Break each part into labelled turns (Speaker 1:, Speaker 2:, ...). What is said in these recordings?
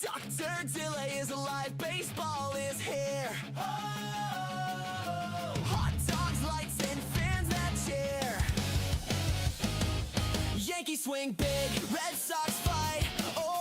Speaker 1: Dr. Delay is alive, baseball is here. Oh! Hot dogs, lights, and fans that cheer. Yankees swing big, Red Sox fight,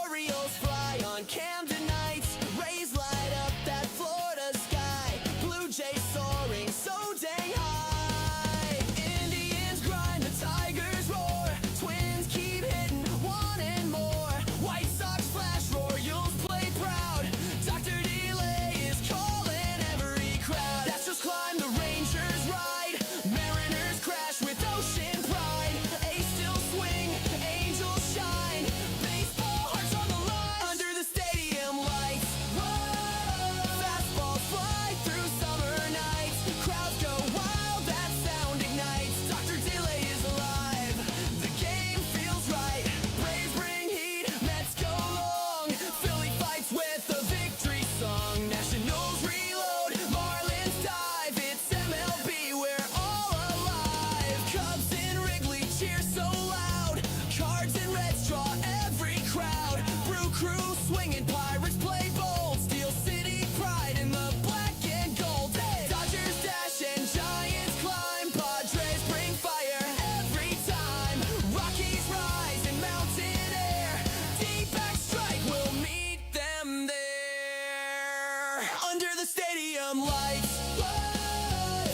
Speaker 1: Orioles fly on Camden nights. Rays light up that Florida sky, Blue Jays soaring so dang high. Indians grind, the Tigers roar, Twins keep hitting, wanting more. White Sox flash, Royals play proud, Dr. Delay is calling every crowd. Astros climb, the Rangers ride, Mariners crash with ocean pride. A's still swing, Angels shine, baseball hearts on the line under the stadium lights. Whoa! Fastballs fly through summer nights, crowds go wild, that sound ignites. Dr. Delay is alive, the game feels right. Braves bring heat, Mets go long, Philly fights with a victory song. Nationals reload, Marlins dive, it's MLB, we're all alive. Cubs in Wrigley cheer so loud, Cards and Reds draw every crowd. Brew crew swinging, Pirates play bold, Steel City pride in the black and gold. Dodgers dash and Giants climb, Padres bring fire every time. Rockies rise in mountain air, deep back strike will meet them there under the stadium lights. Whoa!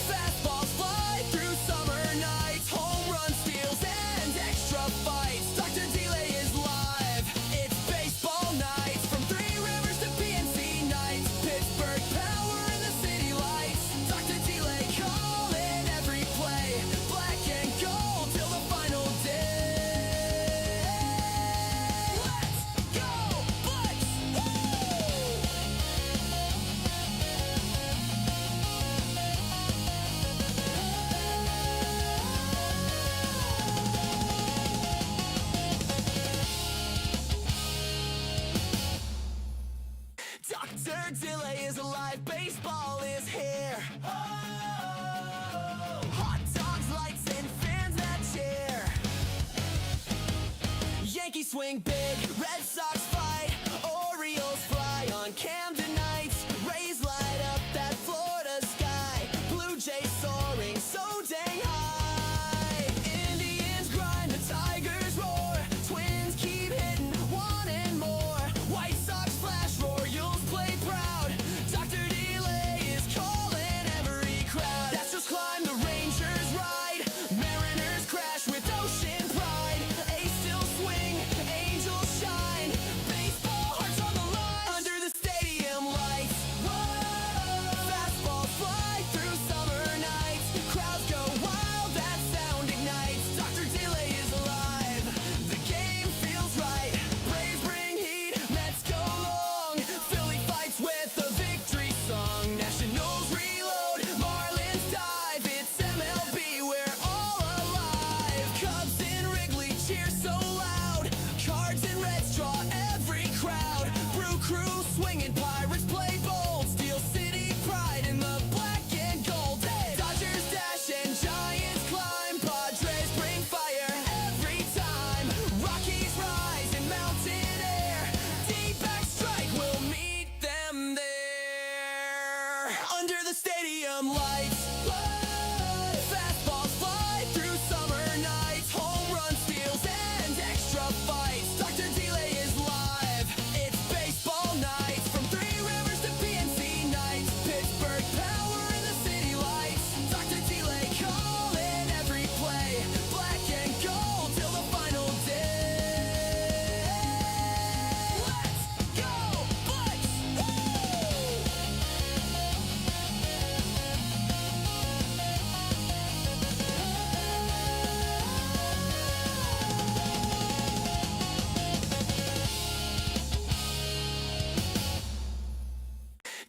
Speaker 1: Fastballs fly through summer nights, home run steals and extra fights. Dr. Delay is live, it's baseball nights, from Three Rivers to PNC nights. Pittsburgh power in the city lights, Dr. Delay calling every play, black and gold till the final day. Let's go, Bucks! Dr. Delay is alive, baseball is here. Oh! Hot dogs, lights, and fans that cheer. Yankees swing big, Red Sox fight, Orioles fly on Camden nights. Rays light up that Florida sky, Blue Jays soaring so dang high. Indians grind, the Tigers roar, Twins keep hitting, wanting more. White Sox flash, Royals play proud, Dr. Delay is calling every crowd. Astros climb, the Rangers ride, Mariners crash with ocean pride. A's still swing, Angels shine, baseball hearts on the line under the stadium lights. Whoa! Fastballs fly through summer nights, crowds go wild, that sound ignites. Dr. Delay is alive, the game feels right. Braves bring heat, Mets go long, Philly fights with a victory song. Nationals reload, Marlins dive, it's MLB, we're all alive. Cubs in Wrigley cheer so loud, Cards and Reds draw every crowd. Brew crew swinging, Pirates play bold, Steel City pride in the black and gold. Dodgers dash and Giants climb, Padres bring fire every time. Rockies rise in mountain air, deep back strike will meet them there under the stadium lights. Whoa! Fastballs fly through summer nights, home run steals and extra fights. Dr. Delay is live, it's baseball nights, from Three Rivers to PNC nights. Pittsburgh power in the city lights, Dr. Delay calling every play, black and gold till the final day. Let's go, Bucks!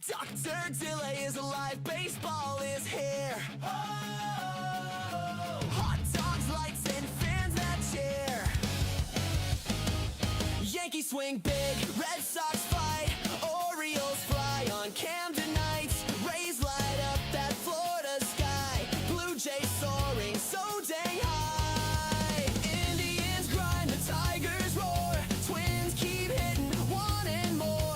Speaker 1: Dr. Delay is alive, baseball is here. Oh! Hot dogs, lights, and fans that cheer. Yankees swing big, Red Sox fight, Orioles fly on Camden nights. Rays light up that Florida sky, Blue Jays soaring so dang high. Indians grind, the Tigers roar, Twins keep hitting, wanting more.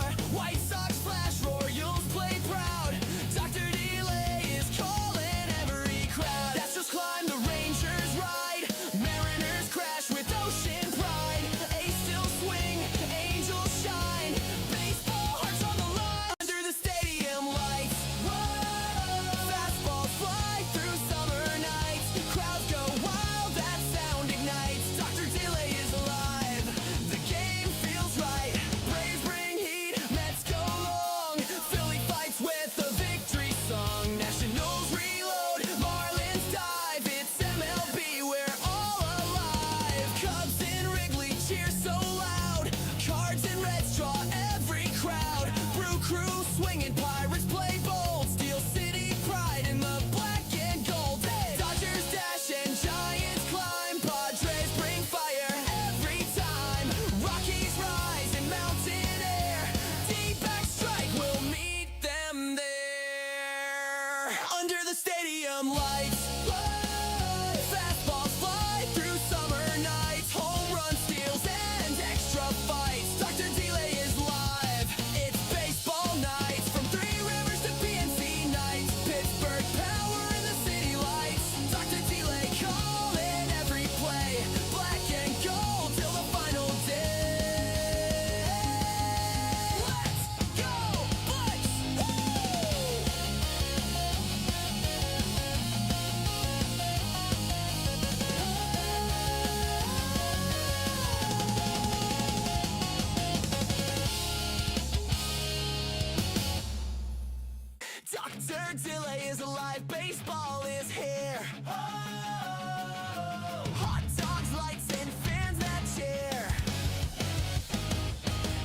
Speaker 1: is alive, baseball is here. Hot dogs, lights, and fans that cheer.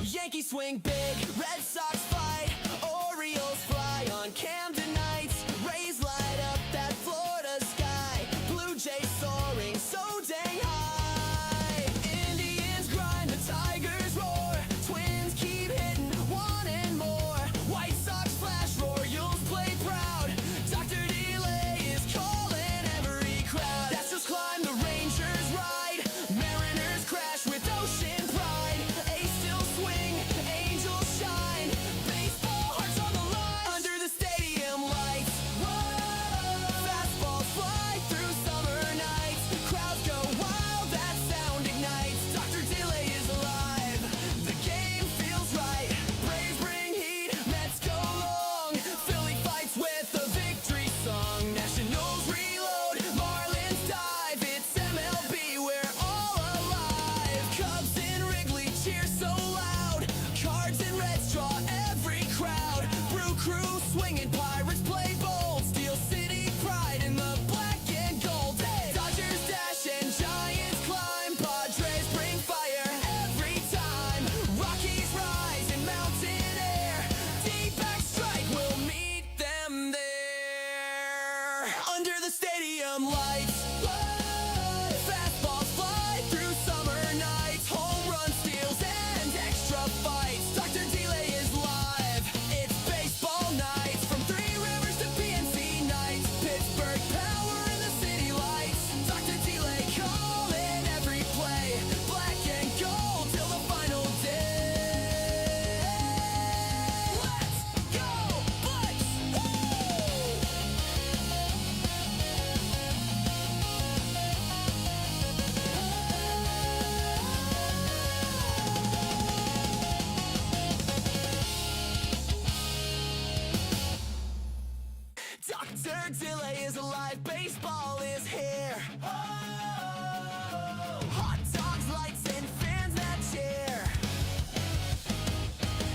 Speaker 1: Yankees swing big, Red Sox fight, Orioles fly on Camden nights. Rays light up that Florida sky, Blue Jays soaring so dang high. Indians grind, the Tigers roar, Twins keep hitting, wanting more. White Sox flash, Royals play proud, Dr. Delay is calling every crowd. That's just climb, the Rangers ride, Mariners crash with ocean pride. A's still swing, Angels shine, baseball hearts on the line. Under the stadium lights, whoa, fastballs fly through summer nights. Crowds go wild, that sound ignites. Dr. Delay is alive, the game feels right. Braves bring heat, Mets go long, Philly fights with a victory song. Nationals reload, Marlins dive, it's MLB, we're all alive. Cubs in Wrigley cheer so loud, Cards and Reds draw every crowd. Brew crew swinging, Pirates play bold, Steel City pride in the black and gold. Dodgers dash and Giants climb, Padres bring fire every time. Rockies rise in mountain air, D-back strike will meet them there. Under the stadium lights, fastballs fly through summer nights. Home run steals and extra fights. Dr. Delay is live, it's baseball nights. From Three Rivers to PNC nights, Pittsburgh power in the city lights. Dr. Delay calling every play, black and gold till the final day. Let's go, Bucks! Dr. Delay is alive, baseball is here. Hot dogs, lights, and fans that cheer.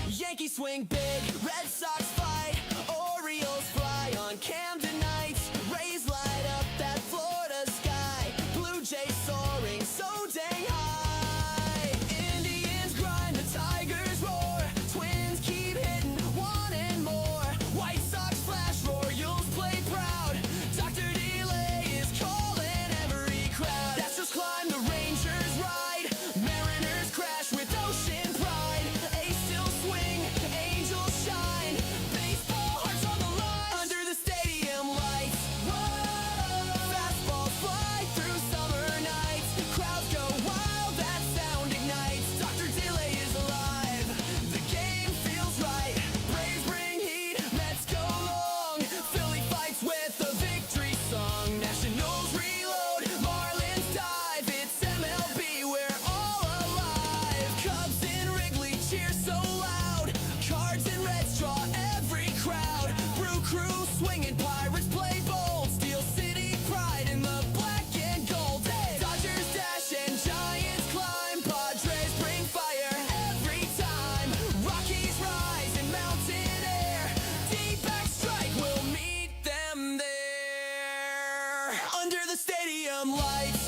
Speaker 1: Yankees swing big, Red Sox fight, Orioles fly on Camden nights. Rays light up that Florida sky, Blue Jays soaring so dang high. Indians grind, the Tigers roar, Twins keep hitting, wanting more. White Sox flash, Royals play proud, Dr. Delay is calling every crowd. That's just climb, the Rangers ride, Mariners crash with ocean pride. A's still swing, Angels shine, baseball hearts on the line. Under the stadium lights, whoa, fastballs fly through summer nights. Crowds go wild, that sound ignites. Dr. Delay is alive, the game feels right. Braves bring heat, Mets go long, Philly fights with a victory song. Nationals reload, Marlins dive, it's MLB, we're all alive. Cubs in Wrigley cheer so loud, Cards and Reds draw every crowd. Brew crew swinging, Pirates play bold, Steel City pride in the black and gold. Dodgers dash and Giants climb, Padres bring fire every time. Rockies rise in mountain air, D-back strike will meet them there. Under the stadium lights,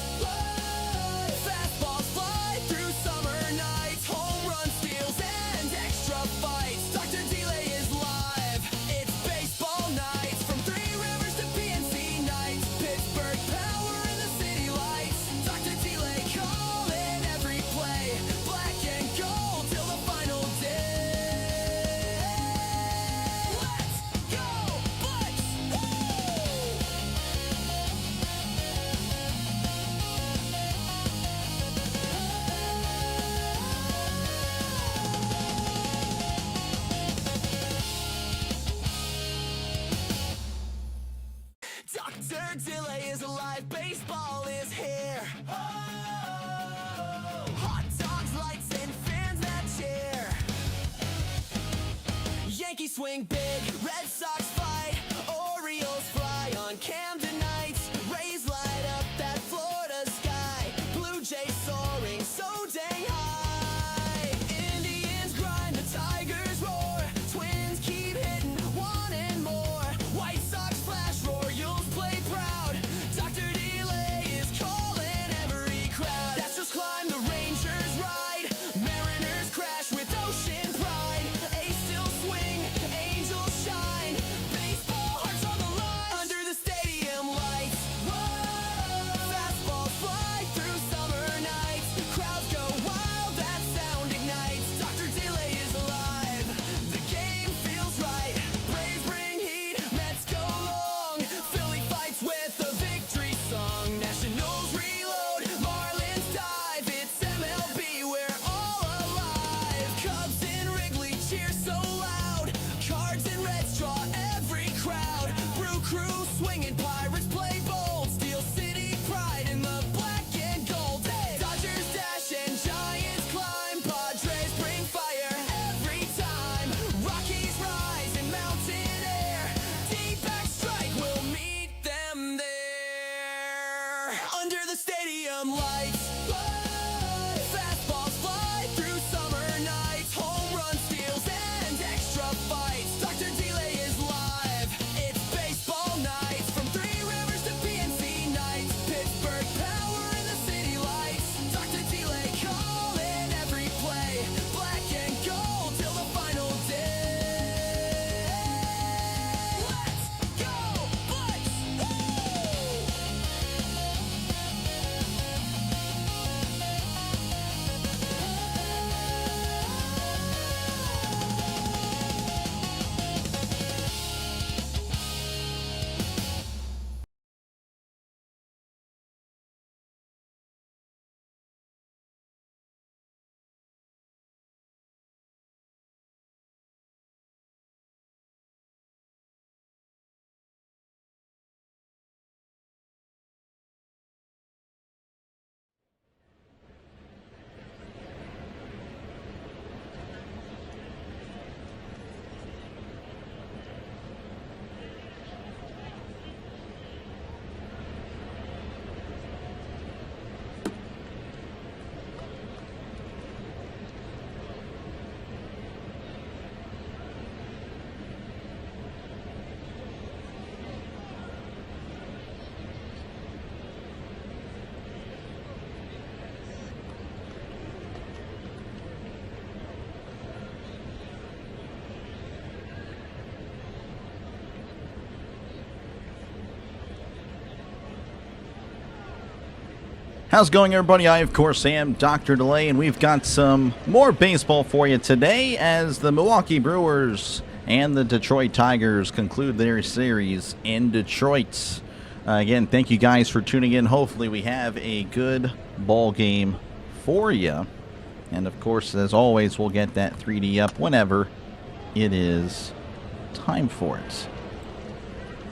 Speaker 1: fastballs fly through summer nights. Home run steals and extra fights. Dr. Delay is live, it's baseball nights. From Three Rivers to PNC nights, Pittsburgh power in the city lights. Dr. Delay calling every play, black and gold till the final day. Let's go, Bucks! Dr. Delay is alive, baseball is here. Hot dogs, lights, and fans that cheer. Yankees swing big, Red Sox fight, Orioles fly on Camden nights. Rays light up that Florida sky, Blue Jays soaring so dang high. Indians grind, the Tigers roar, Twins keep hitting, wanting more. White Sox flash,
Speaker 2: How's it going, everybody? I, of course, am Dr. Delay, and we've got some more baseball for you today as the Milwaukee Brewers and the Detroit Tigers conclude their series in Detroit. Again, thank you guys for tuning in. Hopefully we have a good ball game for you. And, of course, as always, we'll get that 3D up whenever it is time for it.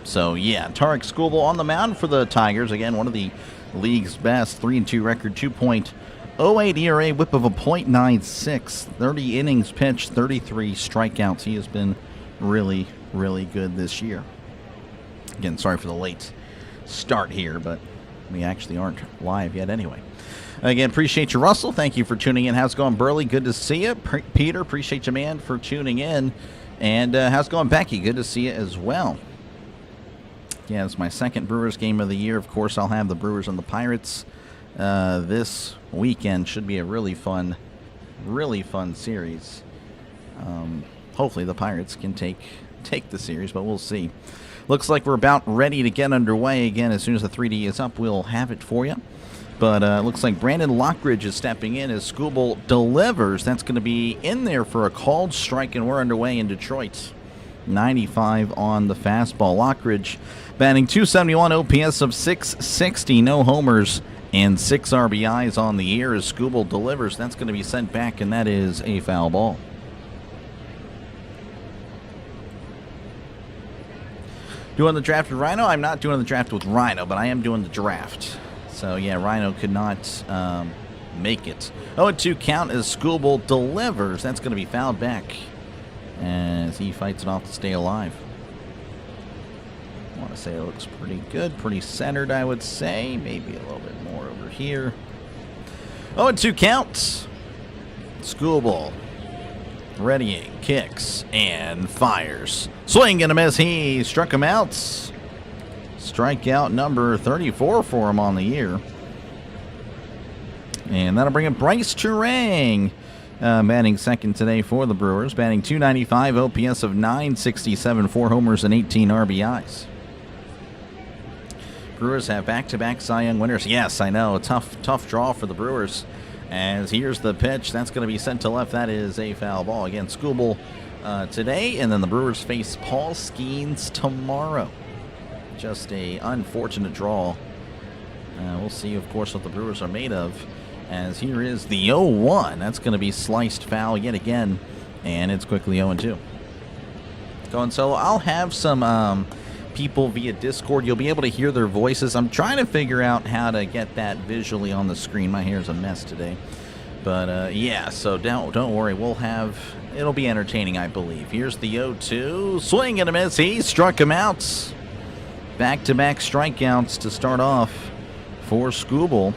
Speaker 2: So, yeah, Tarek Skubal on the mound for the Tigers. Again, one of the league's best, 3-2 record, 2.08 ERA, whip of a .96, 30 innings pitched, 33 strikeouts. He has been really, really good this year. Again, sorry for the late start here, but we actually aren't live yet anyway. Again, appreciate you, Russell. Thank you for tuning in. How's it going, Burley? Good to see you. Peter, appreciate you, man, for tuning in. And how's it going, Becky? Good to see you as well. Yeah, it's my second Brewers game of the year. Of course, I'll have the Brewers and the Pirates this weekend. Should be a really fun series. Hopefully the Pirates can take the series, but we'll see. Looks like we're about ready to get underway. Again, as soon as the 3D is up, we'll have it for you. But looks like Brandon Lockridge is stepping in as Skubal delivers. That's going to be in there for a called strike, and we're underway in Detroit. 95 on the fastball. Lockridge batting .271, OPS of .660, no homers, and 6 RBIs on the year as Skubal delivers. That's going to be sent back, and that is a foul ball. Doing the draft with Rhino? I'm not doing the draft with Rhino, but I am doing the draft. So, yeah, Rhino could not make it. 0-2 count as Skubal delivers. That's going to be fouled back as he fights it off to stay alive. I want to say it looks pretty good, pretty centered, I would say. Maybe a little bit more over here. 0-2 count. Skubal readying, kicks, and fires. Swing and a miss. He struck him out. Strikeout number 34 for him on the year. And that'll bring up Bryce Turang. Batting second today for the Brewers. Batting .295, OPS of .967, 4 homers and 18 RBIs. Brewers have back-to-back Cy Young winners. Yes, I know. A tough draw for the Brewers. As here's the pitch. That's going to be sent to left. That is a foul ball. Again, Skubal today, and then the Brewers face Paul Skeens tomorrow. Just a unfortunate draw. We'll see, of course, what the Brewers are made of. As here is the 0-1. That's going to be sliced foul yet again. And it's quickly 0-2. Going solo. I'll have some people via Discord. You'll be able to hear their voices. I'm trying to figure out how to get that visually on the screen. My hair's a mess today. But, yeah, so don't worry. It'll be entertaining, I believe. Here's the 0-2. Swing and a miss. He struck him out. Back-to-back strikeouts to start off for Skubal.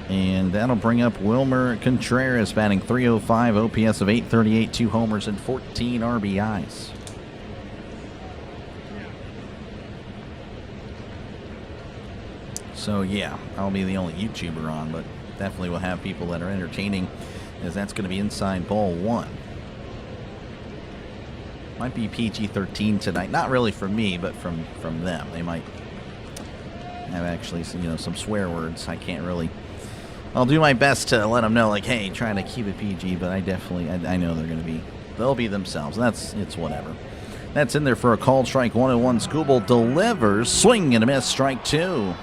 Speaker 2: And that'll bring up Wilmer Contreras, batting .305, OPS of .838, 2 homers and 14 RBIs. So, yeah, I'll be the only YouTuber on, but definitely will have people that are entertaining, as that's going to be inside ball 1. Might be PG-13 tonight. Not really for me, but from them. They might have actually some swear words. I can't really... I'll do my best to let them know, like, hey, trying to keep it PG, but I know they'll be themselves. It's whatever. That's in there for a called strike. 1-1. Skubal delivers. Swing and a miss. Strike 2.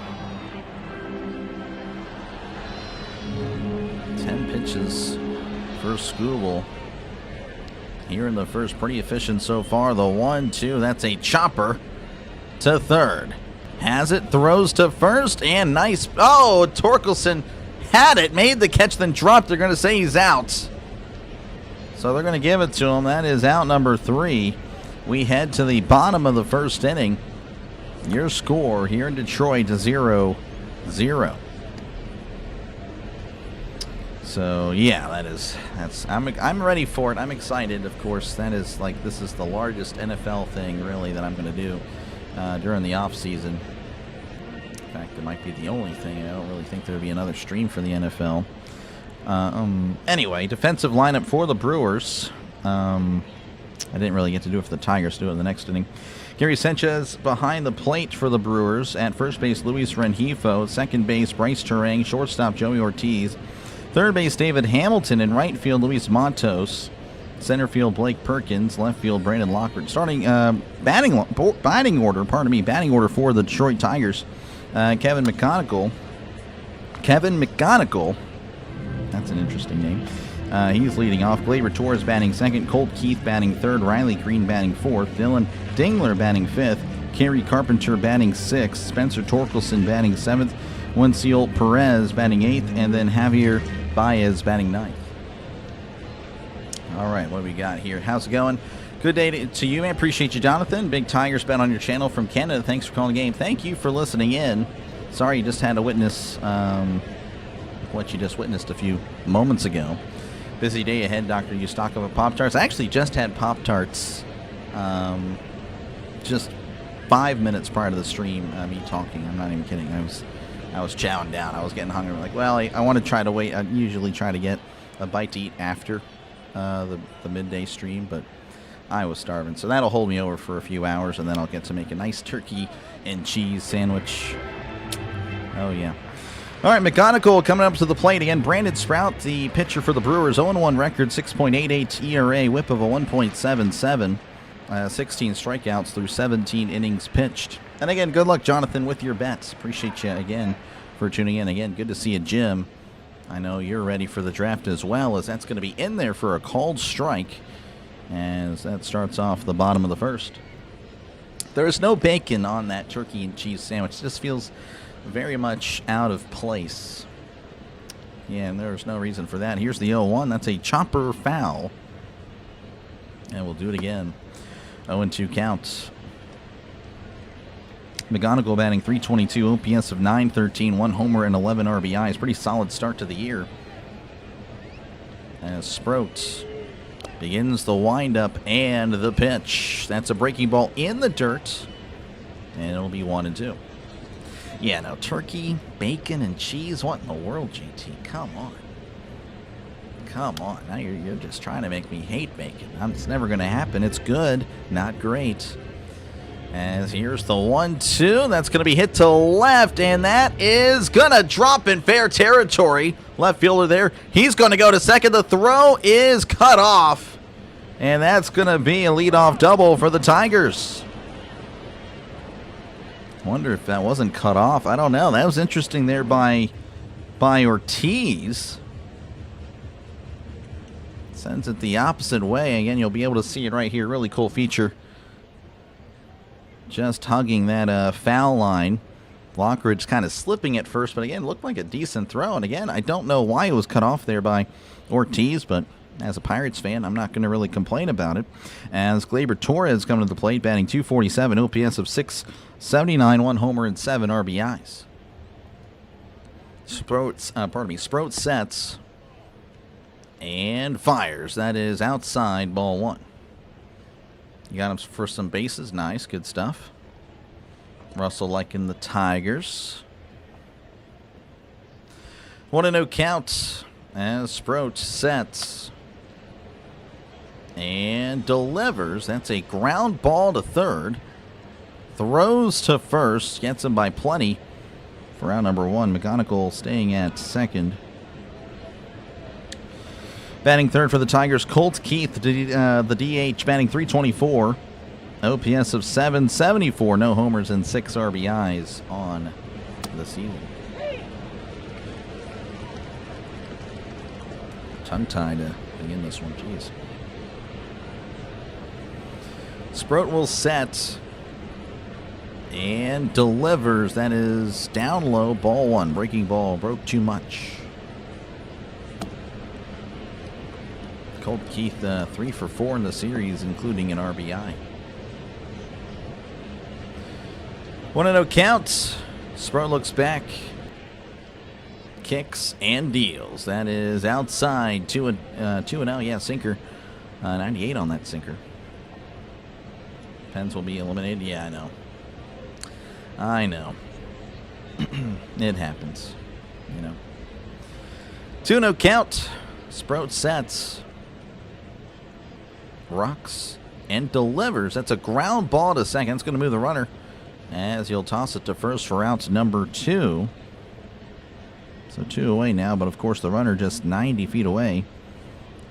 Speaker 2: 10 pitches for Skubal. Here in the first, pretty efficient so far. The 1-2, that's a chopper to third. Has it, throws to first, and nice. Oh, Torkelson had it, made the catch, then dropped. They're going to say he's out. So they're going to give it to him. That is out number 3. We head to the bottom of the first inning. Your score here in Detroit, 0-0. So yeah, I'm ready for it. I'm excited, of course. This is the largest NFL thing really that I'm going to do during the off season. In fact, it might be the only thing. I don't really think there would be another stream for the NFL. Anyway, defensive lineup for the Brewers. I didn't really get to do it for the Tigers. Do it in the next inning. Gary Sanchez behind the plate for the Brewers. At first base, Luis Rengifo. Second base, Bryce Terang. Shortstop, Joey Ortiz. Third base, David Hamilton. In right field, Luis Matos. Center field, Blake Perkins. Left field, Brandon Lockwood. Starting batting order for the Detroit Tigers. Kevin McConnell. That's an interesting name. He's leading off. Gleyber Torres batting second. Colt Keith batting third. Riley Green batting fourth. Dylan Dingler batting fifth. Kerry Carpenter batting sixth. Spencer Torkelson batting seventh. Wenceel Perez batting eighth. And then Javier Baez batting ninth. All right, what do we got here? How's it going? Good day to you, man. Appreciate you, Jonathan. Big Tigers bet on your channel from Canada. Thanks for calling the game. Thank you for listening in. Sorry you just had to witness what you just witnessed a few moments ago. Busy day ahead, Dr. You stock up Pop-Tarts. I actually just had Pop-Tarts just 5 minutes prior to the stream, me talking. I'm not even kidding. I was chowing down. I was getting hungry. I'm like, well, I want to try to wait. I usually try to get a bite to eat after the midday stream, but I was starving. So that'll hold me over for a few hours, and then I'll get to make a nice turkey and cheese sandwich. Oh, yeah. All right, McGonigal coming up to the plate again. Brandon Sprout, the pitcher for the Brewers, 0-1 record, 6.88 ERA, whip of a 1.77, 16 strikeouts through 17 innings pitched. And again, good luck, Jonathan, with your bets. Appreciate you again for tuning in. Again, good to see you, Jim. I know you're ready for the draft as well, as that's going to be in there for a called strike as that starts off the bottom of the first. There is no bacon on that turkey and cheese sandwich. It just feels very much out of place. Yeah, and there's no reason for that. Here's the 0-1. That's a chopper foul. And we'll do it again. 0-2 count. McGonigal batting .322, OPS of .913, 1 homer and 11 RBIs. Pretty solid start to the year. As Sprout begins the windup and the pitch. That's a breaking ball in the dirt. And it'll be 1-2. Yeah, no, turkey, bacon, and cheese. What in the world, JT? Come on. Come on. Now you're just trying to make me hate bacon. It's never going to happen. It's good, not great. As here's the 1-2. That's going to be hit to left, and that is going to drop in fair territory. Left fielder there. He's going to go to second. The throw is cut off, and that's going to be a leadoff double for the Tigers. Wonder if that wasn't cut off. I don't know. That was interesting there by Ortiz. Sends it the opposite way. Again, you'll be able to see it right here. Really cool feature. Just hugging that foul line. Lockridge kind of slipping at first, but again, looked like a decent throw. And again, I don't know why it was cut off there by Ortiz, but as a Pirates fan, I'm not going to really complain about it. As Gleyber Torres coming to the plate, batting .247, OPS of .679, 1 homer and 7 RBIs. Sprout sets and fires. That is outside, ball 1. You got him for some bases. Nice, good stuff. Russell liking the Tigers. 1-0 count as Sprout sets and delivers. That's a ground ball to third. Throws to first. Gets him by plenty for out number 1. McGonigal staying at second. Batting third for the Tigers, Colt Keith, the DH, batting .324. OPS of .774. No homers and 6 RBIs on the season. Tongue-tied to begin this one. Jeez. Sprout will set and delivers. That is down low, ball 1. Breaking ball, broke too much. Colt Keith 3 for 4 in the series, including an RBI. 1-0 count. Sprout looks back, kicks and deals. That is outside. 2-0. Yeah, sinker. 98 on that sinker. Pens will be eliminated. Yeah, I know. I know. It happens. You know. 2-0 count. Sprout sets. Rocks and delivers. That's a ground ball to second. It's going to move the runner as he'll toss it to first for out number 2. So 2 away now, but of course the runner just 90 feet away.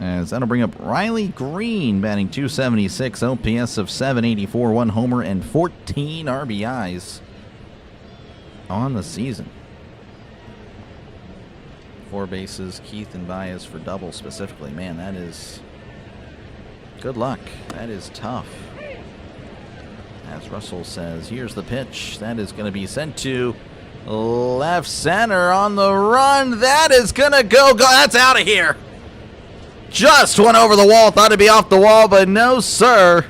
Speaker 2: As that'll bring up Riley Green, batting .276, OPS of .784, 1 homer and 14 RBIs on the season. 4 bases, Keith and Baez for double specifically. Man, that is good luck. That is tough. As Russell says, here's the pitch. That is going to be sent to left center on the run. That is going to go. That's out of here. Just went over the wall. Thought it'd be off the wall, but no, sir.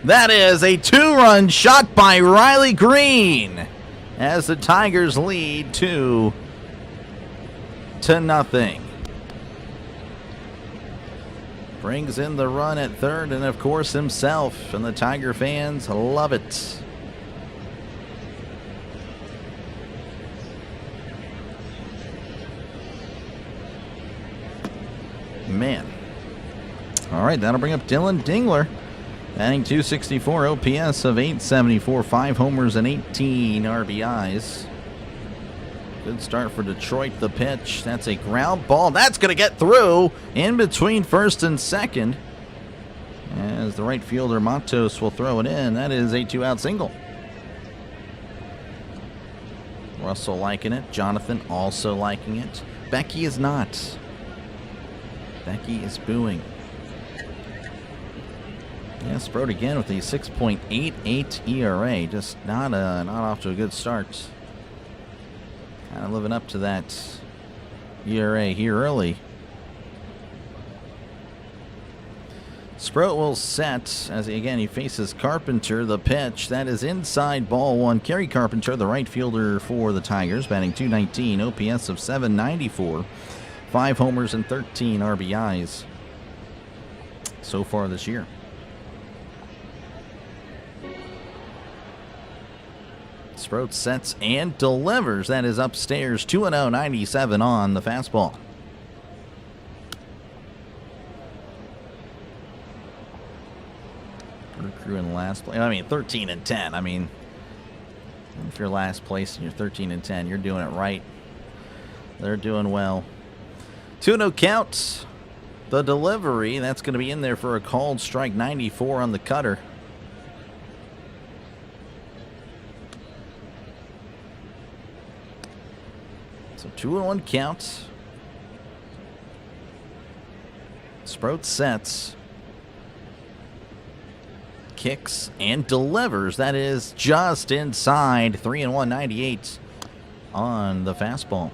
Speaker 2: That is a 2-run shot by Riley Green as the Tigers lead 2-0. Brings in the run at third, and of course himself, and the Tiger fans love it. Man. All right, that'll bring up Dylan Dingler, batting .264, OPS of .874, 5 homers and 18 RBIs. Good start for Detroit. The pitch, that's a ground ball. That's going to get through in between first and second. As the right fielder Matos will throw it in. That is a 2-out single. Russell liking it. Jonathan also liking it. Becky is not. Becky is booing. Yeah, Sproat again with a 6.88 ERA. Just not off to a good start. Kind of living up to that ERA here early. Sproat will set as he faces Carpenter. The pitch, that is inside, ball 1. Kerry Carpenter, the right fielder for the Tigers, batting .219, OPS of .794, 5 homers and 13 RBIs so far this year. Sproat sets and delivers. That is upstairs. 2-0, 97 on the fastball. Crew in last place. 13 and 10. If you're last place and you're 13 and 10, you're doing it right. They're doing well. 2-0 count. The delivery, that's going to be in there for a called strike. 94 on the cutter. So 2-1 count. Sproat sets, kicks, and delivers. That is just inside. 3-1, 98 on the fastball.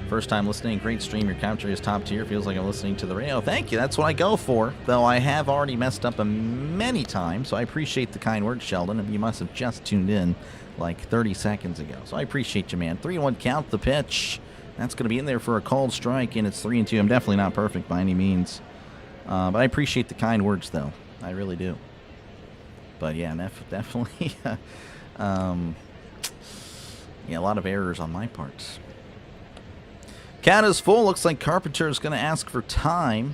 Speaker 2: First time listening, great stream. Your commentary is top tier. Feels like I'm listening to the radio. Thank you. That's what I go for. Though I have already messed up many times, so I appreciate the kind words, Sheldon. You must have just tuned in like 30 seconds ago. So I appreciate you, man. 3-1 count. The pitch. That's going to be in there for a called strike, and it's 3-2. I'm definitely not perfect by any means. But I appreciate the kind words, though. I really do. But yeah, definitely. Yeah, a lot of errors on my part. Count is full. Looks like Carpenter is going to ask for time.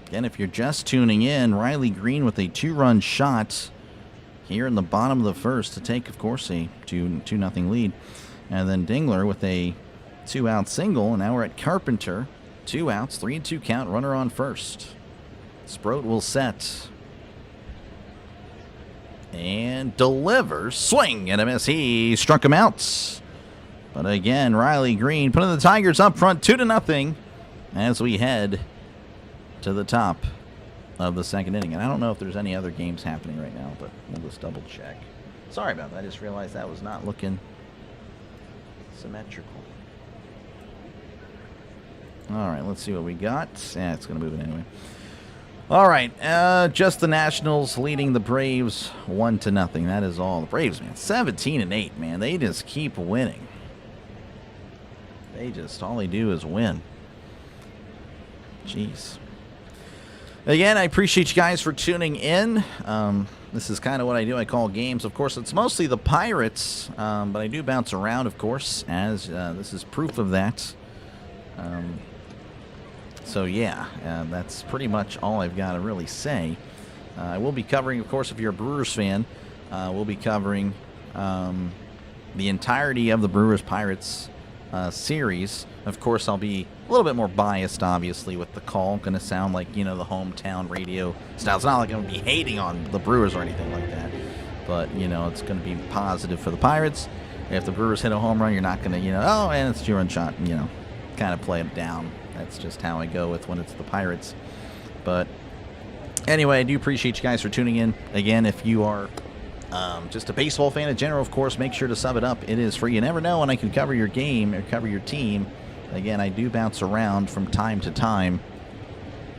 Speaker 2: Again, if you're just tuning in, Riley Green with a 2-run shot here in the bottom of the first to take, of course, a 2-0 lead. And then Dingler with a 2-out single. And now we're at Carpenter. 2 outs, 3-2 count, runner on first. Sproat will set. And delivers. Swing and a miss. He struck him out. But again, Riley Green putting the Tigers up front 2-0 as we head to the top of the second inning. And I don't know if there's any other games happening right now, but we'll just double check. Sorry about that. I just realized that was not looking symmetrical. All right, let's see what we got. Yeah, it's going to move it anyway. All right, just the Nationals leading the Braves 1-0. That is all. The Braves, man, 17-8, man. They just keep winning. All they do is win. Jeez. Again, I appreciate you guys for tuning in. This is kind of what I do. I call games. Of course, it's mostly the Pirates, but I do bounce around, of course, as this is proof of that. So, yeah, that's pretty much all I've got to really say. I will be covering, of course, if you're a Brewers fan, we'll be covering the entirety of the Brewers Pirates series. Of course, I'll be a little bit more biased, obviously, with the call. Going to sound like, the hometown radio style. It's not like I'm going to be hating on the Brewers or anything like that. But, it's going to be positive for the Pirates. If the Brewers hit a home run, you're not going to, oh, and it's a two-run shot, kind of play it down. That's just how I go with when it's the Pirates. But anyway, I do appreciate you guys for tuning in. Again, if you are just a baseball fan in general, of course, make sure to sub it up. It is free. You never know when I can cover your game or cover your team. Again, I do bounce around from time to time.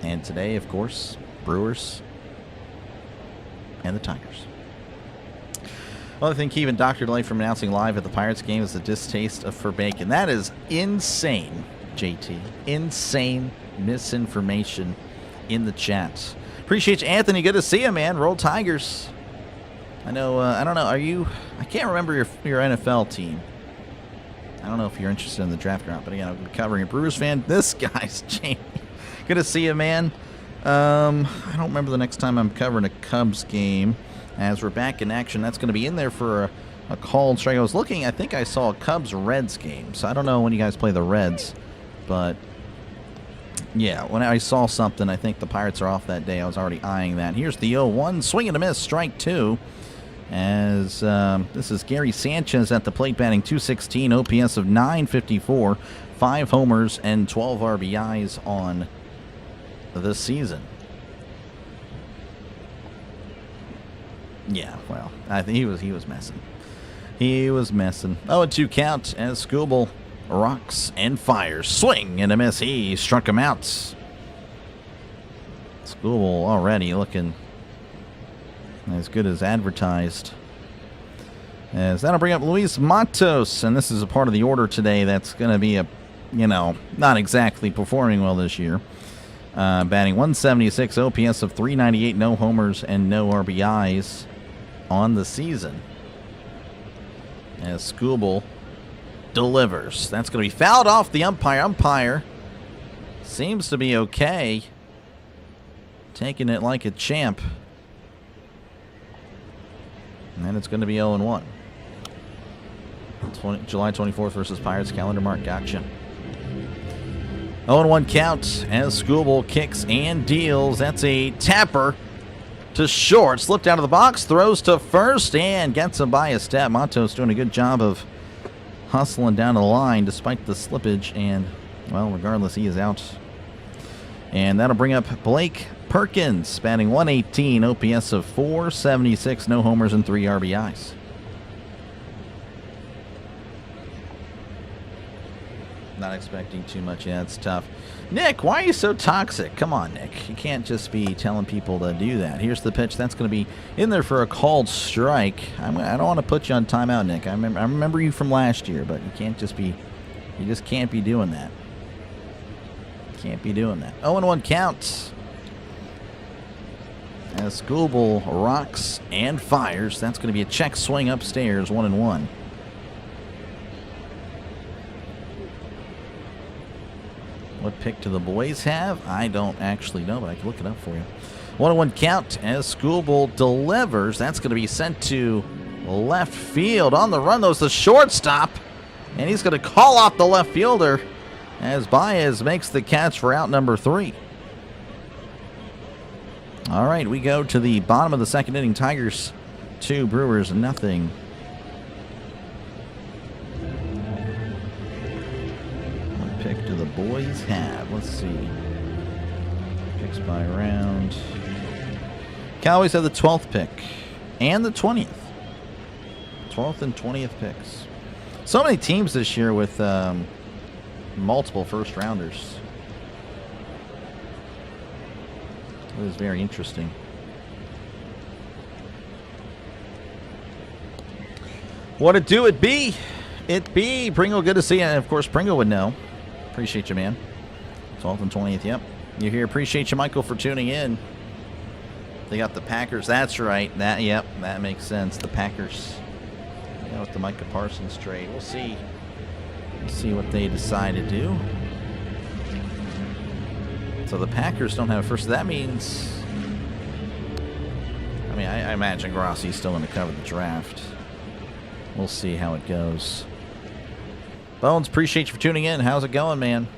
Speaker 2: And today, of course, Brewers and the Tigers. Another thing keeping Dr. Delay from announcing live at the Pirates game is the distaste for bacon. That is insane, JT. Insane misinformation in the chat. Appreciate you, Anthony. Good to see you, man. Roll Tigers. I know, I don't know, I can't remember your NFL team. I don't know if you're interested in the draft or not, but again, I'm covering a Brewers fan. This guy's Jamie. Good to see you, man. I don't remember the next time I'm covering a Cubs game. As we're back in action, that's going to be in there for a called strike. I was looking, I think I saw a Cubs-Reds game, so I don't know when you guys play the Reds, but yeah, when I saw something, I think the Pirates are off that day. I was already eyeing that. Here's the 0-1, swing and a miss, strike two, as this is Gary Sanchez at the plate batting .216, OPS of .954, 5 homers and 12 RBIs on the season. Yeah, well, I think he was messing. He was messing. 0-2 count as Skubal rocks and fires. Swing and a miss. He struck him out. Skubal already looking as good as advertised. As that'll bring up Luis Matos, and this is a part of the order today that's going to be not exactly performing well this year. Batting .176, OPS of .398, no homers and no RBIs on the season. As Skubal delivers. That's going to be fouled off the umpire. Umpire seems to be okay. Taking it like a champ. And then it's going to be 0-1. July 24th versus Pirates. Calendar mark. Gotcha. 0-1 count as Skubal kicks and deals. That's a tapper to short. Slipped out of the box. Throws to first and gets him by a step. Matos doing a good job of hustling down the line despite the slippage. And, well, regardless, he is out. And that'll bring up Blake Perkins, batting .118, OPS of .476, no homers and 3 RBIs. Not expecting too much. Yeah, it's tough. Nick, why are you so toxic? Come on, Nick. You can't just be telling people to do that. Here's the pitch. That's going to be in there for a called strike. I don't want to put you on timeout, Nick. I remember you from last year, but you just can't be doing that. Can't be doing that. 0-1 count. As Skubal rocks and fires. That's going to be a check swing upstairs, 1-1. What pick do the boys have? I don't actually know, but I can look it up for you. 1-1 count as Skubal delivers. That's going to be sent to left field. On the run, though, is the shortstop. And he's going to call off the left fielder as Baez makes the catch for out number 3. All right, we go to the bottom of the second inning. Tigers 2, Brewers nothing. What pick do the boys have? Let's see. Picks by round. Cowboys have the 12th pick and the 20th. 12th and 20th picks. So many teams this year with multiple first rounders. It was very interesting. What it do, it be. It be. Pringle, good to see you. And of course, Pringle would know. Appreciate you, man. 12th and 20th, yep. You're here. Appreciate you, Michael, for tuning in. They got the Packers. That's right. Yep, that makes sense. The Packers. Yeah, with the Micah Parsons trade. We'll see. We'll see what they decide to do. So the Packers don't have a first. That means, I mean, I imagine Grossi's still going to cover the draft. We'll see how it goes. Bones, appreciate you for tuning in. How's it going, man?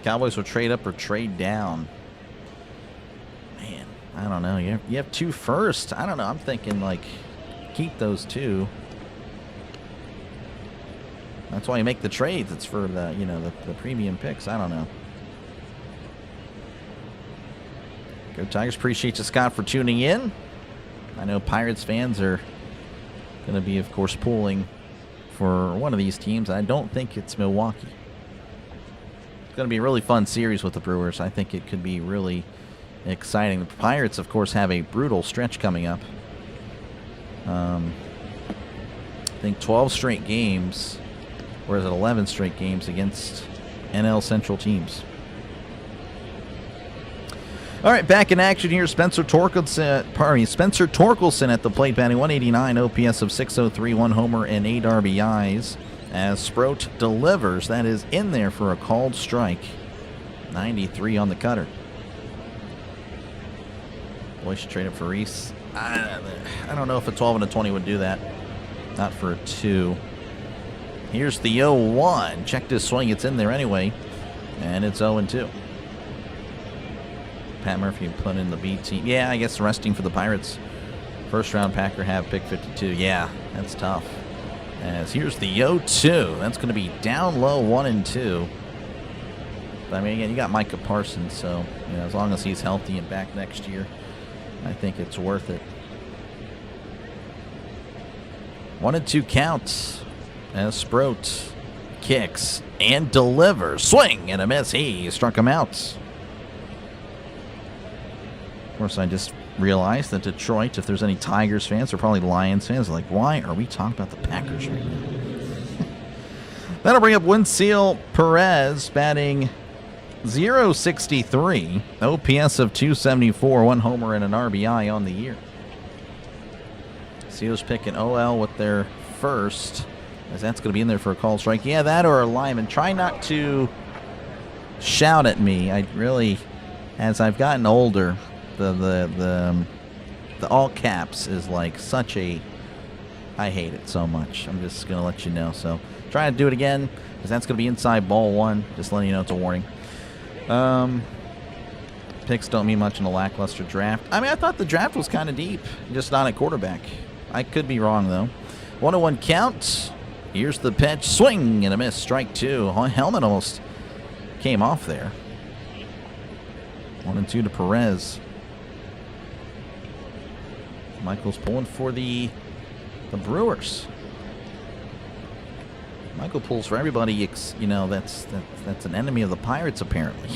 Speaker 2: Cowboys will trade up or trade down. Man, I don't know. You have 2 firsts. I don't know. I'm thinking, like, keep those 2. That's why you make the trades. It's for the, you know, the premium picks. I don't know. Go Tigers. Appreciate you, Scott, for tuning in. I know Pirates fans are going to be, of course, pulling for one of these teams. I don't think it's Milwaukee. It's going to be a really fun series with the Brewers. I think it could be really exciting. The Pirates, of course, have a brutal stretch coming up. I think 12 straight games, or is it 11 straight games against NL Central teams. All right, back in action here. Spencer Torkelson at the plate, batting .189, OPS of .603, 1 homer and 8 RBIs. As Sproat delivers, that is in there for a called strike. 93 on the cutter. Boy, should trade up for Reese. I don't know if a 12 and a 20 would do that. Not for a 2. Here's the 0-1. Checked his swing. It's in there anyway. And it's 0-2. Pat Murphy put in the B team. Yeah, I guess resting for the Pirates. First round Packer have pick 52. Yeah, that's tough. As here's the 0-2. That's going to be down low, 1-2. But I mean, again, you got Micah Parsons, so you know, as long as he's healthy and back next year, I think it's worth it. 1-2 counts as Sproat kicks and delivers. Swing and a miss. He struck him out. Of course, I just realized that Detroit, if there's any Tigers fans or probably Lions fans, are like, why are we talking about the Packers right now? That'll bring up Winseal Perez, batting .063, OPS of .274, 1 homer and an RBI on the year. Seals picking OL with their first, as that's going to be in there for a call strike. Yeah, that or a lineman. Try not to shout at me. I really, as I've gotten older, the all caps is like such a, I hate it so much. I'm just going to let you know. So try to do it again, because that's going to be inside ball 1. Just letting you know it's a warning. Picks don't mean much in a lackluster draft. I mean, I thought the draft was kind of deep, just not at quarterback. I could be wrong, though. 1-1 count. Here's the pitch. Swing and a miss. Strike 2. Helmet almost came off there. 1-2 to Perez. Michael's pulling for the Brewers. Michael pulls for everybody. You know, that's an enemy of the Pirates, apparently.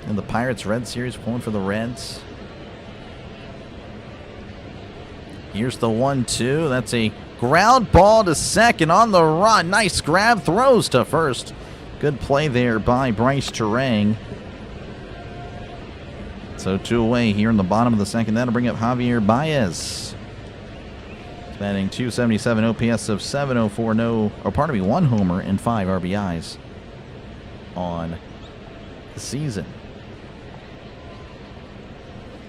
Speaker 2: And the Pirates-Red series, pulling for the Reds. Here's the 1-2. That's a ground ball to second on the run. Nice grab. Throws to first. Good play there by Bryce Terang. So 2 away here in the bottom of the second. That'll bring up Javier Baez. Batting .277, OPS of .704. 1 homer and 5 RBIs on the season.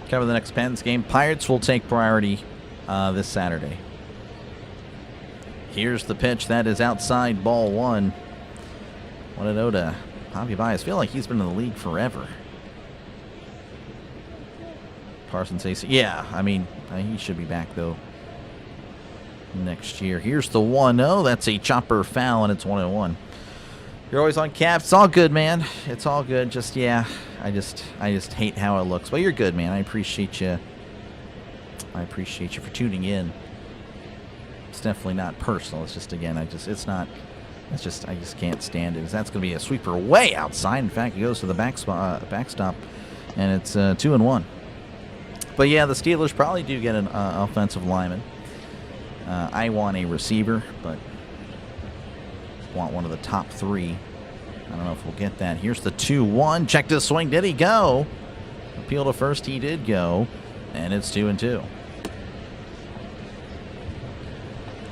Speaker 2: Cover the next Pens game. Pirates will take priority this Saturday. Here's the pitch. That is outside ball 1. 1-0 to Javier Baez. I feel like he's been in the league forever. Parsons says, yeah, I mean, he should be back, though, next year. Here's the 1-0. That's a chopper foul, and it's 1-1. You're always on caps. It's all good, man. It's all good. Just, yeah, I just hate how it looks. But you're good, man. I appreciate you. I appreciate you for tuning in. It's definitely not personal. It's just, again, I just can't stand it. That's going to be a sweeper way outside. In fact, it goes to the backstop, and it's 2-1. But yeah, the Steelers probably do get an offensive lineman. I want a receiver, but want one of the top 3. I don't know if we'll get that. Here's the 2-1. Checked his swing. Did he go? Appeal to first. He did go. And it's 2-2.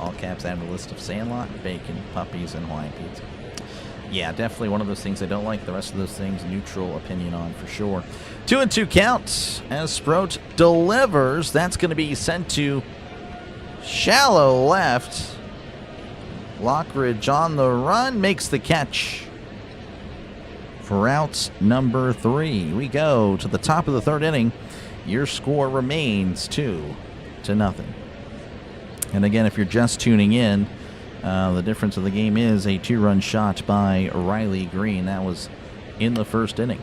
Speaker 2: All caps add a list of Sandlot, bacon, puppies, and Hawaiian pizza. Yeah, definitely one of those things I don't like. The rest of those things, neutral opinion on for sure. 2-2 count as Sproat delivers. That's going to be sent to shallow left. Lockridge on the run, makes the catch for out number 3. We go to the top of the 3rd inning. Your score remains 2-0. And again, if you're just tuning in, the difference of the game is a 2-run shot by Riley Green. That was in the 1st inning.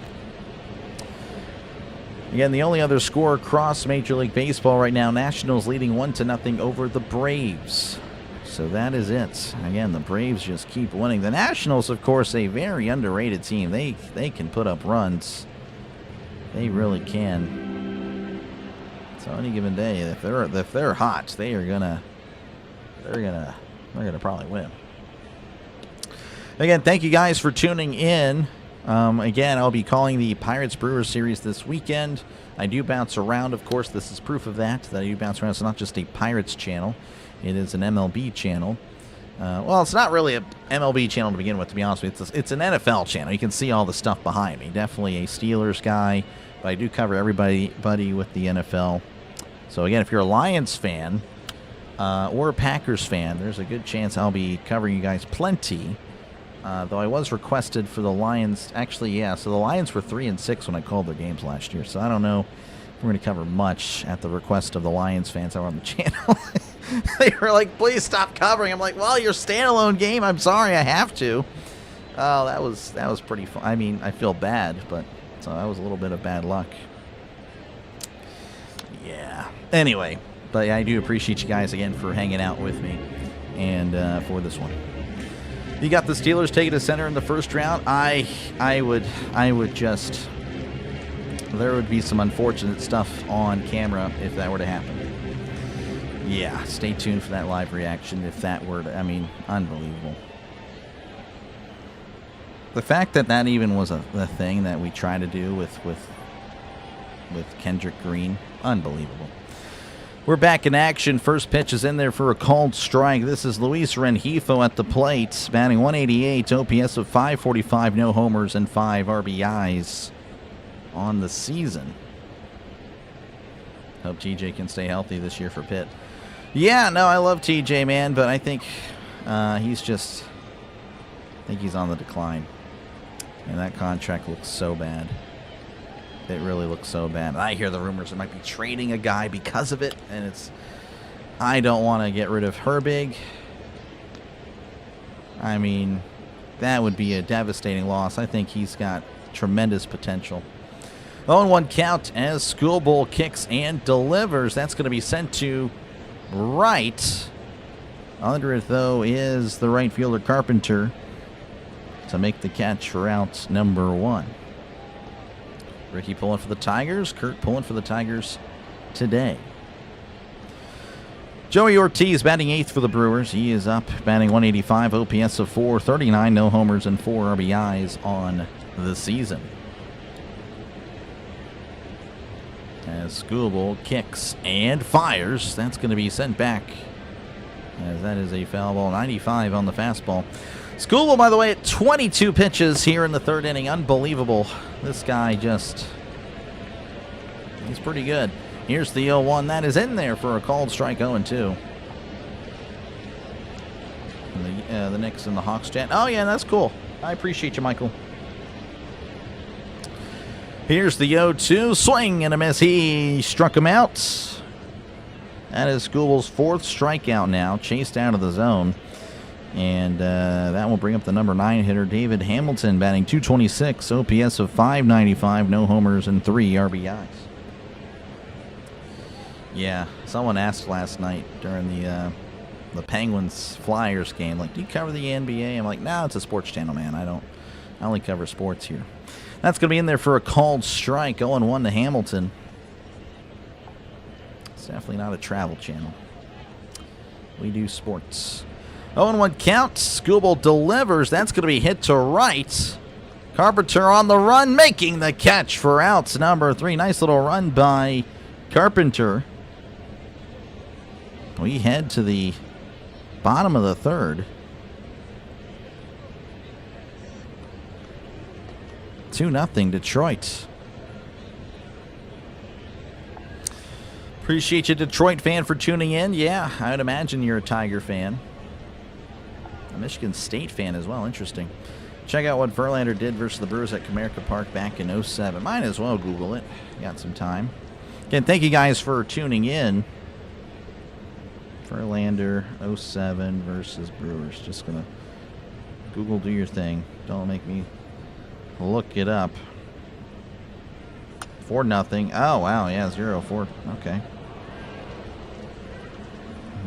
Speaker 2: Again, the only other score across Major League Baseball right now, Nationals leading 1-0 over the Braves. So that is it. Again, the Braves just keep winning. The Nationals, of course, a very underrated team. They can put up runs. They really can. So any given day, if they're hot, they're gonna probably win. Again, thank you guys for tuning in. Again, I'll be calling the Pirates Brewers series this weekend. I do bounce around, of course. This is proof of that I do bounce around. It's not just a Pirates channel. It is an MLB channel. Well, it's not really an MLB channel to begin with, to be honest with you. It's an NFL channel. You can see all the stuff behind me. Definitely a Steelers guy, but I do cover everybody with the NFL. So again, if you're a Lions fan or a Packers fan, there's a good chance I'll be covering you guys plenty. Though I was requested for the Lions. Actually, yeah, so the Lions were 3-6 when I called their games last year. So I don't know if we're going to cover much at the request of the Lions fans that were on the channel. They were like, please stop covering. I'm like, well, your standalone game. I'm sorry, I have to. Oh, that was pretty fun. I mean, I feel bad, but so that was a little bit of bad luck. Yeah. Anyway, but yeah, I do appreciate you guys again for hanging out with me and for this one. You got the Steelers taking to center in the 1st round. I would just, there would be some unfortunate stuff on camera if that were to happen. Yeah, stay tuned for that live reaction if that were to, I mean, unbelievable. The fact that even was a thing that we try to do with Kendrick Green, unbelievable. We're back in action. First pitch is in there for a called strike. This is Luis Rengifo at the plate, batting 188, OPS of 545, no homers and 5 RBIs on the season. Hope TJ can stay healthy this year for Pitt. Yeah, no, I love TJ, man, but I think he's on the decline. And that contract looks so bad. It really looks so bad. I hear the rumors it might be trading a guy because of it, and I don't want to get rid of Herbig. I mean, that would be a devastating loss. I think he's got tremendous potential. 0-1 count as Schoolbowl kicks and delivers. That's going to be sent to right. Under it, though, is the right fielder Carpenter to make the catch for out number 1. Ricky pulling for the Tigers. Kurt pulling for the Tigers today. Joey Ortiz batting 8th for the Brewers. He is up, batting 185, OPS of 439, no homers and 4 RBIs on the season. As Schoolbowl kicks and fires, that's going to be sent back, as that is a foul ball. 95 on the fastball. Schoolbowl, by the way, at 22 pitches here in the 3rd inning. Unbelievable. This guy just, he's pretty good. Here's the 0-1. That is in there for a called strike. 0-2. The Knicks and the Hawks chat. Oh, yeah, that's cool. I appreciate you, Michael. Here's the 0-2. Swing and a miss. He struck him out. That is Schoolbowl's 4th strikeout now. Chased out of the zone. And that will bring up the number 9 hitter, David Hamilton, batting 226, OPS of 595, no homers and 3 RBIs. Yeah, someone asked last night during the Penguins-Flyers game, like, do you cover the NBA? I'm like, no, it's a sports channel, man. I only cover sports here. That's going to be in there for a called strike. 0-1 to Hamilton. It's definitely not a travel channel. We do sports. 0-1 count. Schoolbowl delivers. That's going to be hit to right. Carpenter on the run, making the catch for outs number 3. Nice little run by Carpenter. We head to the bottom of the 3rd. 2-0 Detroit. Appreciate you, Detroit fan, for tuning in. Yeah, I would imagine you're a Tiger fan. A Michigan State fan as well. Interesting. Check out what Verlander did versus the Brewers at Comerica Park back in 07. Might as well Google it. Got some time. Again, thank you guys for tuning in. Verlander 07 versus Brewers. Just going to Google, do your thing. Don't make me look it up. 4-0. Oh, wow. Yeah, 0-4. Okay.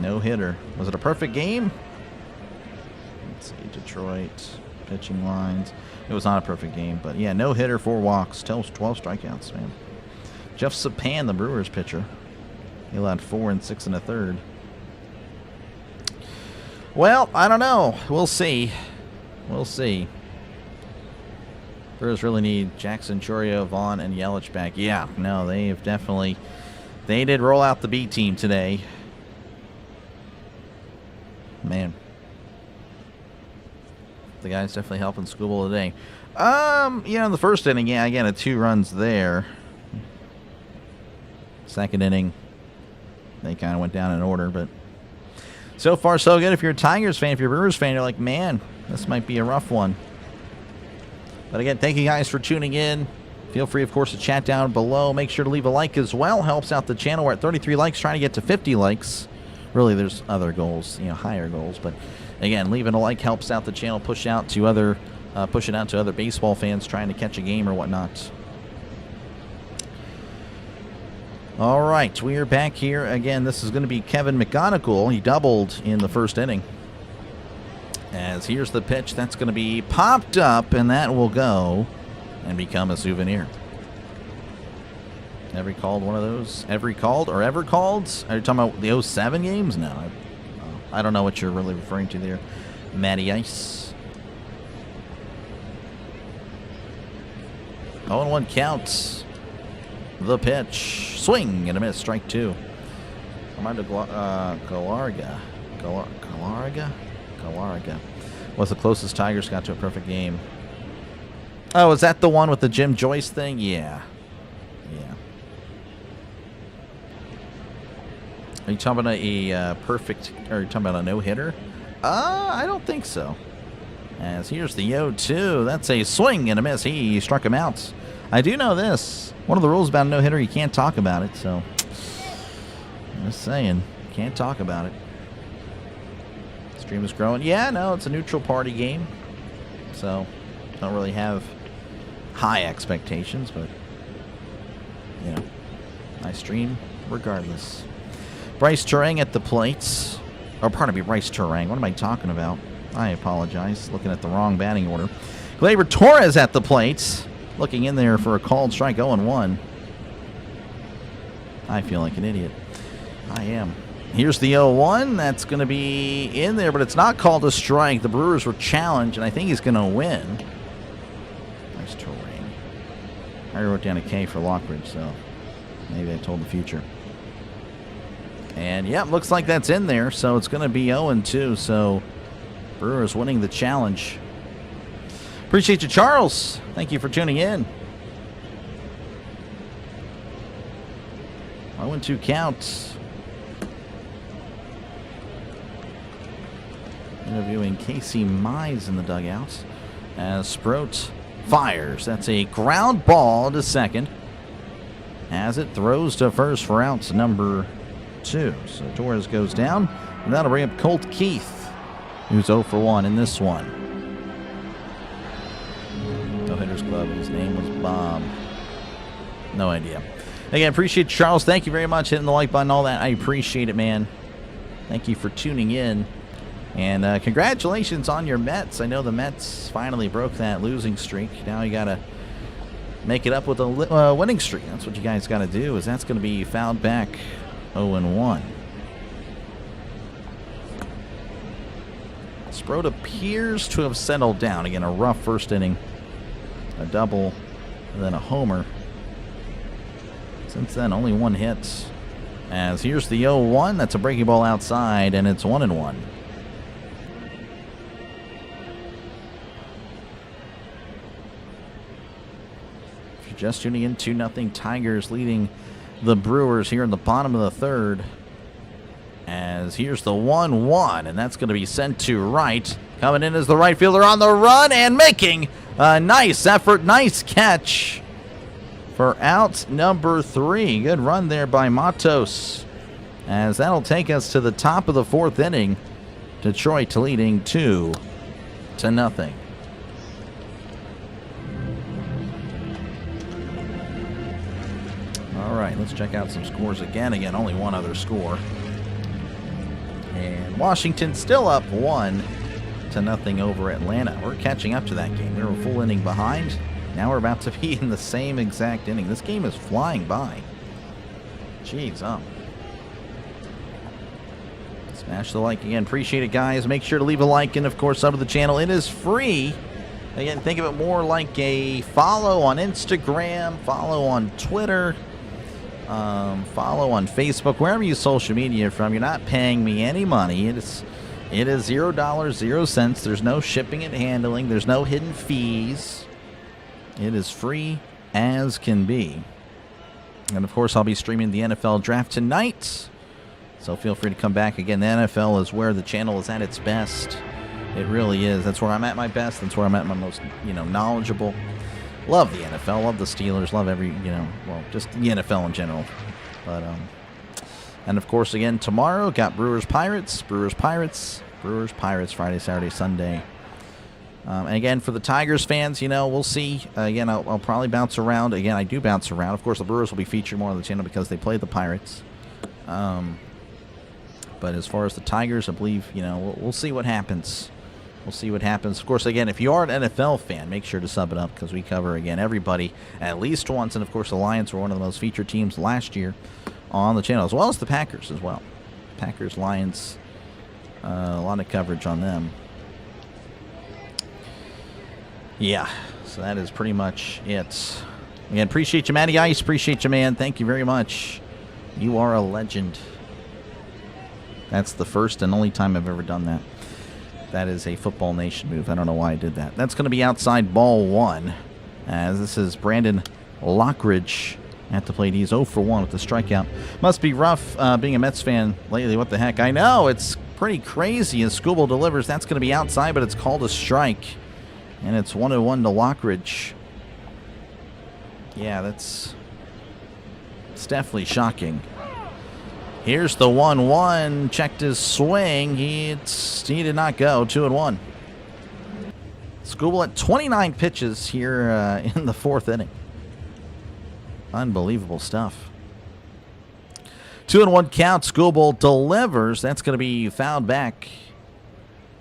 Speaker 2: No hitter. Was it a perfect game? Let's see. Detroit pitching lines. It was not a perfect game, but yeah, no hitter, 4 walks, 12 strikeouts, man. Jeff Sapan, the Brewers pitcher, he allowed 4 and 6 1/3. Well, I don't know. We'll see. We'll see. Brewers really need Jackson, Chourio, Vaughn, and Yelich back. Yeah, no, they have definitely. They did roll out the B team today. Man. The guy's definitely helping Skubal today. In the first inning, yeah, again, 2 runs there. Second inning, they kind of went down in order, but so far so good. If you're a Tigers fan, if you're a Brewers fan, you're like, man, this might be a rough one. But again, thank you guys for tuning in. Feel free, of course, to chat down below. Make sure to leave a like as well. Helps out the channel. We're at 33 likes, trying to get to 50 likes. Really, there's other goals, higher goals, but again, leaving a like helps out the channel, push it out to other baseball fans trying to catch a game or whatnot. All right, we are back here again. This is going to be Kevin McGonigal. He doubled in the first inning. As here's the pitch, that's going to be popped up, and that will go and become a souvenir. Ever called one of those? Ever called? Are you talking about the 07 games? No, I don't know what you're really referring to there. Matty Ice. 0-1 counts. The pitch. Swing and a miss. Strike 2. Armando Galarga. Galarga. Was the closest Tigers got to a perfect game. Oh, is that the one with the Jim Joyce thing? Yeah. Are you talking about a perfect, or are you talking about a no-hitter? I don't think so. As here's the 0-2. That's a swing and a miss. He struck him out. I do know this. One of the rules about a no-hitter, you can't talk about it, so I'm just saying, can't talk about it. Stream is growing. Yeah, no, it's a neutral party game, so don't really have high expectations, but, I stream regardless. Bryce Turang at the plates. Oh, pardon me, Bryce Turang. What am I talking about? I apologize. Looking at the wrong batting order. Gleyber Torres at the plates. Looking in there for a called strike, 0-1. I feel like an idiot. I am. Here's the 0-1. That's going to be in there, but it's not called a strike. The Brewers were challenged, and I think he's going to win. Bryce Turang. I wrote down a K for Lockridge, so maybe I told the future. And, yeah, looks like that's in there, so it's going to be 0-2, so Brewers winning the challenge. Appreciate you, Charles. Thank you for tuning in. 0-2 count. Interviewing Casey Mize in the dugout as Sproat fires. That's a ground ball to second as it throws to first for outs number 2. So Torres goes down, and that'll bring up Colt Keith, who's 0 for 1 in this one. No Hitters Club, his name was Bob. No idea. Again, appreciate Charles. Thank you very much. Hitting the like button, all that. I appreciate it, man. Thank you for tuning in. And congratulations on your Mets. I know the Mets finally broke that losing streak. Now you got to make it up with a winning streak. That's what you guys got to do, is that's going to be fouled back 0-1. Sproat appears to have settled down. Again, a rough first inning. A double, and then a homer. Since then, only 1 hit. As here's the 0-1. That's a breaking ball outside, and it's 1-1. you're just tuning in, 2-0 Tigers leading the Brewers here in the bottom of the third. As here's the 1-1, and that's going to be sent to right. Coming in as the right fielder on the run and making a nice effort, nice catch for out number 3. Good run there by Matos, as that'll take us to the top of the 4th inning. Detroit leading 2-0. All right, let's check out some scores again. Again, only one other score. And Washington still up 1-0 over Atlanta. We're catching up to that game. We were a full inning behind. Now we're about to be in the same exact inning. This game is flying by. Jeez, Smash the like again. Appreciate it, guys. Make sure to leave a like and, of course, sub to the channel. It is free. Again, think of it more like a follow on Instagram, follow on Twitter, follow on Facebook, wherever you social media from. You're not paying me any money. It is $0, 0 cents. There's no shipping and handling. There's no hidden fees. It is free as can be. And, of course, I'll be streaming the NFL draft tonight. So feel free to come back. Again, the NFL is where the channel is at its best. It really is. That's where I'm at my best. That's where I'm at my most, knowledgeable. Love the NFL. Love the Steelers. Love every, just the NFL in general. But, and of course, again, tomorrow, got Brewers Pirates, Friday, Saturday, Sunday. And again, for the Tigers fans, we'll see. Again, I'll probably bounce around. Again, I do bounce around. Of course, the Brewers will be featured more on the channel because they play the Pirates. But as far as the Tigers, I believe, we'll see what happens. We'll see what happens. Of course, again, if you are an NFL fan, make sure to sub it up because we cover, again, everybody at least once. And, of course, the Lions were one of the most featured teams last year on the channel, as well as the Packers as well. Packers, Lions, a lot of coverage on them. Yeah, so that is pretty much it. Again, appreciate you, Matty Ice. Appreciate you, man. Thank you very much. You are a legend. That's the first and only time I've ever done that. That is a Football Nation move. I don't know why I did that. That's going to be outside ball 1. As this is Brandon Lockridge at the plate. He's 0 for 1 with the strikeout. Must be rough being a Mets fan lately. What the heck? I know. It's pretty crazy as Scooble delivers. That's going to be outside, but it's called a strike. And it's 1-1 to Lockridge. Yeah, it's definitely shocking. Here's the 1-1. Checked his swing. He did not go. 2-1. Scooble at 29 pitches here in the 4th inning. Unbelievable stuff. 2-1 count. Scooble delivers. That's going to be fouled back.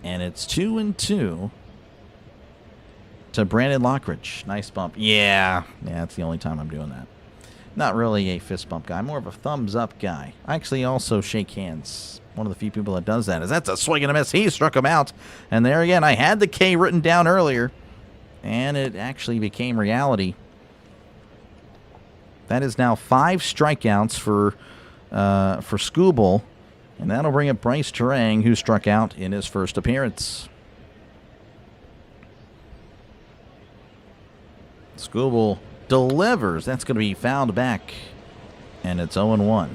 Speaker 2: And it's 2-2 to Brandon Lockridge. Nice bump. Yeah, that's the only time I'm doing that. Not really a fist bump guy. I'm more of a thumbs up guy. I actually also shake hands. One of the few people that does that. That's a swing and a miss. He struck him out. And there again, I had the K written down earlier. And it actually became reality. That is now 5 strikeouts for Scooble. And that'll bring up Bryce Terang, who struck out in his first appearance. Scooble delivers. That's going to be fouled back. And it's 0-1.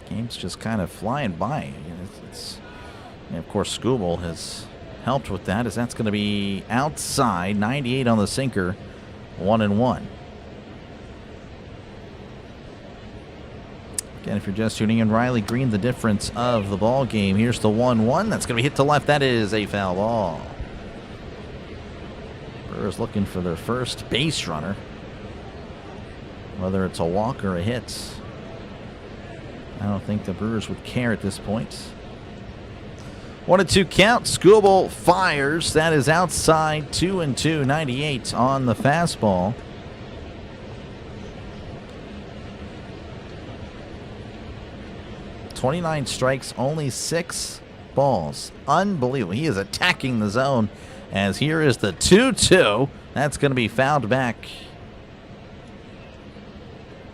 Speaker 2: Game's just kind of flying by. And of course, Scooble has helped with that, as that's going to be outside. 98 on the sinker. 1-1. Again, if you're just tuning in, Riley Green, the difference of the ball game. Here's the 1-1. That's going to be hit to left. That is a foul ball. Brewers looking for their first base runner. Whether it's a walk or a hit, I don't think the Brewers would care at this point. 1-2 count. Scooble fires. That is outside. 2-2. 98 on the fastball. .29 strikes, only 6 balls. Unbelievable. He is attacking the zone. As here is the 2-2. That's going to be fouled back.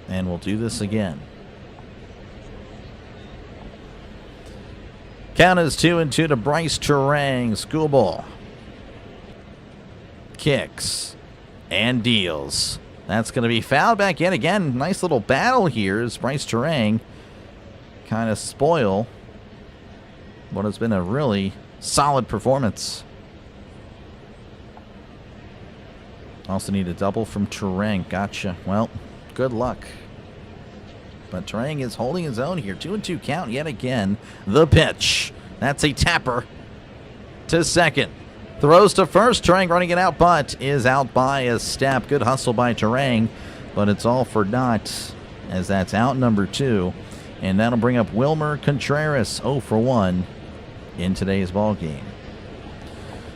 Speaker 2: And we'll do this again. Count is 2-2 to Bryce Terang. Scooble kicks, and deals. That's going to be fouled back yet again. Nice little battle here as Bryce Terang kind of spoil what has been a really solid performance. Also need a double from Terang. Gotcha. Well, good luck. But Terang is holding his own here. 2-2 count yet again. The pitch. That's a tapper to second. Throws to first. Terang running it out, but is out by a step. Good hustle by Terang, but it's all for naught as that's out number 2. And that'll bring up Wilmer Contreras 0 for 1 in today's ball game.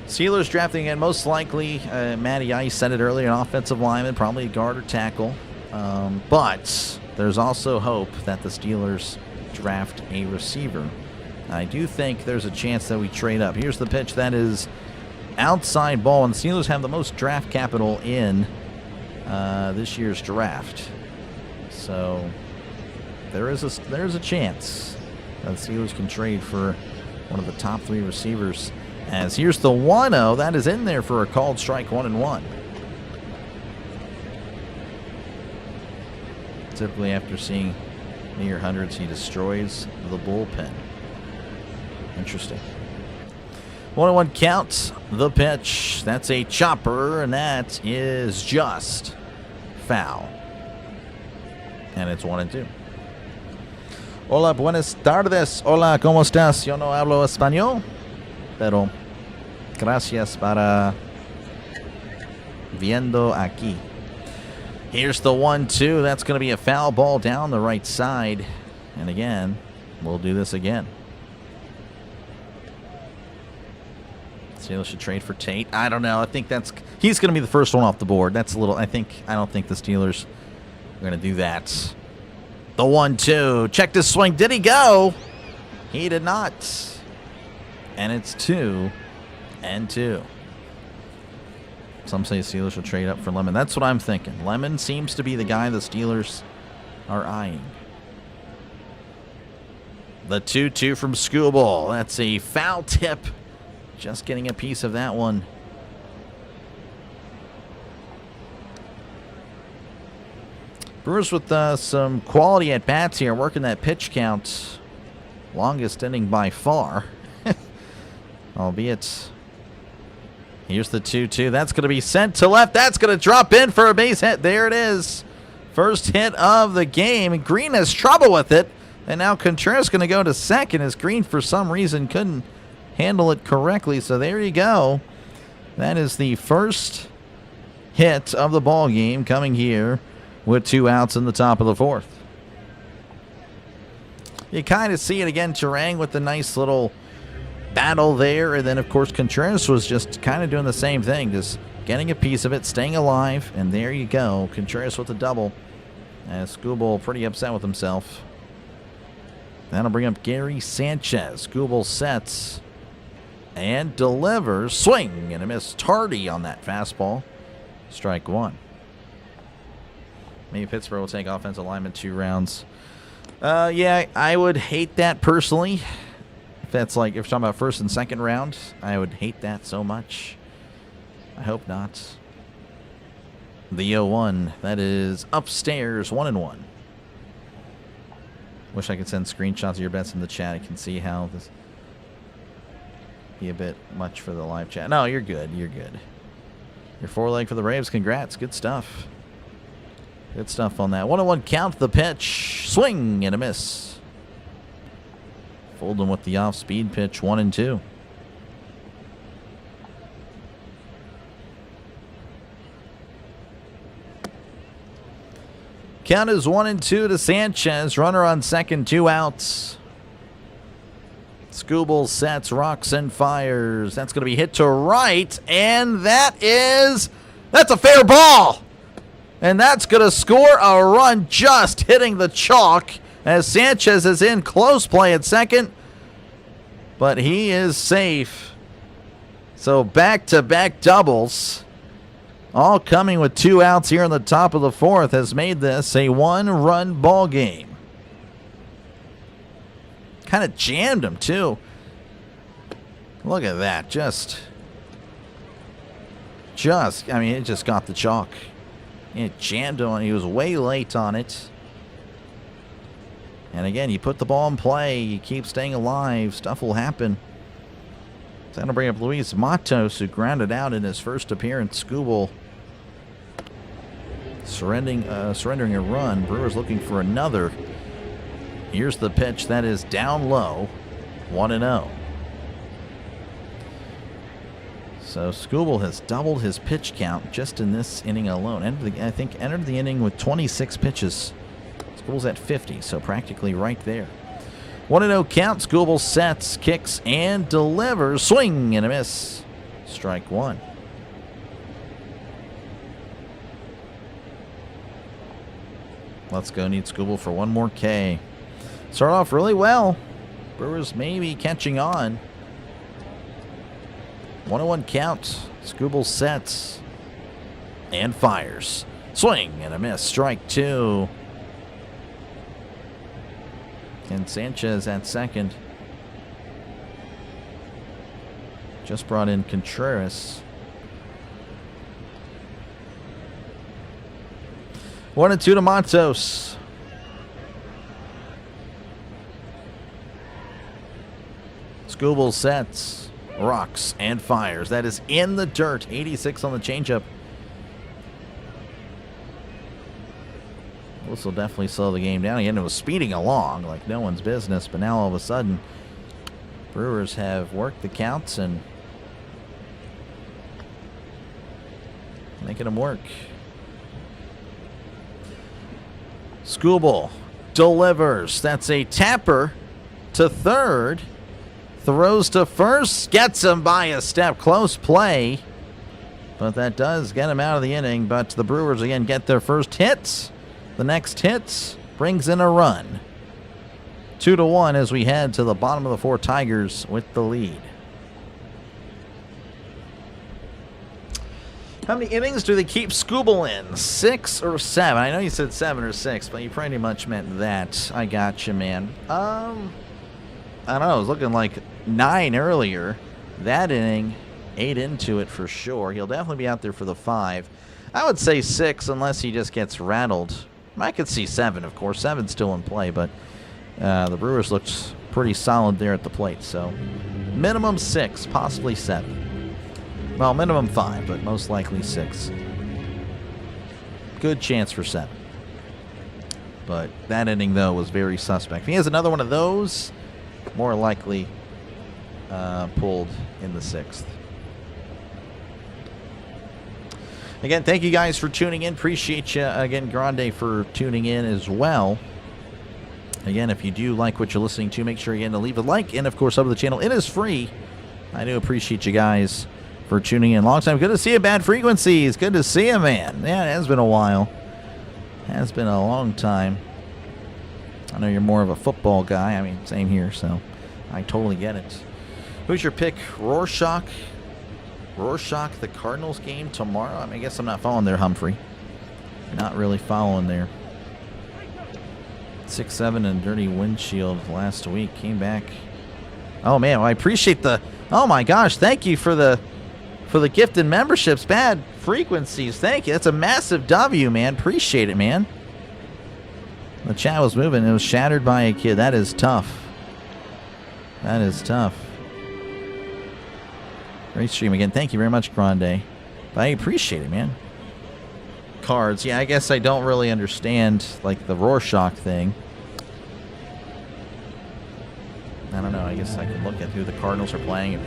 Speaker 2: Steelers drafting in most likely, Matty Ice said it earlier, an offensive lineman, probably a guard or tackle. But there's also hope that the Steelers draft a receiver. I do think there's a chance that we trade up. Here's the pitch that is outside ball, and the Steelers have the most draft capital in this year's draft. So there is a chance that the Steelers can trade for one of the top 3 receivers. As here's the 1-0 that is in there for a called strike, 1-1. Typically after seeing near hundreds, he destroys the bullpen. Interesting. 1-1 count. The pitch. That's a chopper, and that is just foul. And it's 1-2. Hola, buenas tardes. Hola, ¿cómo estás? Yo no hablo español, pero gracias para viendo aquí. Here's the 1-2. That's going to be a foul ball down the right side. And again, we'll do this again. Steelers should trade for Tate. I don't know. I think he's going to be the first one off the board. That's a little, I don't think the Steelers are going to do that. The 1-2. Checked his swing. Did he go? He did not. And it's 2-2. Some say the Steelers will trade up for Lemon. That's what I'm thinking. Lemon seems to be the guy the Steelers are eyeing. The 2-2 from Skubal. That's a foul tip. Just getting a piece of that one. Brewers with some quality at bats here, working that pitch count. Longest inning by far. Albeit, here's the 2-2. That's going to be sent to left. That's going to drop in for a base hit. There it is. First hit of the game. Green has trouble with it. And now Contreras going to go to second as Green, for some reason, couldn't handle it correctly. So there you go. That is the first hit of the ball game coming here with 2 outs in the top of the 4th. You kind of see it again. Terang with the nice little battle there. And then, of course, Contreras was just kind of doing the same thing. Just getting a piece of it, staying alive. And there you go. Contreras with a double. As Skubal pretty upset with himself. That'll bring up Gary Sanchez. Skubal sets and delivers. Swing and a miss. Tardy on that fastball. Strike 1. Maybe Pittsburgh will take offensive lineman 2 rounds. Yeah, I would hate that personally. If that's like, if you're talking about first and second round, I would hate that so much. I hope not. The 0-1, that is upstairs, 1-1. Wish I could send screenshots of your bets in the chat. I can see how this be a bit much for the live chat. No, you're good. You're good. Your 4-leg for the Braves. Congrats. Good stuff. Good stuff on that. 1-1 count. The pitch. Swing and a miss. Folding with the off-speed pitch. 1-2. Count is 1-2 to Sanchez. Runner on second, 2 outs. Skubal sets, rocks, and fires. That's going to be hit to right, and that's a fair ball. And that's going to score a run, just hitting the chalk as Sanchez is in close play at second. But he is safe. So back-to-back doubles, all coming with 2 outs here in the top of the 4th, has made this a 1-run ball game. Kind of jammed him, too. Look at that. Just I mean, it just got the chalk. It jammed on. He was way late on it. And again, you put the ball in play, you keep staying alive, stuff will happen. So that'll bring up Luis Matos, who grounded out in his first appearance. Skubal surrendering a run. Brewers looking for another. Here's the pitch that is down low, 1-0. So Skubal has doubled his pitch count just in this inning alone. Entered the inning with 26 pitches. Skubal's at 50, so practically right there. 1-0 count. Skubal sets, kicks, and delivers. Swing and a miss. Strike one. Let's go. Need Skubal for one more K. Start off really well. Brewers maybe catching on. 1-1 count. Skubal sets and fires. Swing and a miss. Strike two. And Sanchez at second. Just brought in Contreras. 1-2 to Matos. Skubal sets, rocks, and fires. That is in the dirt. 86 on the changeup. This will definitely slow the game down. Again, it was speeding along like no one's business, but now all of a sudden, Brewers have worked the counts and making them work. Skubal delivers. That's a tapper to third. Throws to first. Gets him by a step. Close play. But that does get him out of the inning. But the Brewers again get their first hit. The next hit brings in a run. 2-1 as we head to the bottom of the fourth. Tigers with the lead. How many innings do they keep Skubal in? 6 or 7? I know you said 7 or 6, but you pretty much meant that. I got you, man. I don't know. It was looking like 9 earlier. That inning, 8 into it for sure. He'll definitely be out there for the 5. I would say 6 unless he just gets rattled. I could see 7, of course. 7's still in play, but the Brewers looked pretty solid there at the plate. So minimum 6, possibly 7. Well, minimum 5, but most likely 6. Good chance for 7. But that inning, though, was very suspect. If he has another one of those, more likely pulled in the 6th. Again, thank you guys for tuning in. Appreciate you, again, Grande, for tuning in as well. Again, if you do like what you're listening to, make sure, again, to leave a like and, of course, sub to the channel. It is free. I do appreciate you guys for tuning in. Long time. Good to see you, Bad Frequencies. Good to see you, man. Yeah, it has been a while. It has been a long time. I know you're more of a football guy. I mean, same here, so I totally get it. Who's your pick? Rorschach, the Cardinals game tomorrow? I mean, I guess I'm not following there, Humphrey. Not really following there. 6-7 and dirty windshield last week. Came back. Oh, man, well, I appreciate the... Oh, my gosh, thank you for the gift and memberships. Bad Frequencies, thank you. That's a massive W, man. Appreciate it, man. The chat was moving. It was shattered by a kid. That is tough. That is tough. Great stream again. Thank you very much, Grande. But I appreciate it, man. Cards. Yeah, I guess I don't really understand, like, the Rorschach thing. I don't know. I guess I could look at who the Cardinals are playing.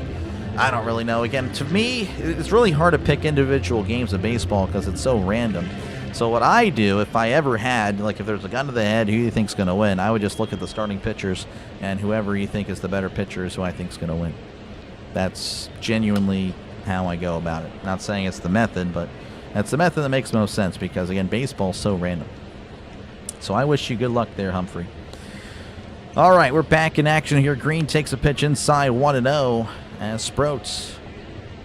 Speaker 2: I don't really know. Again, to me, it's really hard to pick individual games of baseball because it's so random. So what I do, if I ever had, like if there's a gun to the head, who do you think's going to win? I would just look at the starting pitchers, and whoever you think is the better pitcher is who I think's going to win. That's genuinely how I go about it. Not saying it's the method, but that's the method that makes most sense because, again, baseball's so random. So I wish you good luck there, Humphrey. All right, we're back in action here. Green takes a pitch inside 1-0 as Sproats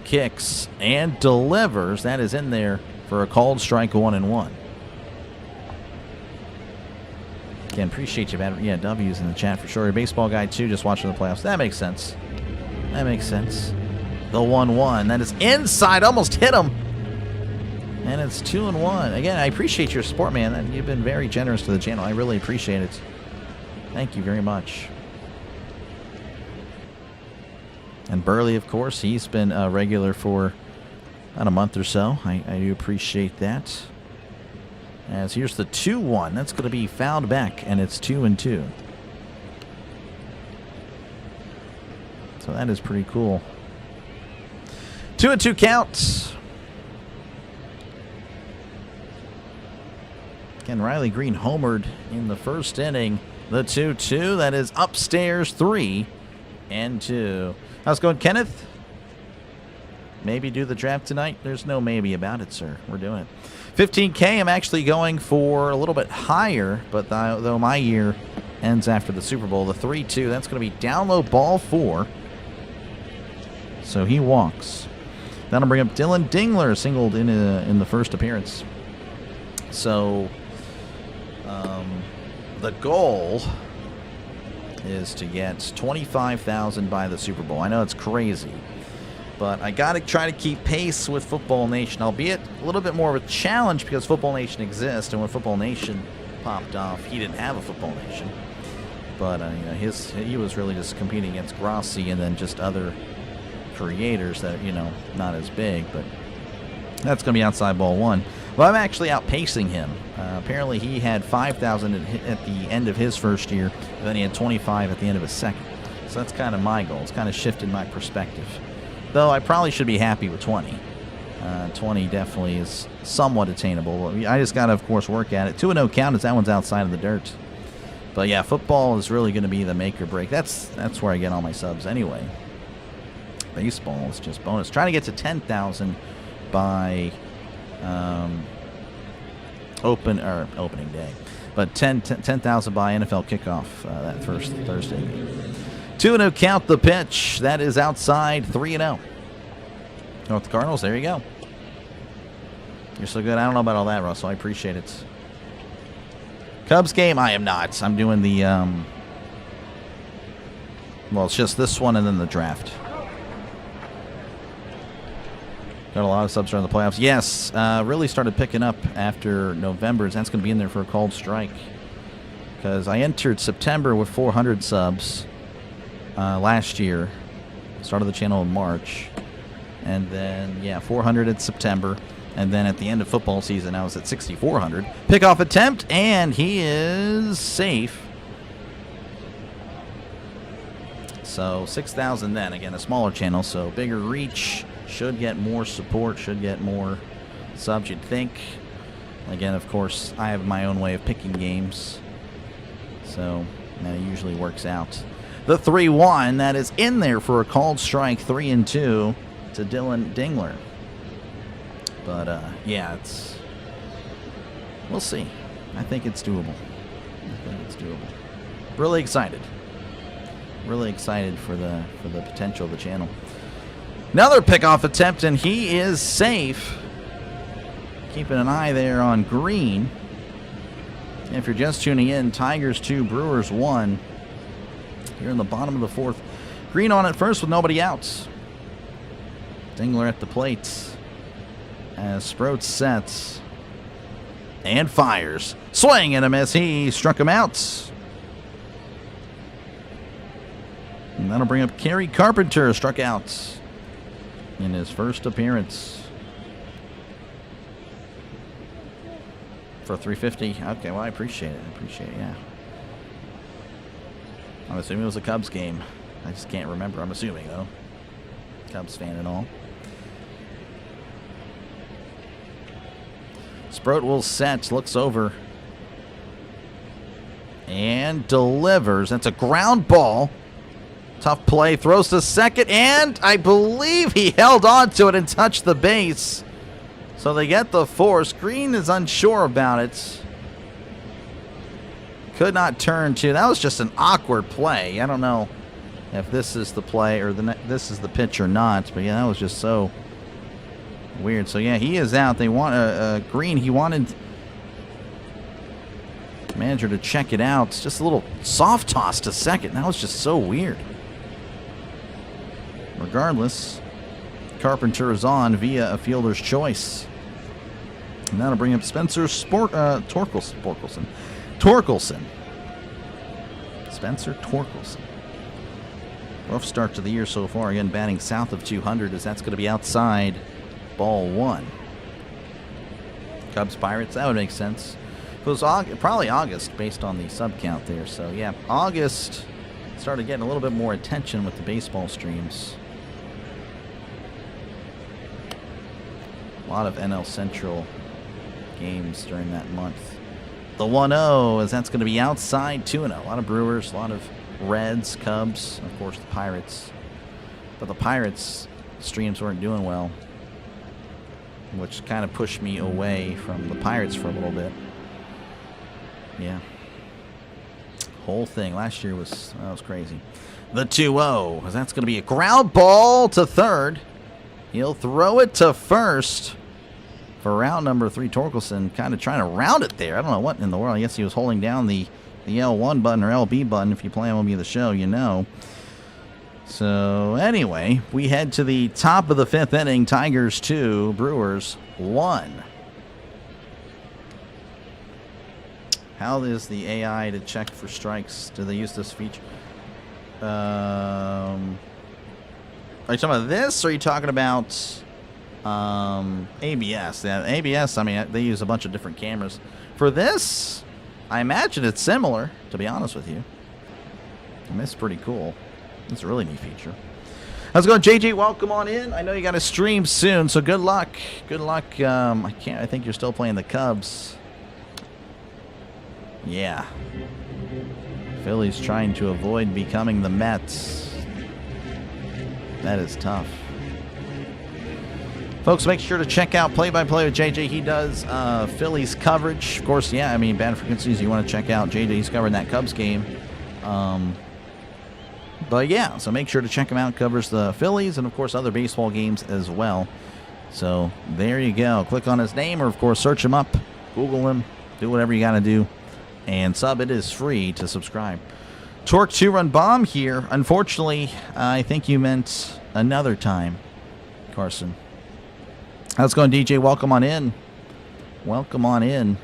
Speaker 2: kicks and delivers. That is in there for a called strike, 1-1. Again, appreciate you, man. Yeah, W's in the chat for sure. Your baseball guy, too, just watching the playoffs. That makes sense. That makes sense. The 1-1. That is inside. Almost hit him. And it's 2-1. Again, I appreciate your support, man. You've been very generous to the channel. I really appreciate it. Thank you very much. And Burley, of course, he's been a regular for about a month or so. I do appreciate that. As here's the 2-1. That's going to be fouled back, and it's 2-2. So that is pretty cool. 2-2 counts. Again, Riley Green homered in the first inning. The 2-2. That is upstairs 3-2. How's it going, Kenneth? Maybe do the draft tonight? There's no maybe about it, sir. We're doing it. 15K, I'm actually going for a little bit higher, but though my year ends after the Super Bowl, the 3-2, that's going to be down low ball 4. So he walks. That'll bring up Dylan Dingler, singled in the first appearance. So the goal is to get 25,000 by the Super Bowl. I know it's crazy, but I got to try to keep pace with Football Nation, albeit a little bit more of a challenge because Football Nation exists, and when Football Nation popped off, he didn't have a Football Nation. But you know, he was really just competing against Grossi and then just other creators that, you know, not as big, but that's going to be outside ball 1. Well, I'm actually outpacing him. Apparently he had 5,000 at the end of his first year, and then he had 25 at the end of his second. So that's kind of my goal. It's kind of shifted my perspective. Though I probably should be happy with 20. 20 definitely is somewhat attainable. I just got to, of course, work at it. 2-0 count as that one's outside of the dirt. But yeah, football is really going to be the make or break. That's where I get all my subs anyway. Baseball is just bonus. Trying to get to 10,000 by opening day, but 10,000 by NFL kickoff that first Thursday. 2-0 count the pitch. That is outside. 3-0. North Cardinals. There you go. You're so good. I don't know about all that, Russell. I appreciate it. Cubs game. I am not. I'm doing the well, it's just this one and then the draft. Got a lot of subs during the playoffs. Yes, really started picking up after November. That's going to be in there for a cold strike. Because I entered September with 400 subs last year. Started the channel in March. And then, yeah, 400 in September. And then at the end of football season, I was at 6,400. Pickoff attempt, and he is safe. So 6,000 then. Again, a smaller channel, so bigger reach. Should get more support, should get more subs, you'd think. Again, of course, I have my own way of picking games, so that usually works out. The 3-1, that is in there for a called strike, 3-2 to Dylan Dingler. But, yeah, we'll see. I think it's doable. Really excited. Really excited for the potential of the channel. Another pickoff attempt, and he is safe. Keeping an eye there on Green. And if you're just tuning in, Tigers 2, Brewers 1. Here in the bottom of the 4th. Green on it first with nobody out. Dingler at the plate. As Sproat sets. And fires. Swing and a miss. He struck him out. And that'll bring up Kerry Carpenter. Struck out in his first appearance for 350. Okay, well, I appreciate it. Yeah. I'm assuming it was a Cubs game. I just can't remember. I'm assuming, though. Cubs fan and all. Sproat will set. Looks over. And delivers. That's a ground ball. Tough play, throws to second, and I believe he held on to it and touched the base. So they get the force. Green is unsure about it. Could not turn to. That was just an awkward play. I don't know if this is the play or this is the pitch or not, but yeah, that was just so weird. So yeah, he is out. They want Green. He wanted the manager to check it out. It's just a little soft toss to second. That was just so weird. Regardless, Carpenter is on via a fielder's choice. And that'll bring up Spencer Torkelson. Spencer Torkelson. Rough start to the year so far. Again, batting south of 200 as that's going to be outside ball 1. Cubs Pirates, that would make sense. It was probably August based on the sub count there. So yeah, August started getting a little bit more attention with the baseball streams. A lot of NL Central games during that month. The 1-0 as that's going to be outside 2-0. A lot of Brewers, a lot of Reds, Cubs, and of course the Pirates. But the Pirates streams weren't doing well, which kind of pushed me away from the Pirates for a little bit. Yeah. Whole thing last year was crazy. The 2-0 as that's going to be a ground ball to third. He'll throw it to first. For round number 3, Torkelson kind of trying to round it there. I don't know what in the world. I guess he was holding down the L1 button or LB button. If you play MLB The Show, you know. So, anyway, we head to the top of the 5th inning. Tigers 2, Brewers 1. How is the AI to check for strikes? Do they use this feature? Are you talking about this, or are you talking about ABS? Yeah, ABS, I mean, they use a bunch of different cameras. For this, I imagine it's similar, to be honest with you. And that's pretty cool. It's a really neat feature. How's it going, JJ? Welcome on in. I know you got to stream soon, so good luck. Good luck. I think you're still playing the Cubs. Yeah. Phillies trying to avoid becoming the Mets. That is tough. Folks, make sure to check out Play-by-Play with JJ. He does Phillies coverage. Of course, yeah, I mean, bad frequencies, you want to check out JJ. He's covering that Cubs game. But yeah, so make sure to check him out. Covers the Phillies and, of course, other baseball games as well. So there you go. Click on his name or, of course, search him up. Google him. Do whatever you got to do. And sub, it is free to subscribe. Torque 2-run bomb here. Unfortunately, I think you meant another time, Carson. How's it going, DJ? Welcome on in. Welcome on in.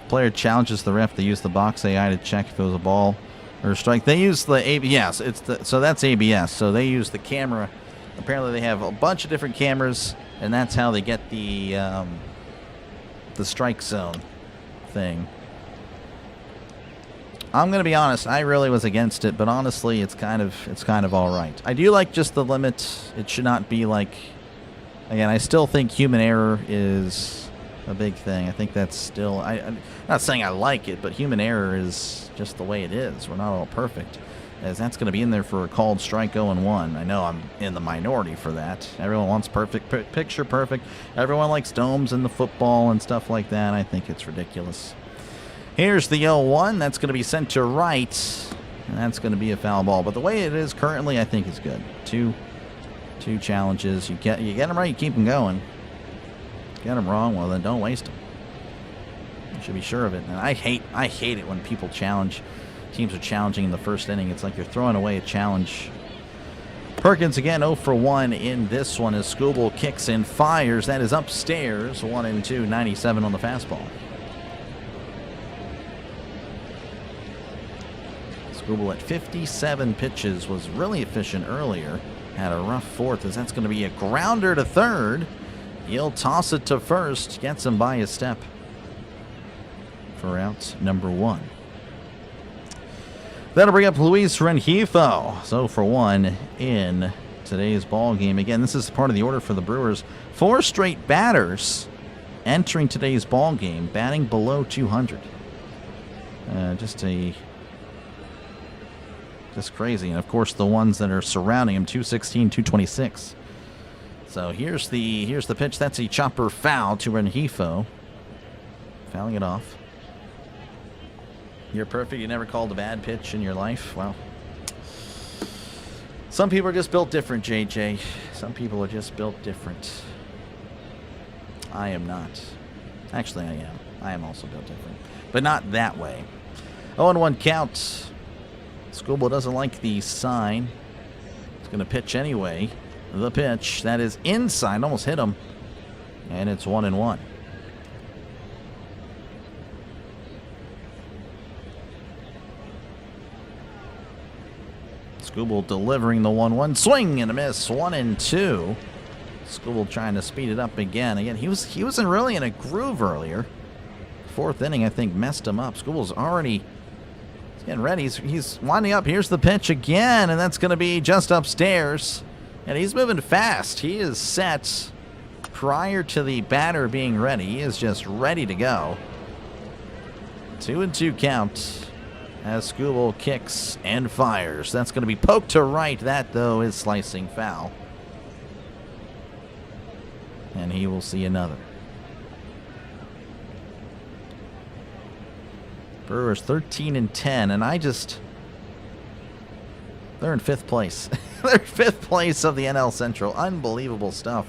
Speaker 2: Player challenges the ref to use the box AI to check if it was a ball or a strike. They use the ABS. So that's ABS. So they use the camera. Apparently, they have a bunch of different cameras, and that's how they get the strike zone thing. I'm gonna be honest. I really was against it, but honestly, it's kind of all right. I do like just the limit. It should not be like. Again, I still think human error is a big thing. I think that's still. I'm not saying I like it, but human error is just the way it is. We're not all perfect, as that's going to be in there for a called strike 0-1. I know I'm in the minority for that. Everyone wants perfect, picture perfect. Everyone likes domes in the football and stuff like that. I think it's ridiculous. Here's the 0-1. That's going to be sent to right, and that's going to be a foul ball. But the way it is currently, I think is good. Two challenges. You get them right, you keep them going. Get them wrong, well then don't waste them. You should be sure of it. And I hate it when people challenge. Teams are challenging in the first inning. It's like you're throwing away a challenge. Perkins again 0 for 1 in this one as Skubal kicks and fires. That is upstairs. 1-2, 97 on the fastball. Skubal at 57 pitches was really efficient earlier. Had a rough fourth as that's going to be a grounder to third. He'll toss it to first. Gets him by a step for out number 1. That'll bring up Luis Rengifo. So for 1 in today's ball game. Again, this is part of the order for the Brewers. 4 straight batters entering today's ball game, batting below 200. Just crazy. And of course the ones that are surrounding him, 216, 226. So here's the pitch. That's a chopper foul to Rengifo. Fouling it off. You're perfect. You never called a bad pitch in your life. Well, some people are just built different, JJ. Some people are just built different. I am not. Actually, I am. I am also built different. But not that way. 0-1 count. Skubal doesn't like the sign. He's going to pitch anyway. The pitch. That is inside. Almost hit him. And it's 1-1. Skubal delivering the 1-1 swing and a miss. 1-2. Skubal trying to speed it up again. Again, he wasn't really in a groove earlier. Fourth inning, I think, messed him up. Skubal's already getting ready. He's winding up. Here's the pitch again, and that's going to be just upstairs. And he's moving fast. He is set prior to the batter being ready. He is just ready to go. 2-2 count as Skubal kicks and fires. That's going to be poked to right. That, though, is slicing foul. And he will see another. Brewers 13-10, and they're in 5th place. They're 5th place of the NL Central. Unbelievable stuff.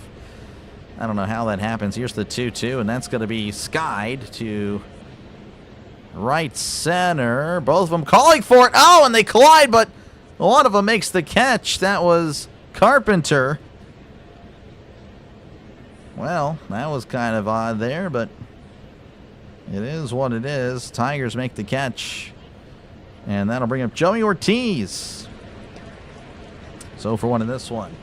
Speaker 2: I don't know how that happens. Here's the 2-2, and that's going to be skied to right center. Both of them calling for it. Oh, and they collide, but one of them makes the catch. That was Carpenter. Well, that was kind of odd there, but it is what it is. Tigers make the catch, and that'll bring up Joey Ortiz. So for one in this one.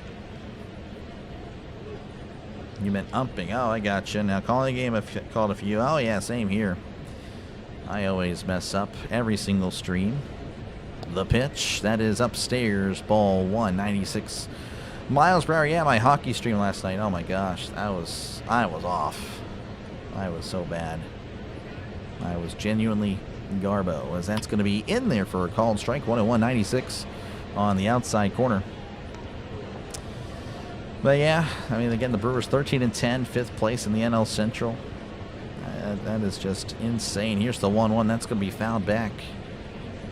Speaker 2: You meant umping. Oh, I gotcha. Now calling the game, I've called a few. Oh, yeah, same here. I always mess up every single stream. The pitch, that is upstairs, ball 1, 96 miles per hour. Yeah, my hockey stream last night. Oh my gosh, I was off. I was so bad. I was genuinely garbo, as that's going to be in there for a called strike. 101, 96 on the outside corner. But yeah, I mean, again, the Brewers 13-10, 5th place in the NL Central. That is just insane. Here's the 1-1. That's going to be fouled back.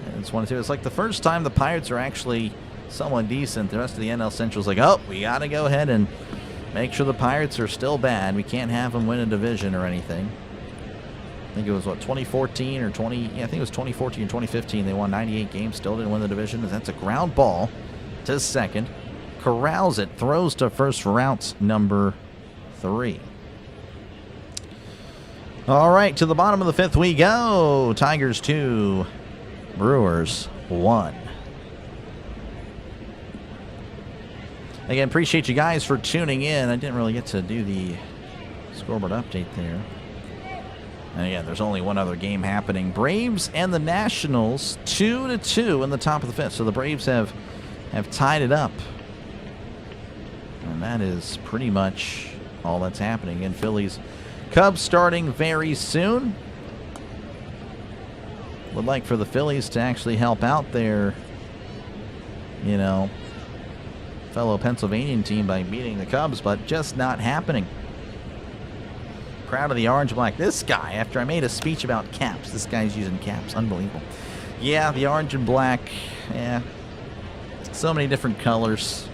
Speaker 2: And it's 1-2. It's like the first time the Pirates are actually somewhat decent. The rest of the NL Central is like, oh, we got to go ahead and make sure the Pirates are still bad. We can't have them win a division or anything. I think it was, what, 2014 or 20... Yeah, I think it was 2014 or 2015. They won 98 games, still didn't win the division. That's a ground ball to second. Corrals it, throws to first for route number 3. All right, to the bottom of the 5th we go. Tigers 2, Brewers 1. Again, appreciate you guys for tuning in. I didn't really get to do the scoreboard update there. And again, there's only one other game happening. Braves and the Nationals 2-2 in the top of the 5th. So the Braves have tied it up. And that is pretty much all that's happening. And Phillies, Cubs starting very soon. Would like for the Phillies to actually help out their, fellow Pennsylvanian team by beating the Cubs, but just not happening. Proud of the orange and black. This guy, after I made a speech about caps, this guy's using caps. Unbelievable. Yeah, the orange and black. Yeah. So many different colors.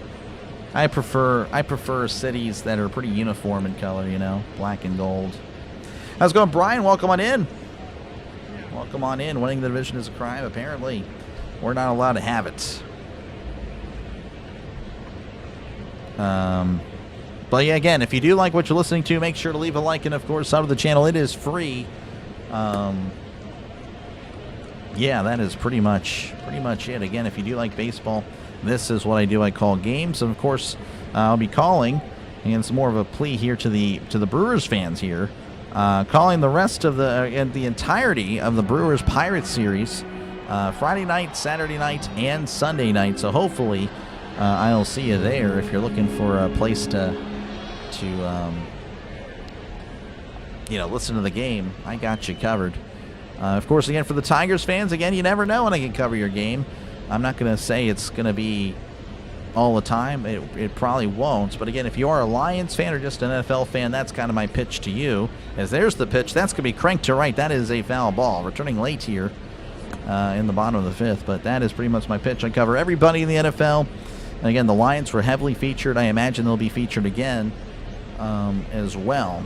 Speaker 2: I prefer cities that are pretty uniform in color, black and gold. How's it going, Brian? Welcome on in. Welcome on in. Winning the division is a crime, apparently. We're not allowed to have it. But yeah, again, if you do like what you're listening to, make sure to leave a like and, of course, sub to the channel. It is free. Yeah, that is pretty much it. Again, if you do like baseball, this is what I do. I call games. And of course, I'll be calling, and it's more of a plea here to the Brewers fans here, calling the rest of the entirety of the Brewers Pirates series, Friday night, Saturday night, and Sunday night. So hopefully, I'll see you there if you're looking for a place to listen to the game. I got you covered. Of course, again, for the Tigers fans, again, you never know when I can cover your game. I'm not going to say it's going to be all the time. It probably won't. But again, if you are a Lions fan or just an NFL fan, that's kind of my pitch to you. As there's the pitch. That's going to be cranked to right. That is a foul ball. Returning late here in the bottom of the 5th. But that is pretty much my pitch. I cover everybody in the NFL. And again, the Lions were heavily featured. I imagine they'll be featured again as well.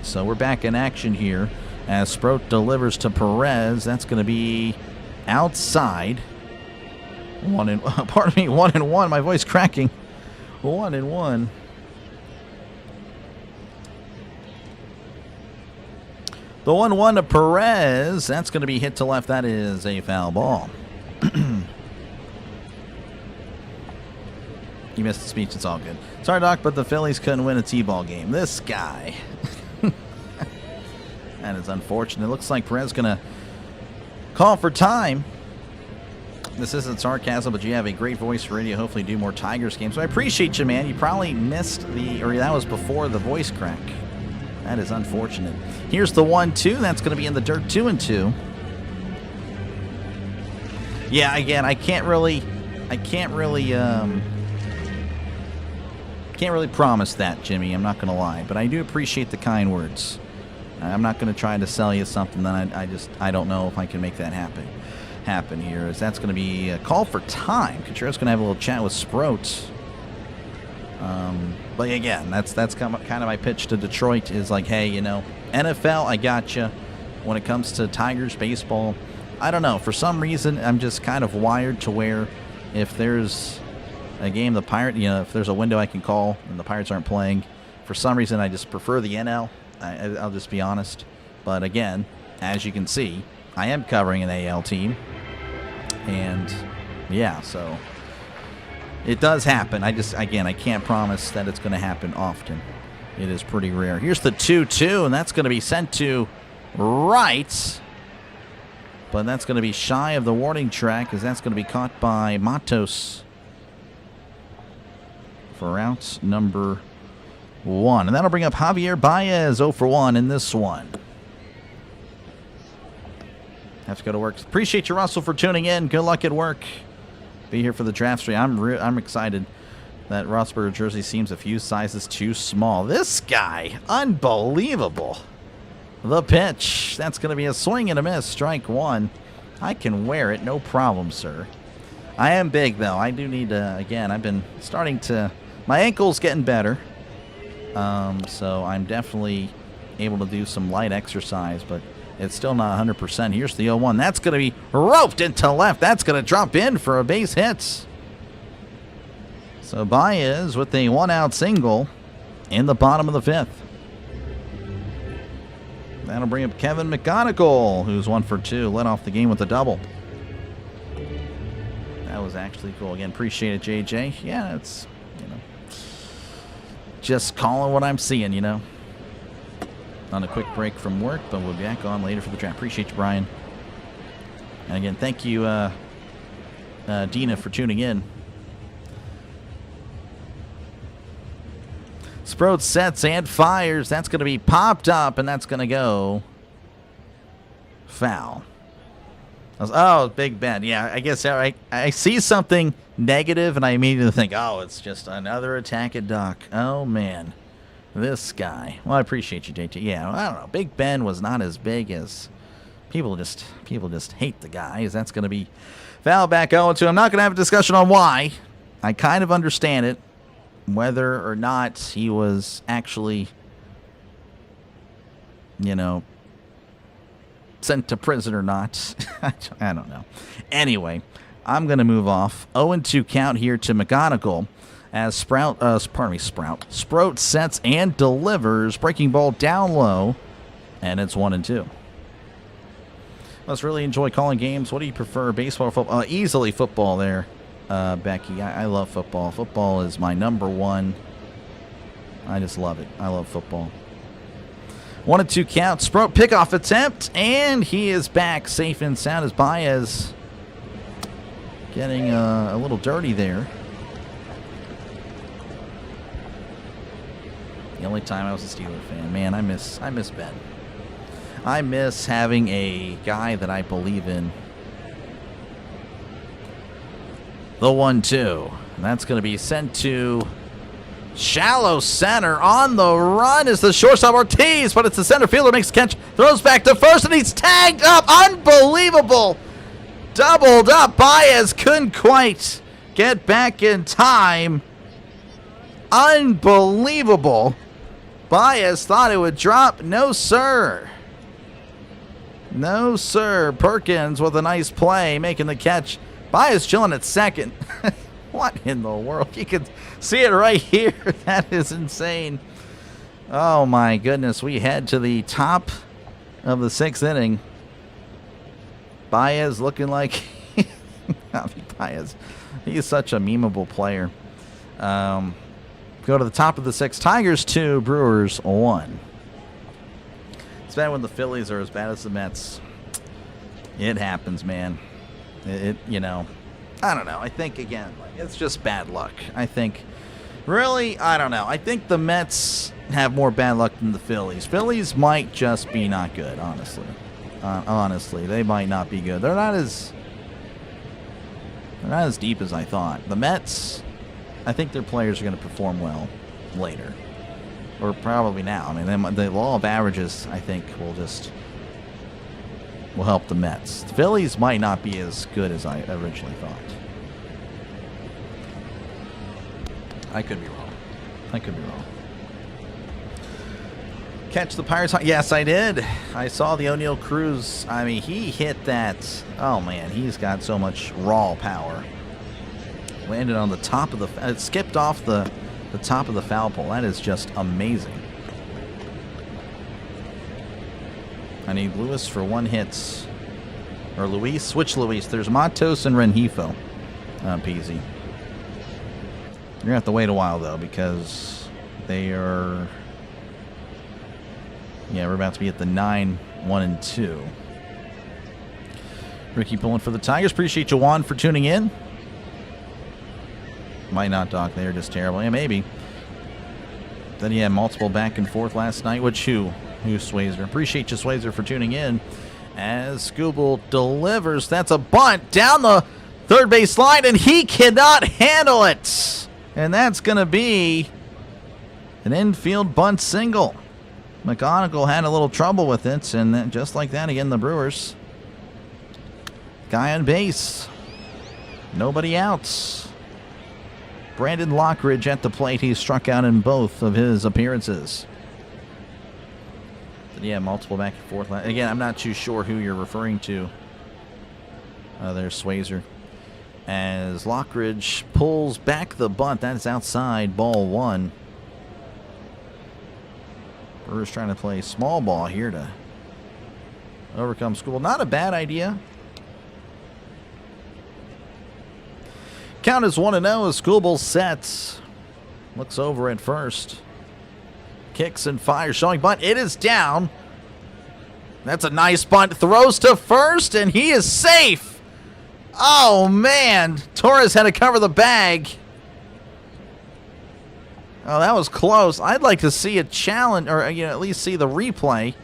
Speaker 2: So we're back in action here as Sproat delivers to Perez. That's going to be outside. 1-1. My voice cracking. 1-1. The 1-1 to Perez. That's going to be hit to left. That is a foul ball. You missed the speech. It's all good. Sorry, Doc, but the Phillies couldn't win a T-ball game. This guy. That is unfortunate. It looks like Perez is going to call for time. This isn't sarcasm, but you have a great voice for radio. Hopefully do more Tigers games. So I appreciate you, man. You probably missed or that was before the voice crack. That is unfortunate. Here's the 1-2. That's going to be in the dirt. 2-2. Yeah, again, I can't really promise that, Jimmy. I'm not going to lie, but I do appreciate the kind words. I'm not going to try to sell you something that I don't know if I can make that happen here. As that's going to be a call for time. Contreras going to have a little chat with Sproat. But again, that's kind of my pitch to Detroit is like, hey, you know, NFL, I got you. When it comes to Tigers baseball, I don't know. For some reason, I'm just kind of wired to where if there's a game, if there's a window I can call and the Pirates aren't playing, for some reason I just prefer the NL. I'll just be honest. But again, as you can see, I am covering an AL team. And yeah, so it does happen. I can't promise that it's going to happen often. It is pretty rare. Here's the 2-2, and that's going to be sent to right. But that's going to be shy of the warning track, as that's going to be caught by Matos for out number 1. And that'll bring up Javier Baez, 0 for 1 in this one. Have to go to work. Appreciate you, Russell, for tuning in. Good luck at work. Be here for the draft stream. I'm excited. That Rossburg jersey seems a few sizes too small. This guy, unbelievable. The pitch. That's going to be a swing and a miss. Strike 1. I can wear it. No problem, sir. I am big, though. I do need to, again, I've been starting to, my ankle's getting better. So I'm definitely able to do some light exercise, but it's still not 100%. Here's the 0-1. That's going to be roped into left. That's going to drop in for a base hit. So Baez with a 1-out single in the bottom of the 5th. That'll bring up Kevin McGonigal, who's 1 for 2. Led off the game with a double. That was actually cool. Again, appreciate it, JJ. Yeah, it's, just calling what I'm seeing, On a quick break from work, but we'll be back on later for the draft. Appreciate you, Brian. And again, thank you, Dina, for tuning in. Sproat sets and fires. That's going to be popped up, and that's going to go foul. Oh, Big Ben. Yeah, I guess I see something negative, and I immediately think, oh, it's just another attack at Doc. Oh, man. This guy. Well, I appreciate you, JT. Yeah, I don't know. Big Ben was not as big as people just hate the guy. That's going to be foul back 0-2. I'm not going to have a discussion on why. I kind of understand it. Whether or not he was actually, sent to prison or not. I don't know. Anyway, I'm going to move off. 0-2 count here to McGonigal as Sprout sets and delivers. Breaking ball down low, and it's 1-2. Must really enjoy calling games. What do you prefer, baseball or football? Easily football there. Becky, I love football. Football is my number one. I just love it. I love football. 1-2 count. Sproat pickoff attempt, and he is back safe and sound as Baez getting a little dirty there. The only time I was a Steeler fan. Man, I miss Ben. I miss having a guy that I believe in. The 1-2. And that's going to be sent to shallow center. On the run is the shortstop Ortiz, but it's the center fielder, makes the catch, throws back to first, and he's tagged up. Unbelievable. Doubled up. Baez couldn't quite get back in time. Unbelievable. Baez thought it would drop. No, sir. No, sir. Perkins with a nice play, making the catch. Baez chilling at second. What in the world? You can see it right here. That is insane. Oh, my goodness. We head to the top of the 6th inning. Baez looking like Baez. He's such a memeable player. Go to the top of the 6th. Tigers 2, Brewers 1. It's bad when the Phillies are as bad as the Mets. It happens, man. You know, I don't know. I think, again, it's just bad luck. I think, really, I don't know. I think the Mets have more bad luck than the Phillies. Phillies might just be not good, honestly. Honestly, they might not be good. They're not as deep as I thought. The Mets, I think their players are going to perform well later. Or probably now. I mean, the law of averages, I think, will help the Mets. The Phillies might not be as good as I originally thought. I could be wrong. Catch the Pirates? Yes, I did. I saw the O'Neal Cruz. I mean, he hit that. Oh, man, he's got so much raw power. Landed on the top of the... It skipped off the top of the foul pole. That is just amazing. I need Luis for 1 hit. Or Luis. Which Luis? There's Matos and Rengifo. Peasy. You're going to have to wait a while, though, because they are... Yeah, we're about to be at the 9, 1, and 2. Ricky pulling for the Tigers. Appreciate you, Juan, for tuning in. Might not, Doc. They're just terrible. Yeah, maybe. Then he had multiple back and forth last night. Which who Swayzer? Appreciate you, Swayzer, for tuning in. As Scooble delivers. That's a bunt down the third base line, and he cannot handle it. And that's going to be an infield bunt single. McGonigal had a little trouble with it, and then just like that, again, the Brewers. Guy on base. Nobody out. Brandon Lockridge at the plate. He struck out in both of his appearances. Yeah, multiple back and forth. Again, I'm not too sure who you're referring to. There's Swayzer. As Lockridge pulls back the bunt. That's outside, ball 1. Brewers trying to play small ball here to overcome School. Not a bad idea. Count is 1-0 as Schoolbull sets. Looks over at first. Kicks and fires. Showing bunt. It is down. That's a nice bunt. Throws to first, and he is safe. Oh, man. Torres had to cover the bag. Oh, that was close. I'd like to see a challenge, or at least see the replay.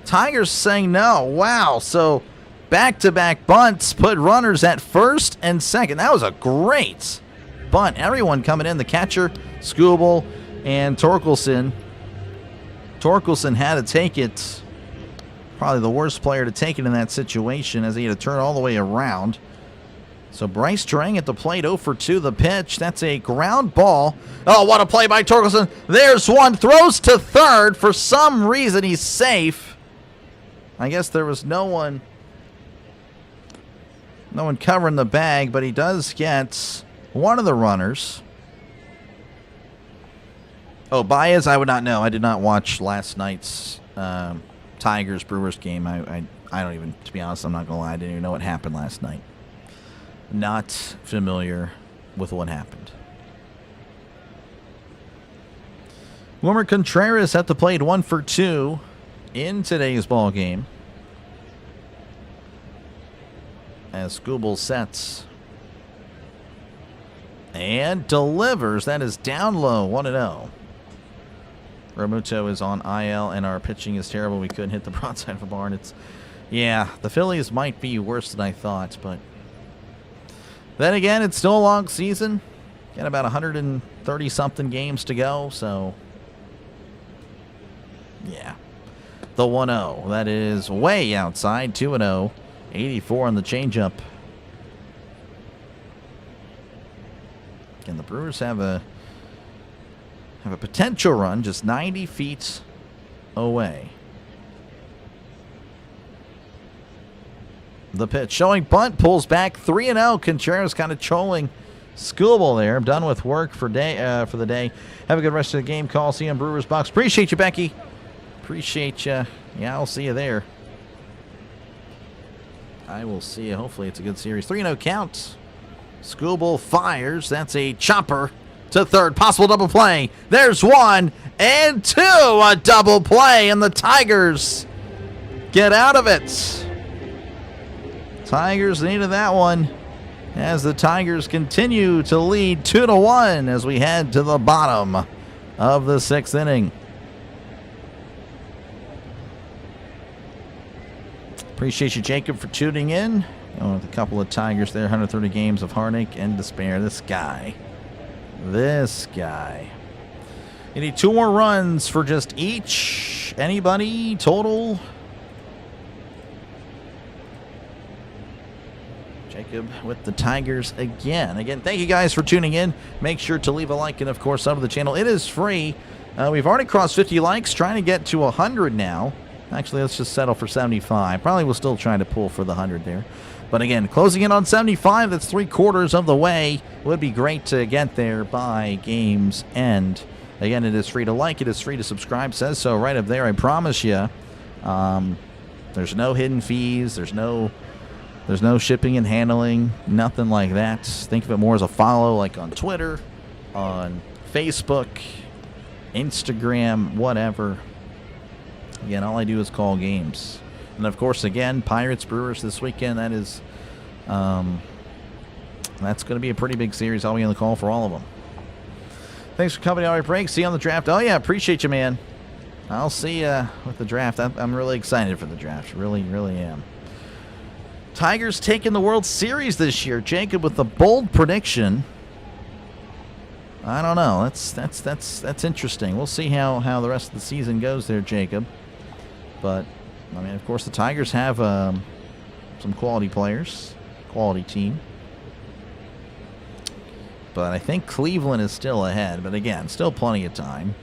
Speaker 2: Tigers saying no. Wow. So back-to-back bunts put runners at first and second. That was a great bunt. Everyone coming in. The catcher, Scooble, and Torkelson. Torkelson had to take it. Probably the worst player to take it in that situation, as he had to turn all the way around. So Bryce Trang at the plate, 0 for 2 the pitch. That's a ground ball. Oh, what a play by Torkelson. There's one. Throws to third. For some reason, he's safe. I guess there was no one covering the bag, but he does get one of the runners. Oh, Baez, I would not know. I did not watch last night's Tigers-Brewers game. I don't even, to be honest, I'm not going to lie. I didn't even know what happened last night. Not familiar with what happened. Wilmer Contreras at the plate, 1 for 2 in today's ball game. As Scooble sets and delivers. That is down low, 1-0. Romuto is on IL, and our pitching is terrible. We couldn't hit the broadside of the barn. Yeah, the Phillies might be worse than I thought, but then again, it's still a long season. Got about 130-something games to go, so yeah. The 1-0. That is way outside, 2-0. 84 on the changeup. And the Brewers have a potential run just 90 feet away. The pitch showing bunt, pulls back 3-0. Contreras kind of trolling Schoolbull there. I'm done with work for the day. Have a good rest of the game. Call. See you in Brewers Box. Appreciate you, Becky. Appreciate you. Yeah, I'll see you there. I will see. Hopefully it's a good series. 3-0 count. Skubal fires. That's a chopper to third. Possible double play. There's 1 and 2. A double play, and the Tigers get out of it. Tigers needed that one as the Tigers continue to lead 2-1 as we head to the bottom of the 6th inning. Appreciate you, Jacob, for tuning in. With a couple of Tigers there, 130 games of heartache and despair. This guy. You need 2 more runs for just each. Anybody? Total? Jacob with the Tigers again. Again, thank you guys for tuning in. Make sure to leave a like and, of course, sub to the channel. It is free. We've already crossed 50 likes. Trying to get to 100 now. Actually, let's just settle for 75. Probably will still try to pull for the 100 there. But again, closing in on 75, that's 3/4 of the way. Would be great to get there by game's end. Again, it is free to like, it is free to subscribe. Says so right up there, I promise you. There's no hidden fees, there's no shipping and handling, nothing like that. Think of it more as a follow, like on Twitter, on Facebook, Instagram, whatever. Again, all I do is call games. And, of course, again, Pirates, Brewers this weekend. That is, that's going to be a pretty big series. I'll be on the call for all of them. Thanks for coming on our break. See you on the draft. Oh, yeah, appreciate you, man. I'll see you with the draft. I'm really excited for the draft. Really, really am. Tigers taking the World Series this year. Jacob with the bold prediction. I don't know. That's interesting. We'll see how the rest of the season goes there, Jacob. But, I mean, of course, the Tigers have some quality players, quality team. But I think Cleveland is still ahead. But, again, still plenty of time.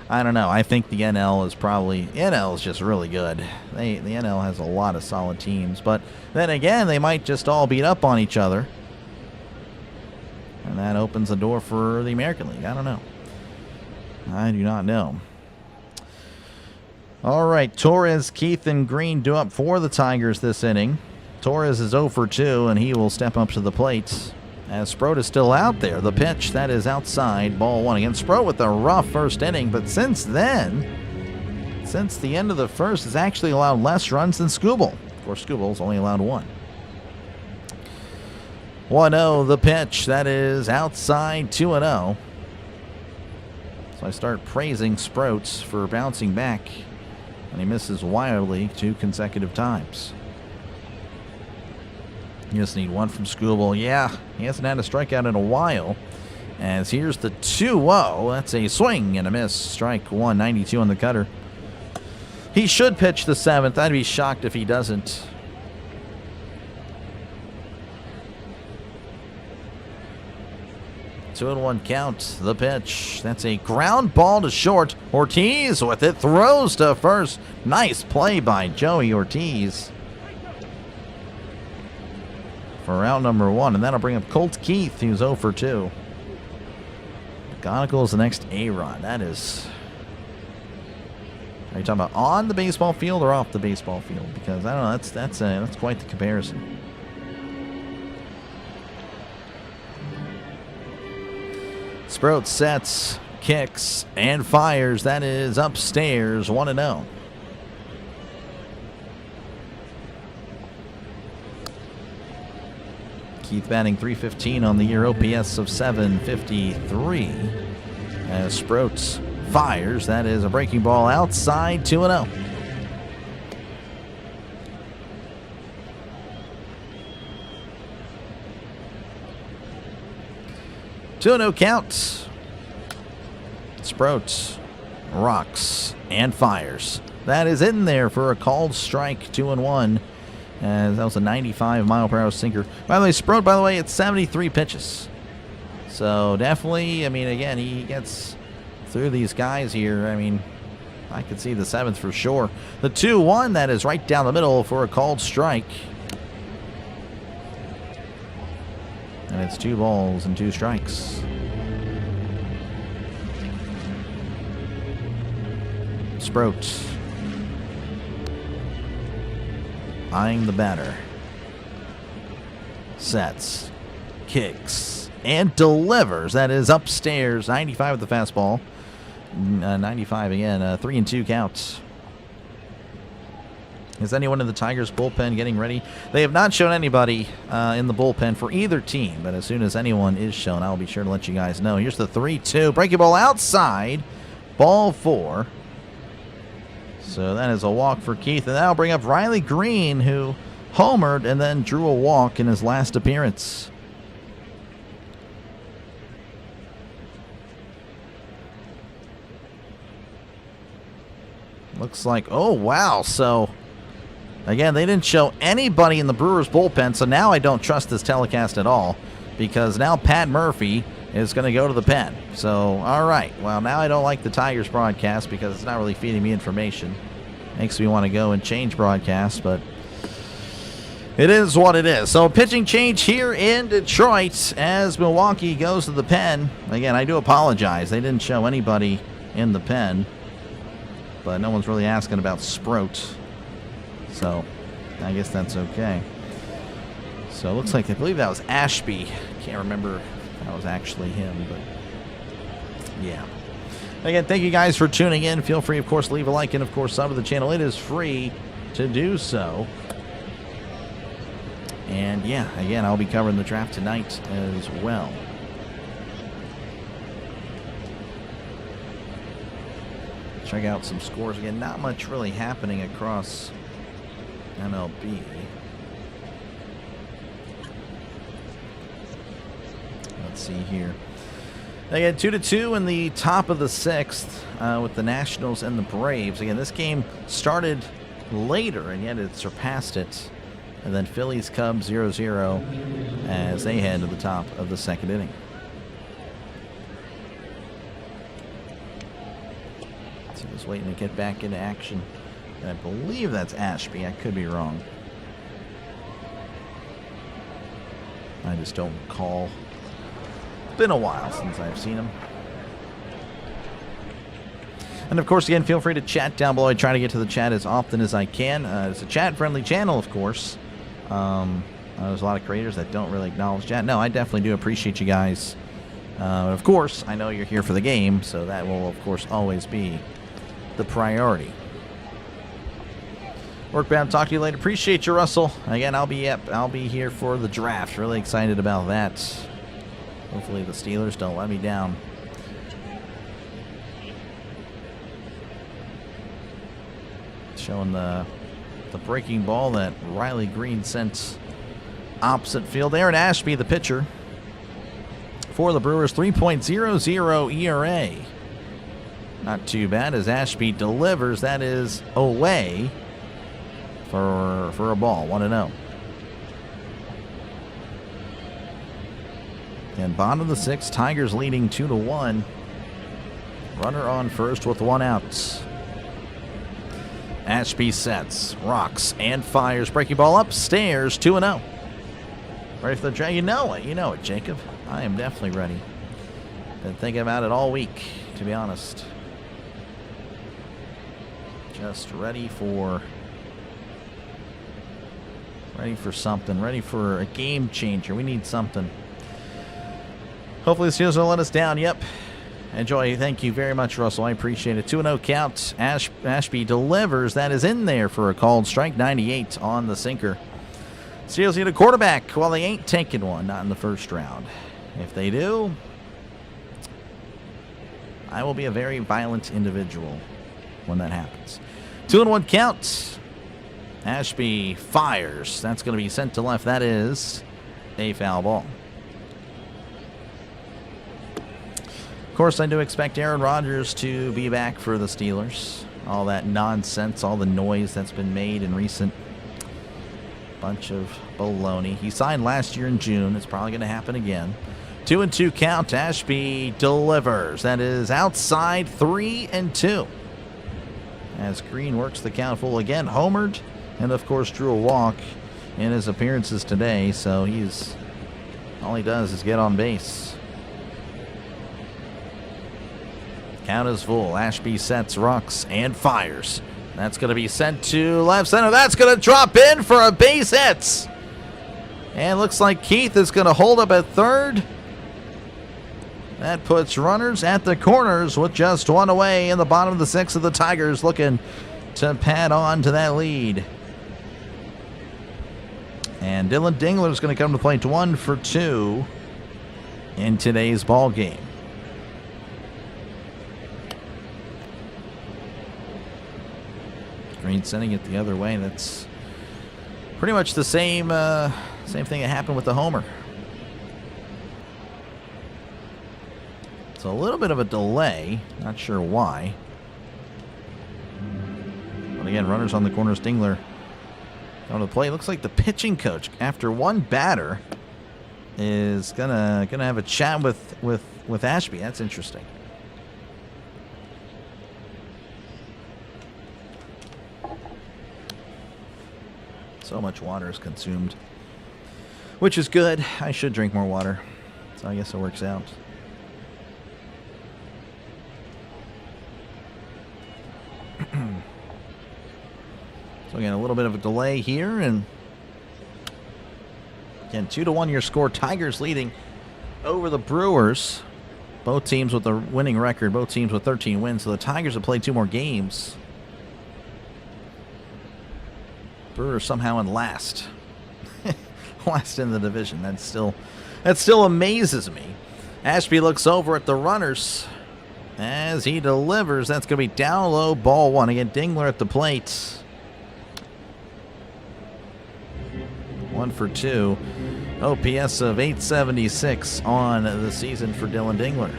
Speaker 2: I don't know. I think the NL is just really good. The NL has a lot of solid teams. But then again, they might just all beat up on each other. And that opens the door for the American League. I don't know. I do not know. All right, Torres, Keith, and Green due up for the Tigers this inning. Torres is 0 for 2, and he will step up to the plate. As Sproat is still out there. The pitch, that is outside, ball 1. Again, Sproat with a rough first inning, but since then, since the end of the first, has actually allowed less runs than Skubal. Of course, Skubal's only allowed 1. 1-0, the pitch, that is outside, 2-0. So I start praising Sproat for bouncing back, and he misses wildly 2 consecutive times. You just need 1 from Skubal. Yeah, he hasn't had a strikeout in a while. As here's the 2-0. That's a swing and a miss. Strike 1, 92 on the cutter. He should pitch the 7th. I'd be shocked if he doesn't. Two and 1 count. The pitch. That's a ground ball to short. Ortiz with it. Throws to first. Nice play by Joey Ortiz for round number 1. And that'll bring up Colt Keith, who's 0 for 2. McGonigal is the next A-Rod. That is... Are you talking about on the baseball field or off the baseball field? Because I don't know. That's quite the comparison. Sproat sets, kicks, and fires. That is upstairs, 1-0. Keith batting .315 on the year, OPS of .753. As Sproat fires, that is a breaking ball outside, 2-0. No count. Sproat rocks and fires. That is in there for a called strike, 2-1. As that was a 95-mile-per-hour sinker. By the way, Sproat, by the way, it's 73 pitches. So definitely, I mean, again, he gets through these guys here. I mean, I could see the 7th for sure. The 2-1, that is right down the middle for a called strike. And it's 2 balls and 2 strikes. Sproat eyeing the batter. sets, kicks, and delivers. That is upstairs. 95 with the fastball. 95 again. 3-2 counts. Is anyone in the Tigers bullpen getting ready? They have not shown anybody in the bullpen for either team, but as soon as anyone is shown, I'll be sure to let you guys know. Here's the 3-2. Breaking ball outside. Ball 4. So that is a walk for Keith, and that'll bring up Riley Green, who homered and then drew a walk in his last appearance. Looks like, oh, wow. So, again, they didn't show anybody in the Brewers bullpen, so now I don't trust this telecast at all because now Pat Murphy is going to go to the pen. So, all right. Well, now I don't like the Tigers broadcast because it's not really feeding me information. Makes me want to go and change broadcast, but it is what it is. So, pitching change here in Detroit as Milwaukee goes to the pen. Again, I do apologize. They didn't show anybody in the pen, but no one's really asking about Sprout. So, I guess that's okay. So, it looks like, I believe that was Ashby. Can't remember if that was actually him, but yeah. Again, thank you guys for tuning in. Feel free, of course, leave a like and, of course, sub to the channel. It is free to do so. And, yeah, again, I'll be covering the draft tonight as well. Check out some scores again. Not much really happening across MLB. Let's see here. Again, 2-2 in the top of the 6th with the Nationals and the Braves. Again, this game started later, and yet it surpassed it. And then Phillies Cubs 0-0 as they head to the top of the 2nd inning. So just waiting to get back into action. And I believe that's Ashby. I could be wrong. I just don't recall. It's been a while since I've seen him. And of course, again, feel free to chat down below. I try to get to the chat as often as I can. It's a chat-friendly channel, of course. There's a lot of creators that don't really acknowledge chat. No, I definitely do appreciate you guys. Of course, I know you're here for the game, so that will, of course, always be the priority. Workbound, talk to you later. Appreciate you, Russell. Again, I'll be here for the draft. Really excited about that. Hopefully the Steelers don't let me down. Showing the breaking ball that Riley Green sent opposite field. Aaron Ashby, the pitcher for the Brewers, 3.00 ERA. Not too bad as Ashby delivers. That is away for a ball, 1-0. And bottom of the 6th, Tigers leading 2-1. Runner on first with 1 out. Ashby sets, rocks, and fires. Breaking ball upstairs, 2-0. Ready for the draft? You know it, Jacob. I am definitely ready. Been thinking about it all week, to be honest. Just ready for something. Ready for a game changer. We need something. Hopefully the Steelers will let us down. Yep. Enjoy. Thank you very much, Russell. I appreciate it. 2-0 count. Ashby delivers. That is in there for a called strike. 98 on the sinker. Steelers need a quarterback. Well, they ain't taking one. Not in the first round. If they do, I will be a very violent individual when that happens. 2-1 count. Ashby fires. That's going to be sent to left. That is a foul ball. Of course, I do expect Aaron Rodgers to be back for the Steelers. All that nonsense, all the noise that's been made in recent bunch of baloney. He signed last year in June. It's probably going to happen again. 2-2 count. Ashby delivers. That is outside, 3-2. As Green works the count full again. Homered and, of course, drew a walk in his appearances today. So all he does is get on base. Count is full. Ashby sets, rocks, and fires. That's going to be sent to left center. That's going to drop in for a base hit. And looks like Keith is going to hold up at third. That puts runners at the corners with just one away in the bottom of the sixth of the Tigers looking to pad on to that lead. And Dylan Dingler is going to come to plate 1 for 2 in today's ball game. Green sending it the other way. That's pretty much the same thing that happened with the homer. It's a little bit of a delay. Not sure why. But again, runners on the corners. Dingler on the plate. Looks like the pitching coach, after one batter, is gonna have a chat with Ashby. That's interesting. So much water is consumed, which is good. I should drink more water, so I guess it works out. So again, a little bit of a delay here, and again, 2-1 your score. Tigers leading over the Brewers. Both teams with a winning record. Both teams with 13 wins. So the Tigers have played 2 more games. Brewers somehow in last. Last in the division. That still amazes me. Ashby looks over at the runners as he delivers. That's going to be down low, ball 1. Again, Dingler at the plate. 1 for 2. OPS of 876 on the season for Dylan Dingler.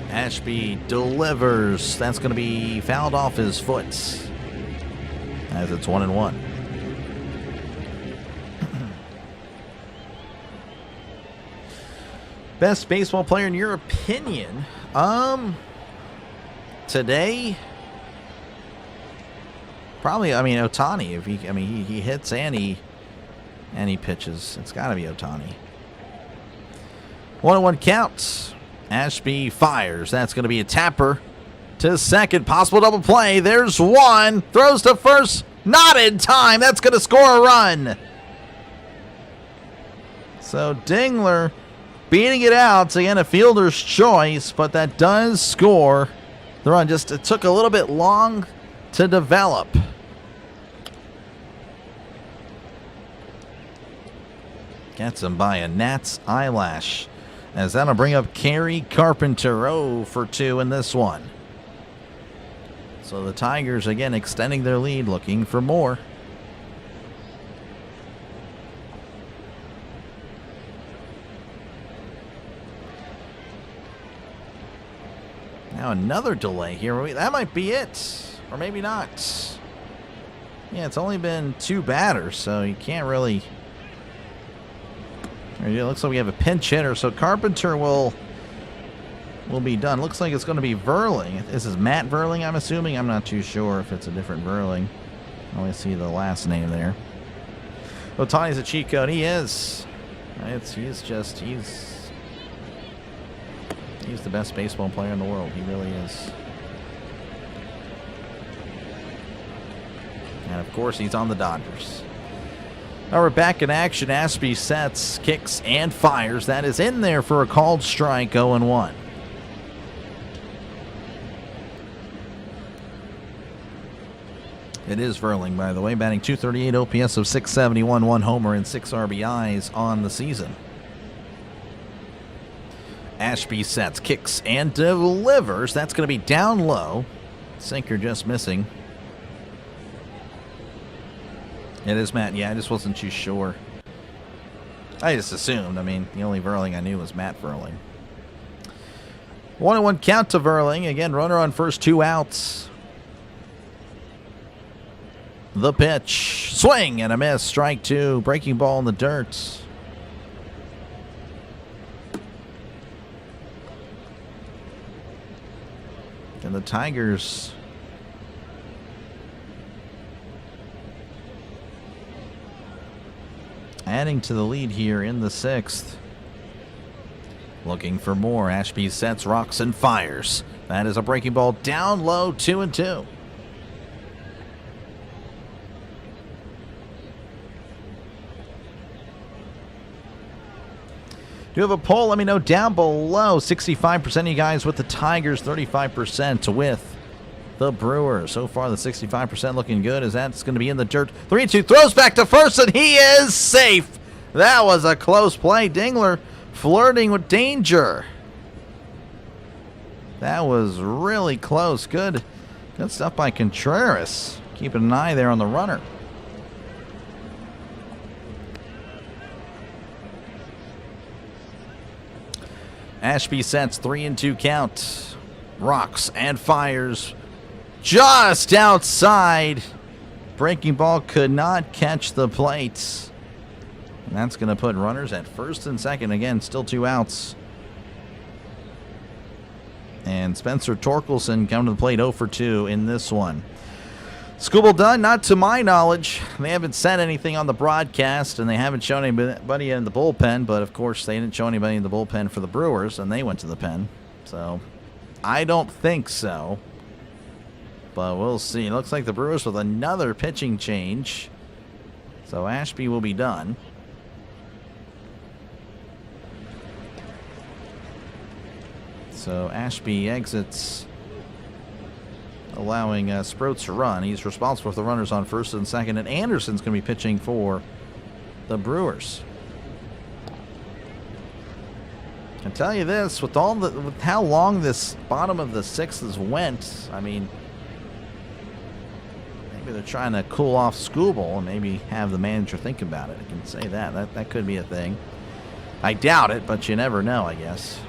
Speaker 2: Ashby delivers. That's going to be fouled off his foot as it's 1-1. Best baseball player in your opinion? Today, probably. Ohtani. If he hits and he pitches, it's got to be Ohtani. 1-1 count. Ashby fires. That's going to be a tapper to second. Possible double play. There's one. Throws to first. Not in time. That's going to score a run. So Dingler beating it out. Again, a fielder's choice, but that does score the run. Just it took a little bit long to develop. Gets him by a gnat's eyelash, as that'll bring up Kerry Carpenter. 0 for 2 in this one. So the Tigers again extending their lead, looking for more. Now another delay here. That might be it. Or maybe not. Yeah, it's only been 2 batters, so you can't really... It looks like we have a pinch hitter, so Carpenter will be done. Looks like it's going to be Verling. This is Matt Verling, I'm assuming. I'm not too sure if it's a different Verling. I only see the last name there. Ohtani's a cheat code. He is. He's the best baseball player in the world. He really is. And of course, he's on the Dodgers. Now we're back in action. Ashby sets, kicks, and fires. That is in there for a called strike. 0-1. It is Verling, by the way, batting .238, OPS of 671, 1 homer and 6 RBIs on the season. Ashby sets, kicks, and delivers. That's going to be down low. Sinker just missing. It is Matt. Yeah, I just wasn't too sure. I just assumed. The only Verling I knew was Matt Verling. 1-1 count to Verling. Again, runner on first, 2 outs. The pitch. Swing and a miss. Strike 2. Breaking ball in the dirt. And the Tigers adding to the lead here in the 6th. Looking for more. Ashby sets, rocks, and fires. That is a breaking ball down low, 2-2. Do you have a poll? Let me know down below. 65% of you guys with the Tigers, 35% with the Brewers. So far, the 65% looking good as that's going to be in the dirt. 3-2 throws back to first, and he is safe. That was a close play. Dingler flirting with danger. That was really close. Good stuff by Contreras. Keeping an eye there on the runner. Ashby sets 3-2 count. Rocks and fires just outside. Breaking ball could not catch the plate. And that's going to put runners at first and second. Again, still 2 outs. And Spencer Torkelson coming to the plate 0 for 2 in this one. Scooble done, not to my knowledge. They haven't said anything on the broadcast, and they haven't shown anybody in the bullpen, but of course they didn't show anybody in the bullpen for the Brewers, and they went to the pen. So I don't think so, but we'll see. It looks like the Brewers with another pitching change. So Ashby will be done. So Ashby exits, allowing Sproats to run. He's responsible for the runners on first and second, and Anderson's going to be pitching for the Brewers. I can tell you this, with how long this bottom of the sixth went, I mean, maybe they're trying to cool off Scooble and maybe have the manager think about it. I can say that could be a thing. I doubt it, but you never know, I guess.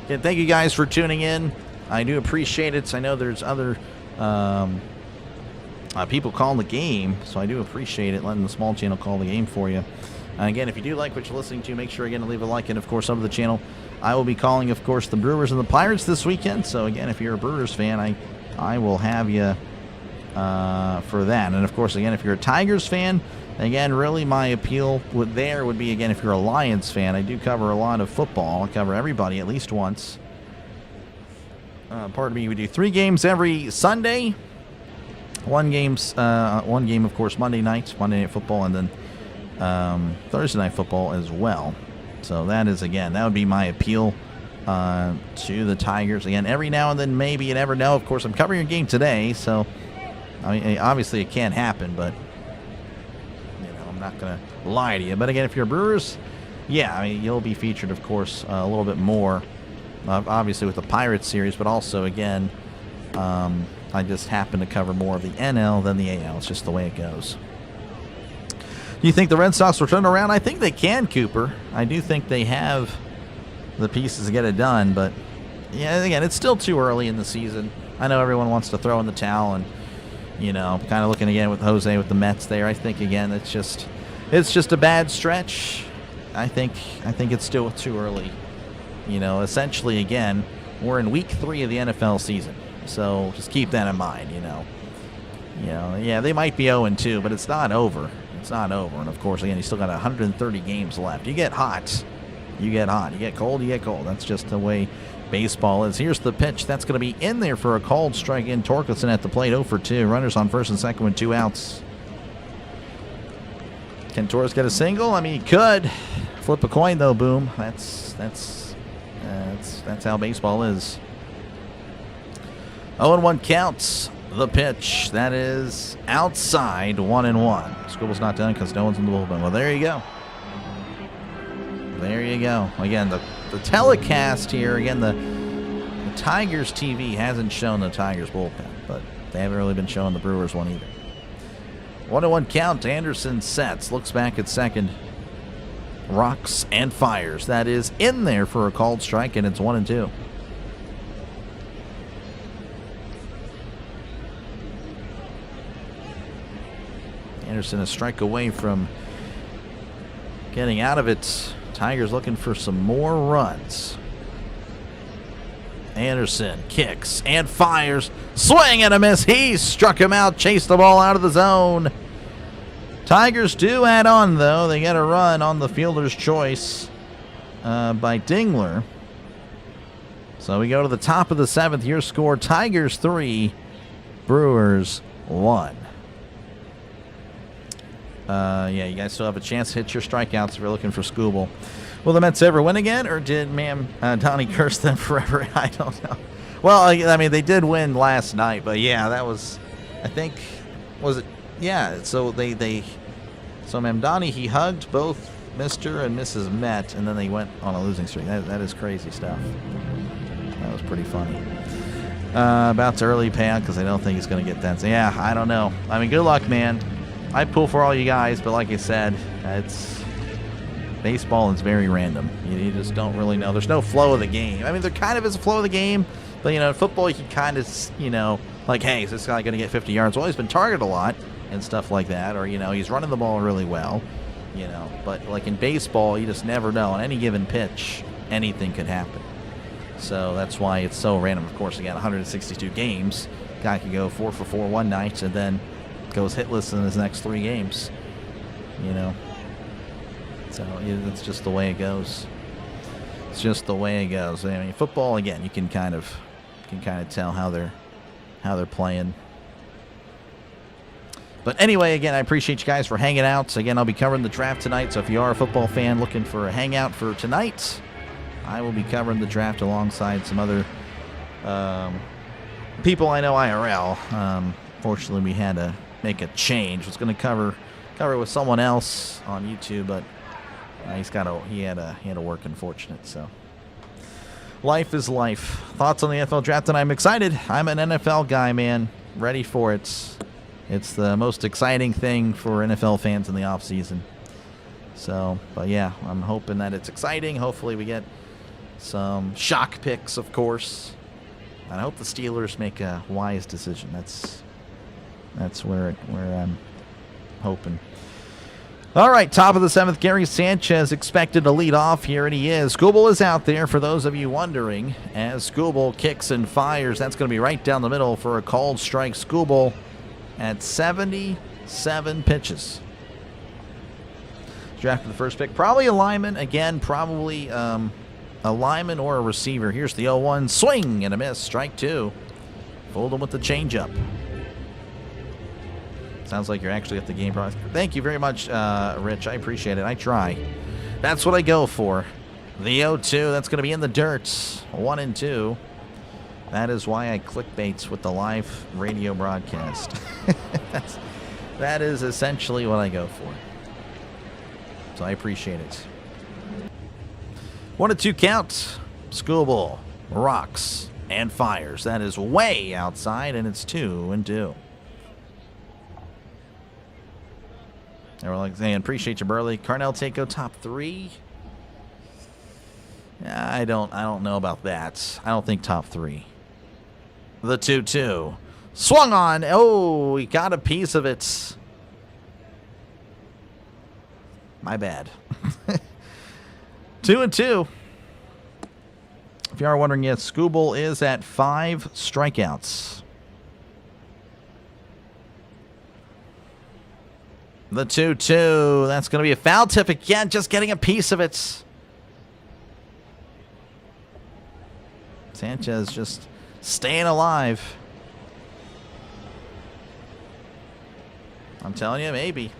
Speaker 2: Again, thank you guys for tuning in. I do appreciate it. I know there's other people calling the game, so I do appreciate it, letting the small channel call the game for you. Again, if you do like what you're listening to, make sure again to leave a like, and of course, of the channel, I will be calling, of course, the Brewers and the Pirates this weekend. So again, if you're a Brewers fan, I will have you for that. And of course, again, if you're a Tigers fan, again, really my appeal would be, again, if you're a Lions fan, I do cover a lot of football. I cover everybody at least once. Pardon me, we do 3 games every Sunday. One game, of course, Monday Night Football, and then Thursday Night Football as well. So that would be my appeal to the Tigers. Again, every now and then, maybe, you never know. Of course, I'm covering a game today, so I mean, obviously it can't happen, but I'm not going to lie to you. But again, if you're Brewers, yeah, I mean, you'll be featured, of course, a little bit more. Obviously with the Pirates series, but also, again, I just happen to cover more of the NL than the AL. It's just the way it goes. Do you think the Red Sox will turn around? I think they can, Cooper. I do think they have the pieces to get it done, but yeah, again, it's still too early in the season. I know everyone wants to throw in the towel, and kind of looking again with Jose with the Mets there. I think again it's just a bad stretch. I think it's still too early. Essentially, again, we're in week 3 of the NFL season, so just keep that in mind. Yeah, they might be 0-2, but it's not over. It's not over. And of course, again, you still got 130 games left. You get hot, you get hot. You get cold, you get cold. That's just the way baseball is. Here's the pitch. That's going to be in there for a called strike in. Torkelson at the plate, 0 for 2. Runners on first and second with 2 outs. Can Torres get a single? I mean, he could. Flip a coin, though. Boom. That's how baseball is. 0-1 counts. The pitch. That is outside, 1-1. Scooble's not done because no one's in the bullpen. Well, there you go. There you go. Again, the telecast here, again, the Tigers TV hasn't shown the Tigers bullpen, but they haven't really been showing the Brewers one either. 1-1 count. Anderson sets. Looks back at second. Rocks and fires. That is in there for a called strike, and it's 1-2. Anderson a strike away from getting out of it. Tigers looking for some more runs. Anderson kicks and fires. Swing and a miss. He struck him out. Chased the ball out of the zone. Tigers do add on, though. They get a run on the fielder's choice by Dingler. So we go to the top of the 7th. Your score, Tigers 3, Brewers 1. Yeah, you guys still have a chance to hit your strikeouts if you're looking for Scooble. Will the Mets ever win again, or did Donnie curse them forever? I don't know. Well, I mean, they did win last night, but yeah, that was, I think, was it? Yeah, so so Donnie, he hugged both Mr. and Mrs. Met, and then they went on a losing streak. That is crazy stuff. That was pretty funny. About to early payout because I don't think he's going to get that. So yeah, I don't know. I mean, good luck, man. I pull for all you guys, but like I said, it's baseball is very random. You just don't really know. There's no flow of the game. I mean, there kind of is a flow of the game, but in football, you can kind of, like, hey, is this guy going to get 50 yards? Well, he's been targeted a lot and stuff like that, or he's running the ball really well, But like in baseball, you just never know. On any given pitch, anything could happen. So that's why it's so random. Of course, again, 162 games. Guy could go 4 for 4 one night and then goes hitless in his next 3 games. So it's just the way it goes. It's just the way it goes. I mean, football, again, you can kind of tell how they're playing. But anyway, again, I appreciate you guys for hanging out. Again, I'll be covering the draft tonight, so if you are a football fan looking for a hangout for tonight, I will be covering the draft alongside some other people I know IRL. Fortunately, we had to make a change. I was going to cover with someone else on YouTube, but he had to work, unfortunate. So life is life. Thoughts on the NFL draft, and I'm excited. I'm an NFL guy, man. Ready for it. It's the most exciting thing for NFL fans in the offseason. So, but yeah, I'm hoping that it's exciting. Hopefully we get some shock picks, of course. And I hope the Steelers make a wise decision. That's where I'm hoping. All right, top of the 7th, Gary Sanchez expected to lead off here, and he is. Scooble is out there, for those of you wondering, as Scooble kicks and fires. That's going to be right down the middle for a called strike. Scooble at 77 pitches. Drafted the first pick. Probably a lineman. Again, probably a lineman or a receiver. Here's the 0-1. Swing and a miss. Strike 2. Fooled him with the changeup. Sounds like you're actually at the game. Thank you very much, Rich. I appreciate it. I try. That's what I go for. The 0-2. That's going to be in the dirt. 1-2. That is why I clickbaits with the live radio broadcast. That is essentially what I go for. So I appreciate it. 1-2 count. Scooble rocks and fires. That is way outside, and it's 2-2. They were like saying, appreciate you, Burley. Carnell Takeo top 3. I don't know about that. I don't think top 3. The 2-2. Swung on. Oh, he got a piece of it. My bad. 2-2. If you are wondering, yes, Scooble is at 5 strikeouts. The 2-2. That's going to be a foul tip again, just getting a piece of it. Sanchez just staying alive. I'm telling you, maybe.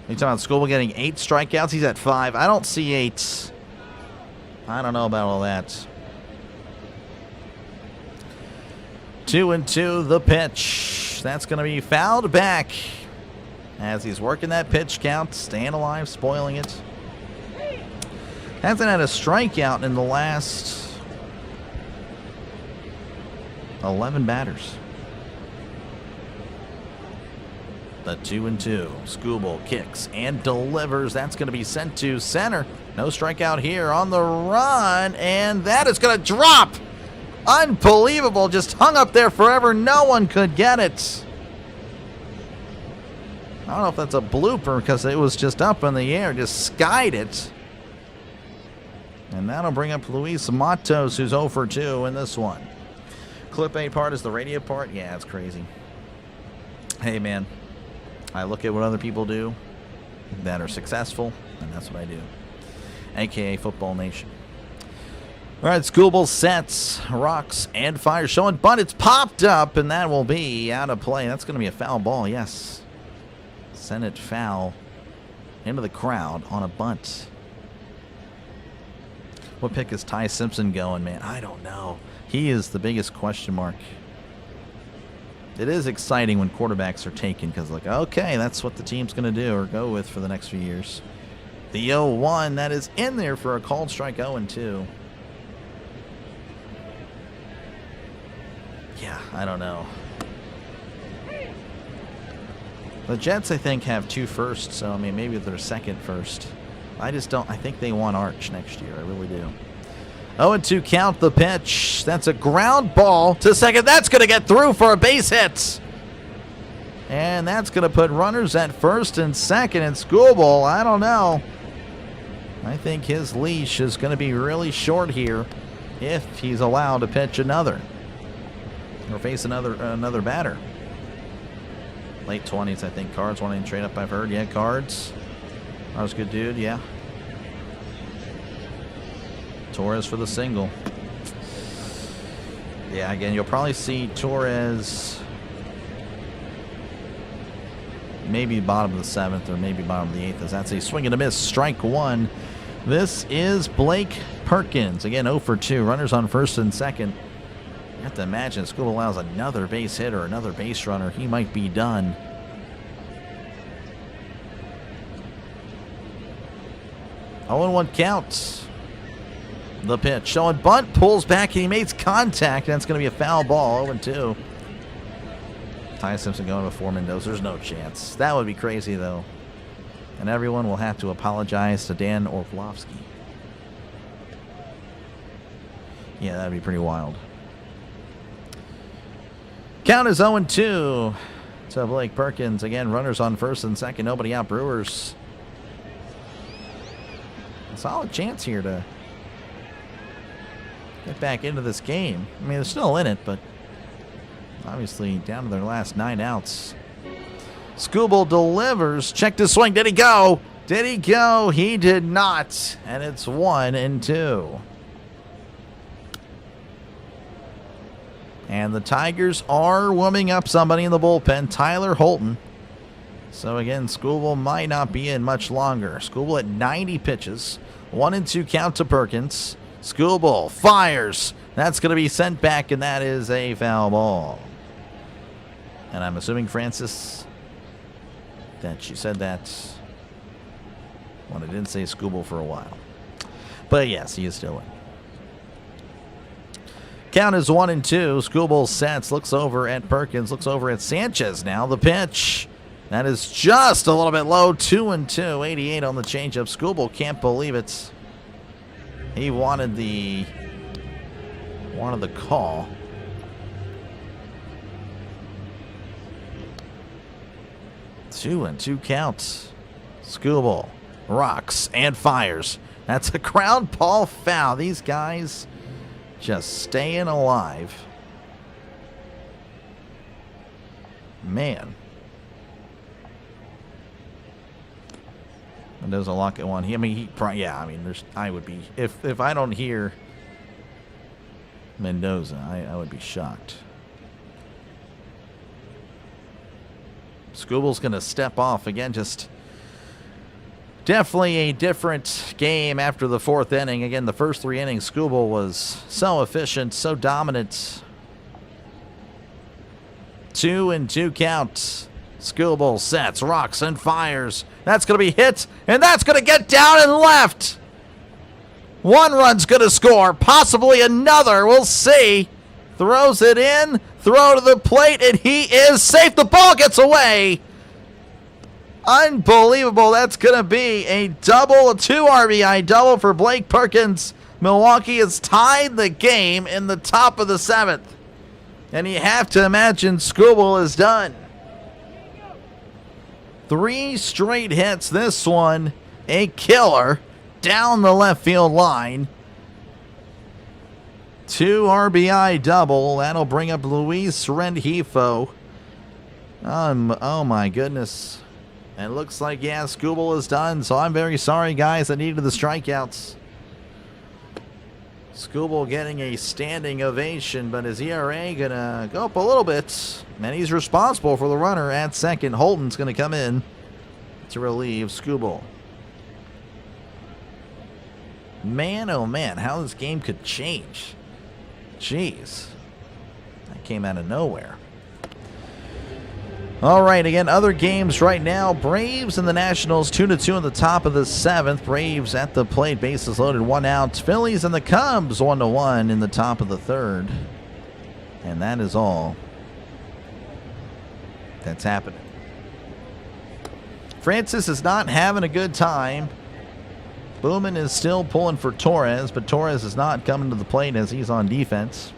Speaker 2: You talking about Scooble getting 8 strikeouts? He's at 5. I don't see 8. I don't know about all that. 2-2 the pitch. That's going to be fouled back as he's working that pitch count, staying alive, spoiling it. Hasn't had a strikeout in the last 11 batters. The 2-2. Scooble kicks and delivers. That's going to be sent to center. No strikeout here on the run, and that is going to drop. Unbelievable. Just hung up there forever. No one could get it. I don't know if that's a blooper because it was just up in the air, just skied it. And that'll bring up Luis Matos, who's 0 for 2 in this one. Clip A part is the radio part. Yeah, it's crazy. Hey, man. I look at what other people do that are successful, and that's what I do. AKA Football Nation. All right, Scooble sets, rocks, and fires. Showing bunt. It's popped up, and that will be out of play. That's going to be a foul ball, yes. Send it foul into the crowd on a bunt. What pick is Ty Simpson going, man? I don't know. He is the biggest question mark. It is exciting when quarterbacks are taken because, like, okay, that's what the team's going to do or go with for the next few years. The 0-1, that is in there for a called strike 0-2. Yeah, I don't know. The Jets, I think, have 2 firsts, so, I mean, maybe they're second first. I just don't. I think they want Arch next year. I really do. 0-2 count, the pitch. That's a ground ball to second. That's going to get through for a base hit. And that's going to put runners at first and second. And Schoolball, I don't know. I think his leash is going to be really short here if he's allowed to pitch another or face another batter. Late 20s, I think. Cards wanting to trade up, I've heard. Yeah, Cards. That was a good dude, yeah. Torres for the single. Yeah, again, you'll probably see Torres maybe bottom of the 7th or maybe bottom of the 8th, as that's a swing and a miss. Strike 1. This is Blake Perkins. Again, 0 for 2. Runners on first and second. You have to imagine if School allows another base hit or another base runner, he might be done. Oh, and 1 count. The pitch. Showing bunt, pulls back, and he makes contact. And it's going to be a foul ball. 0-2. Ty Simpson going before Mendoza. There's no chance. That would be crazy, though. And everyone will have to apologize to Dan Orlovsky. Yeah, that'd be pretty wild. Count is 0-2 to Blake Perkins. Again, runners on first and second. Nobody out. Brewers. A solid chance here to get back into this game. I mean, they're still in it, but obviously down to their last 9 outs. Scooble delivers. Check the swing. Did he go? Did he go? He did not. And it's 1-2. And the Tigers are warming up somebody in the bullpen, Tyler Holton. So again, Scooble might not be in much longer. Scooble at 90 pitches. 1-2 count to Perkins. Scooble fires. That's going to be sent back, and that is a foul ball. And I'm assuming, Francis, that she said that when I didn't say Scooble for a while. But yes, he is still in. Count is 1-2. Scooble sets, looks over at Perkins, looks over at Sanchez now. The pitch. That is just a little bit low. 2-2. 88 on the changeup. Scooble can't believe it. He wanted the call. Two and 2 counts. Scooble rocks and fires. That's a ground ball foul. These guys just staying alive. Man. Mendoza lock at 1. I would be, if I don't hear Mendoza, I would be shocked. Scooble's going to step off again. Just definitely a different game after the 4th inning. Again, the first 3 innings, Scooble was so efficient, so dominant. 2-2 count. Scooble sets, rocks, and fires. That's going to be hit, and that's going to get down and left. 1 run's going to score, possibly another. We'll see. Throws it in, throw to the plate, and he is safe. The ball gets away. Unbelievable. That's going to be a double, a 2 RBI double for Blake Perkins. Milwaukee has tied the game in the top of the 7th. And you have to imagine Scooble is done. 3 straight hits. This one, a killer down the left field line. 2 RBI double. That'll bring up Luis Rengifo. Oh my goodness. And it looks like, yeah, Scooble is done. So I'm very sorry, guys. I needed the strikeouts. Scooble getting a standing ovation, but his ERA going to go up a little bit. And he's responsible for the runner at second. Holton's going to come in. to relieve Skubal. Man, oh man, how this game could change. Jeez. That came out of nowhere. All right, again, other games right now. Braves and the Nationals 2-2 in the top of the 7th. Braves at the plate, bases loaded, 1 out. Phillies and the Cubs 1-1 in the top of the 3rd. And that is all that's happening. Francis is not having a good time. Bowman is still pulling for Torres, but Torres is not coming to the plate as he's on defense.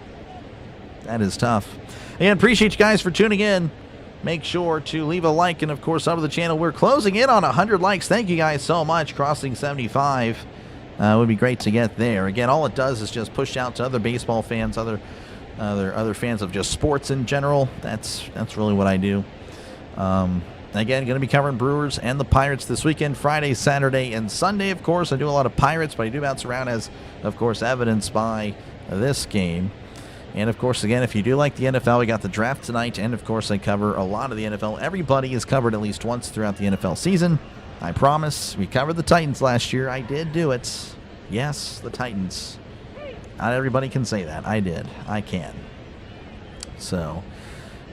Speaker 2: That is tough. Again, appreciate you guys for tuning in. Make sure to leave a like and, of course, sub to the channel. We're closing in on 100 likes. Thank you guys so much. Crossing 75 would be great to get there. Again, all it does is just push out to other baseball fans, other fans of just sports in general. That's really what I do. Again, going to be covering Brewers and the Pirates this weekend, Friday, Saturday, and Sunday, of course. I do a lot of Pirates, but I do bounce around as, of course, evidenced by this game. And, of course, again, if you do like the NFL, we got the draft tonight. And, of course, I cover a lot of the NFL. Everybody is covered at least once throughout the NFL season. I promise. We covered the Titans last year. I did do it. Yes, the Titans. Not everybody can say that. I did. I can. So,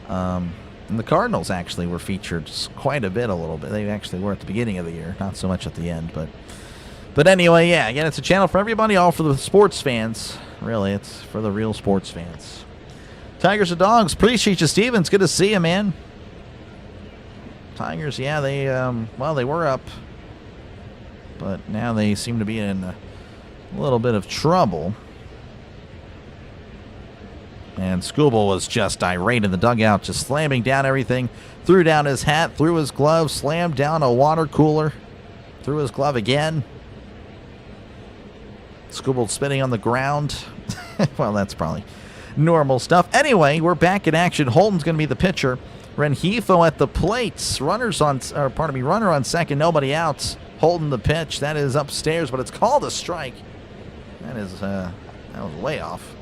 Speaker 2: and the Cardinals actually were featured quite a bit, a little bit. They actually were at the beginning of the year. Not so much at the end. But anyway, yeah, again, it's a channel for everybody, all for the sports fans. Really, it's for the real sports fans. Tigers and Dogs, appreciate you, Steven. It's good to see you, man. Tigers, yeah, they were up, but now they seem to be in a little bit of trouble. And Skubal was just irate in the dugout, just slamming down everything. Threw down his hat, threw his glove, slammed down a water cooler, threw his glove again. Skubal spinning on the ground. Well, that's probably normal stuff. Anyway, we're back in action. Holton's going to be the pitcher. Rengifo at the plate. Runner on second, nobody out. Holton the pitch. That is upstairs, but it's called a strike. That was way off.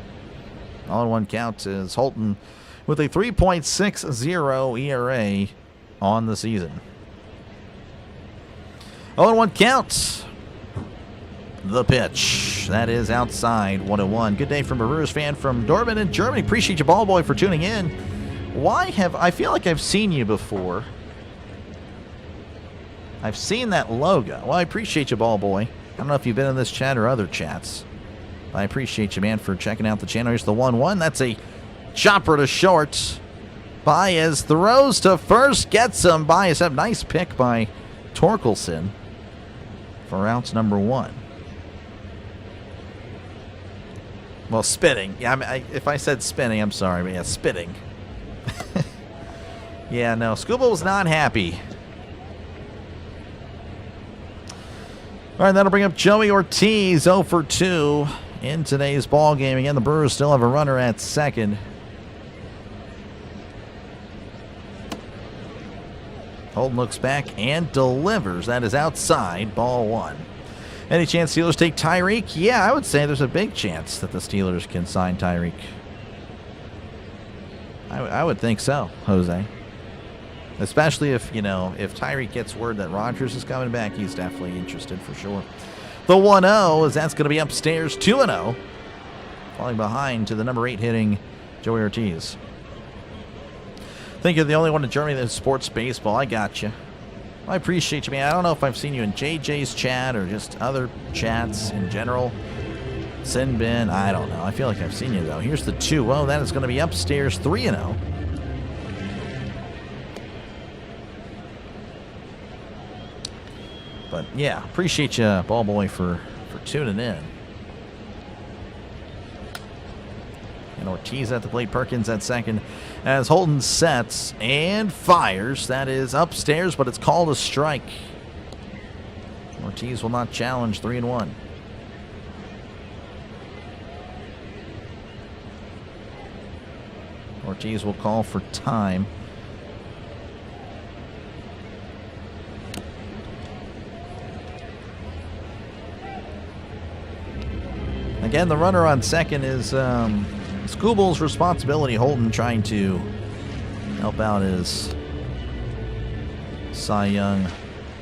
Speaker 2: All in one count is Holton with a 3.60 ERA on the season. All in one count. The pitch. That is outside, 101. Good day from a Brewers fan from Dortmund in Germany. Appreciate you, ball boy, for tuning in. I feel like I've seen you before. I've seen that logo. Well, I appreciate you, ball boy. I don't know if you've been in this chat or other chats. I appreciate you, man, for checking out the channel. Here's the 1-1. That's a chopper to short. Baez throws to first. Gets him. Baez up. Nice pick by Torkelson for outs number 1. Well, spitting. Yeah, if I said spinning, I'm sorry, but yeah, spitting. Yeah, no, Skubal was not happy. All right, that'll bring up Joey Ortiz, 0 for 2 in today's ball game. Again, the Brewers still have a runner at second. Holton looks back and delivers. That is outside, ball 1. Any chance Steelers take Tyreek? Yeah, I would say there's a big chance that the Steelers can sign Tyreek. I would think so, Jose. Especially if Tyreek gets word that Rodgers is coming back, he's definitely interested for sure. The 1-0 is that's going to be upstairs, 2-0. Falling behind to the number 8 hitting Joey Ortiz. I think you're the only one in Germany that sports baseball. I got you. I appreciate you, man. I don't know if I've seen you in JJ's chat or just other chats in general. Sinbin, I don't know. I feel like I've seen you, though. Here's the 2-0. That is going to be upstairs, 3-0. But, yeah, appreciate you, ball boy, for tuning in. And Ortiz at the plate, Perkins at second as Holton sets and fires. That is upstairs, but it's called a strike. Ortiz will not challenge, 3-1. Ortiz will call for time. Again, the runner on second is Skubal's responsibility. Holton trying to help out his Cy Young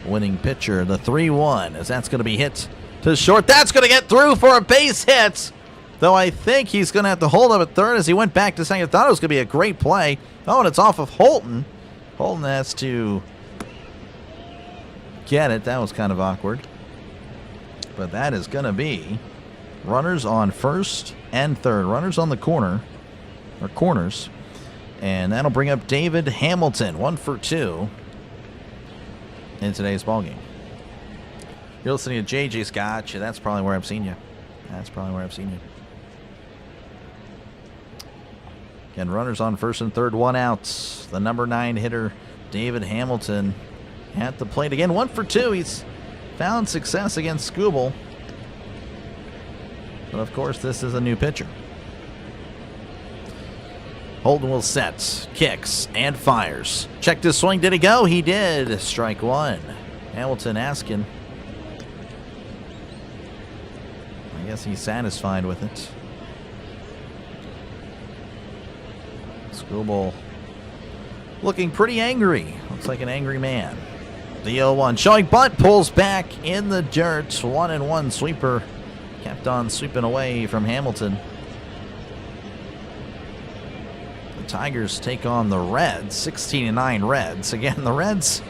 Speaker 2: winning pitcher. The 3-1, as that's going to be hit to short. That's going to get through for a base hit. Though I think he's going to have to hold up at third as he went back to second. I thought it was going to be a great play. Oh, and it's off of Holton. Holton has to get it. That was kind of awkward. But that is going to be runners on first and third. Runners on the corners. And that'll bring up David Hamilton, 1 for 2 in today's ballgame. You're listening to JJ Scott. That's probably where I've seen you. Again, runners on first and third, 1 out. The number 9 hitter, David Hamilton, at the plate again. 1 for 2. He's found success against Skubal. But of course, this is a new pitcher. Holden will set, kicks, and fires. Checked his swing. Did he go? He did. Strike 1. Hamilton asking. I guess he's satisfied with it. Skubal looking pretty angry. Looks like an angry man. The 0-1 showing bunt, pulls back in the dirt. 1-1 sweeper. Kept on sweeping away from Hamilton. The Tigers take on the Reds. 16-9 Reds. Again, the Reds,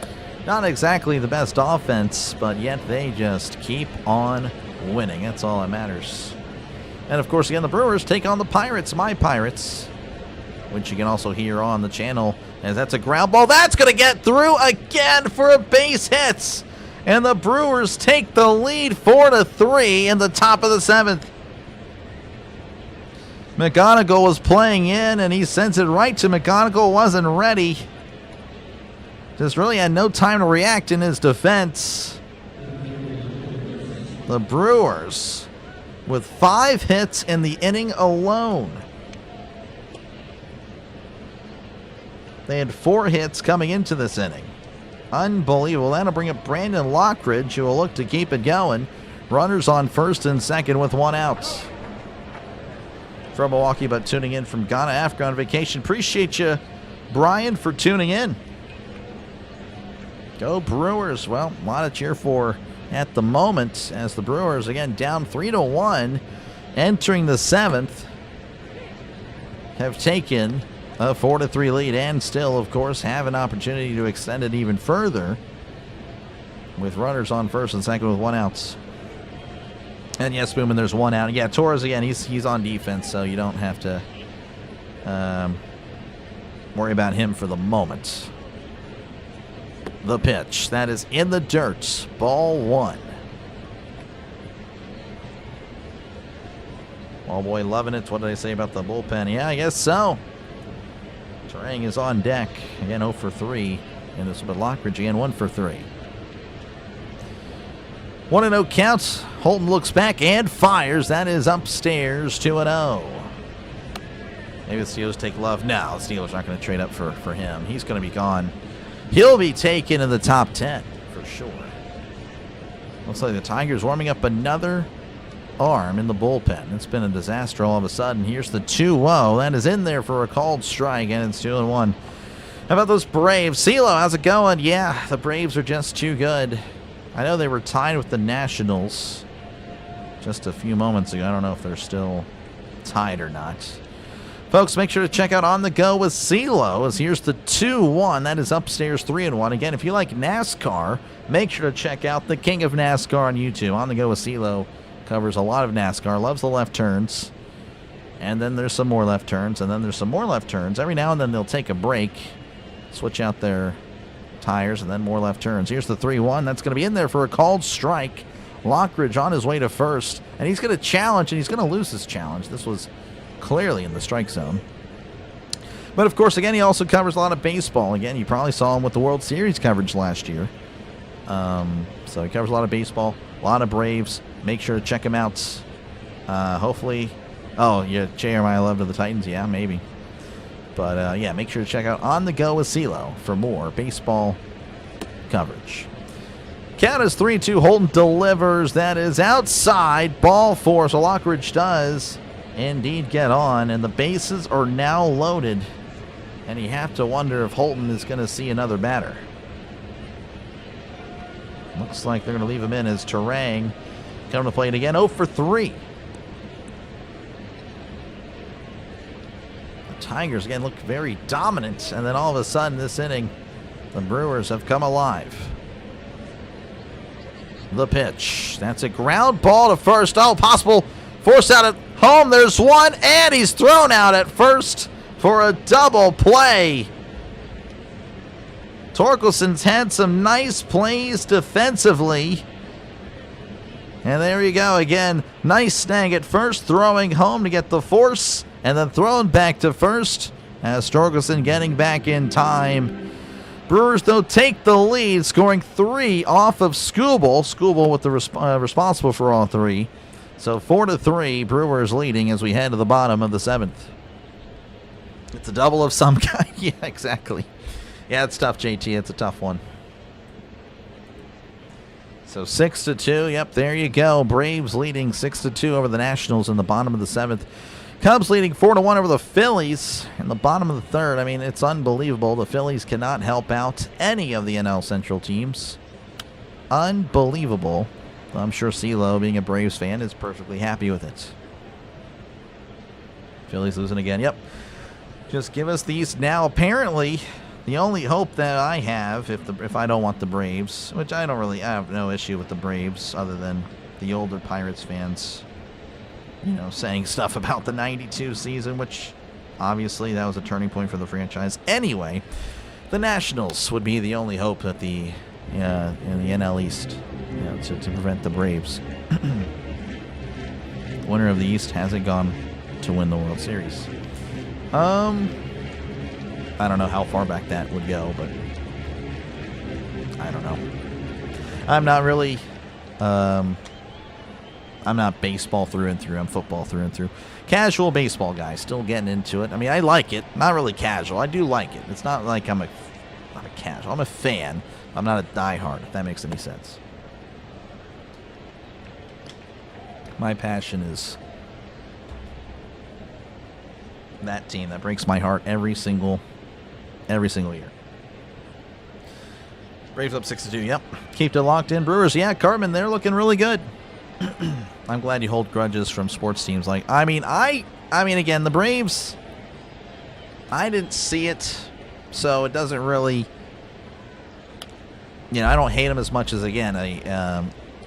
Speaker 2: not exactly the best offense, but yet they just keep on winning. That's all that matters. And of course, again, the Brewers take on the Pirates, my Pirates, which you can also hear on the channel, as that's a ground ball. That's going to get through again for a base hit. And the Brewers take the lead 4-3 in the top of the 7th. McGonigal was playing in, and he sends it right to McGonigal. Wasn't ready. Just really had no time to react in his defense. The Brewers with 5 hits in the inning alone. They had 4 hits coming into this inning. Unbelievable. That'll bring up Brandon Lockridge, who will look to keep it going. Runners on first and second with 1 out. From Milwaukee, but tuning in from Ghana, Africa on vacation. Appreciate you, Brian, for tuning in. Go Brewers. Well, a lot to cheer for at the moment, as the Brewers, again, down 3-1, entering the 7th, have taken a 4-3 lead, and still, of course, have an opportunity to extend it even further with runners on first and second with 1 out. And yes, Boomin, there's 1 out. Yeah, Torres, again, he's on defense, so you don't have to worry about him for the moment. The pitch, that is in the dirt. Ball 1. Ballboy loving it. What did I say about the bullpen? Yeah, I guess so. Terang is on deck. Again, 0 for 3. And this will be Lockridge again, 1 for 3. 1-0 counts. Holton looks back and fires. That is upstairs, 2-0. Maybe the Steelers take Love. No, the Steelers aren't going to trade up for him. He's going to be gone. He'll be taken in the top 10 for sure. Looks like the Tigers warming up another arm in the bullpen. It's been a disaster all of a sudden. Here's the 2-0. That is in there for a called strike, and it's 2-1. How about those Braves? CeeLo, how's it going? Yeah, the Braves are just too good. I know they were tied with the Nationals just a few moments ago. I don't know if they're still tied or not. Folks, make sure to check out On The Go with CeeLo, as here's the 2-1. That is upstairs, 3-1. Again, if you like NASCAR, make sure to check out the King of NASCAR on YouTube. On The Go with CeeLo covers a lot of NASCAR, loves the left turns, and then there's some more left turns, and then there's some more left turns. Every now and then they'll take a break, switch out their tires, and then more left turns. Here's the 3-1. That's going to be in there for a called strike. Lockridge on his way to first, and he's going to challenge, and he's going to lose his challenge. This was clearly in the strike zone. But of course, again, he also covers a lot of baseball. Again, you probably saw him with the World Series coverage last year. So he covers a lot of baseball, a lot of Braves. Make sure to check him out. Hopefully, oh yeah, Jeremiah Love to the Titans. Yeah, maybe. But yeah, make sure to check out On The Go with CeeLo for more baseball coverage. Count is 3-2. Holton delivers. That is outside. Ball 4. So Lockridge does indeed get on, and the bases are now loaded, and you have to wonder if Holton is going to see another batter. Looks like they're going to leave him in as Terang coming to play it again. 0 for 3. The Tigers, again, look very dominant. And then all of a sudden, this inning, the Brewers have come alive. The pitch. That's a ground ball to first. Oh, possible force out at home. There's one, and he's thrown out at first for a double play. Torkelson's had some nice plays defensively. And there you go again. Nice snag at first, throwing home to get the force, and then thrown back to first as Torkelson getting back in time. Brewers, though, take the lead, scoring 3 off of Skubal. Skubal with the responsible for all 3. So 4-3, Brewers leading as we head to the bottom of the 7th. It's a double of some kind. Yeah, exactly. Yeah, it's tough, JT. It's a tough one. So 6-2. Yep, there you go. Braves leading 6-2 over the Nationals in the bottom of the 7th. Cubs leading 4-1 over the Phillies in the bottom of the 3rd. I mean, it's unbelievable. The Phillies cannot help out any of the NL Central teams. Unbelievable. I'm sure CeeLo, being a Braves fan, is perfectly happy with it. Phillies losing again. Yep. Just give us these now. Apparently, the only hope that I have, if I don't want the Braves, which I have no issue with the Braves other than the older Pirates fans, saying stuff about the 92 season, which obviously that was a turning point for the franchise. Anyway, the Nationals would be the only hope that in the NL East, to prevent the Braves. Winner of the East hasn't gone to win the World Series. I don't know how far back that would go, but I don't know. I'm not really, I'm not baseball through and through. I'm football through and through. Casual baseball guy, still getting into it. I mean, I like it. Not really casual. I do like it. It's not like I'm not a casual. I'm a fan. I'm not a diehard, if that makes any sense. My passion is that team that breaks my heart every single year. Braves up 6-2. Yep. Keep it locked in. Brewers. Yeah, Cartman, they're looking really good. I'm glad you hold grudges from sports teams. I mean, again, the Braves, I didn't see it, so it doesn't really, I don't hate them as much as, again,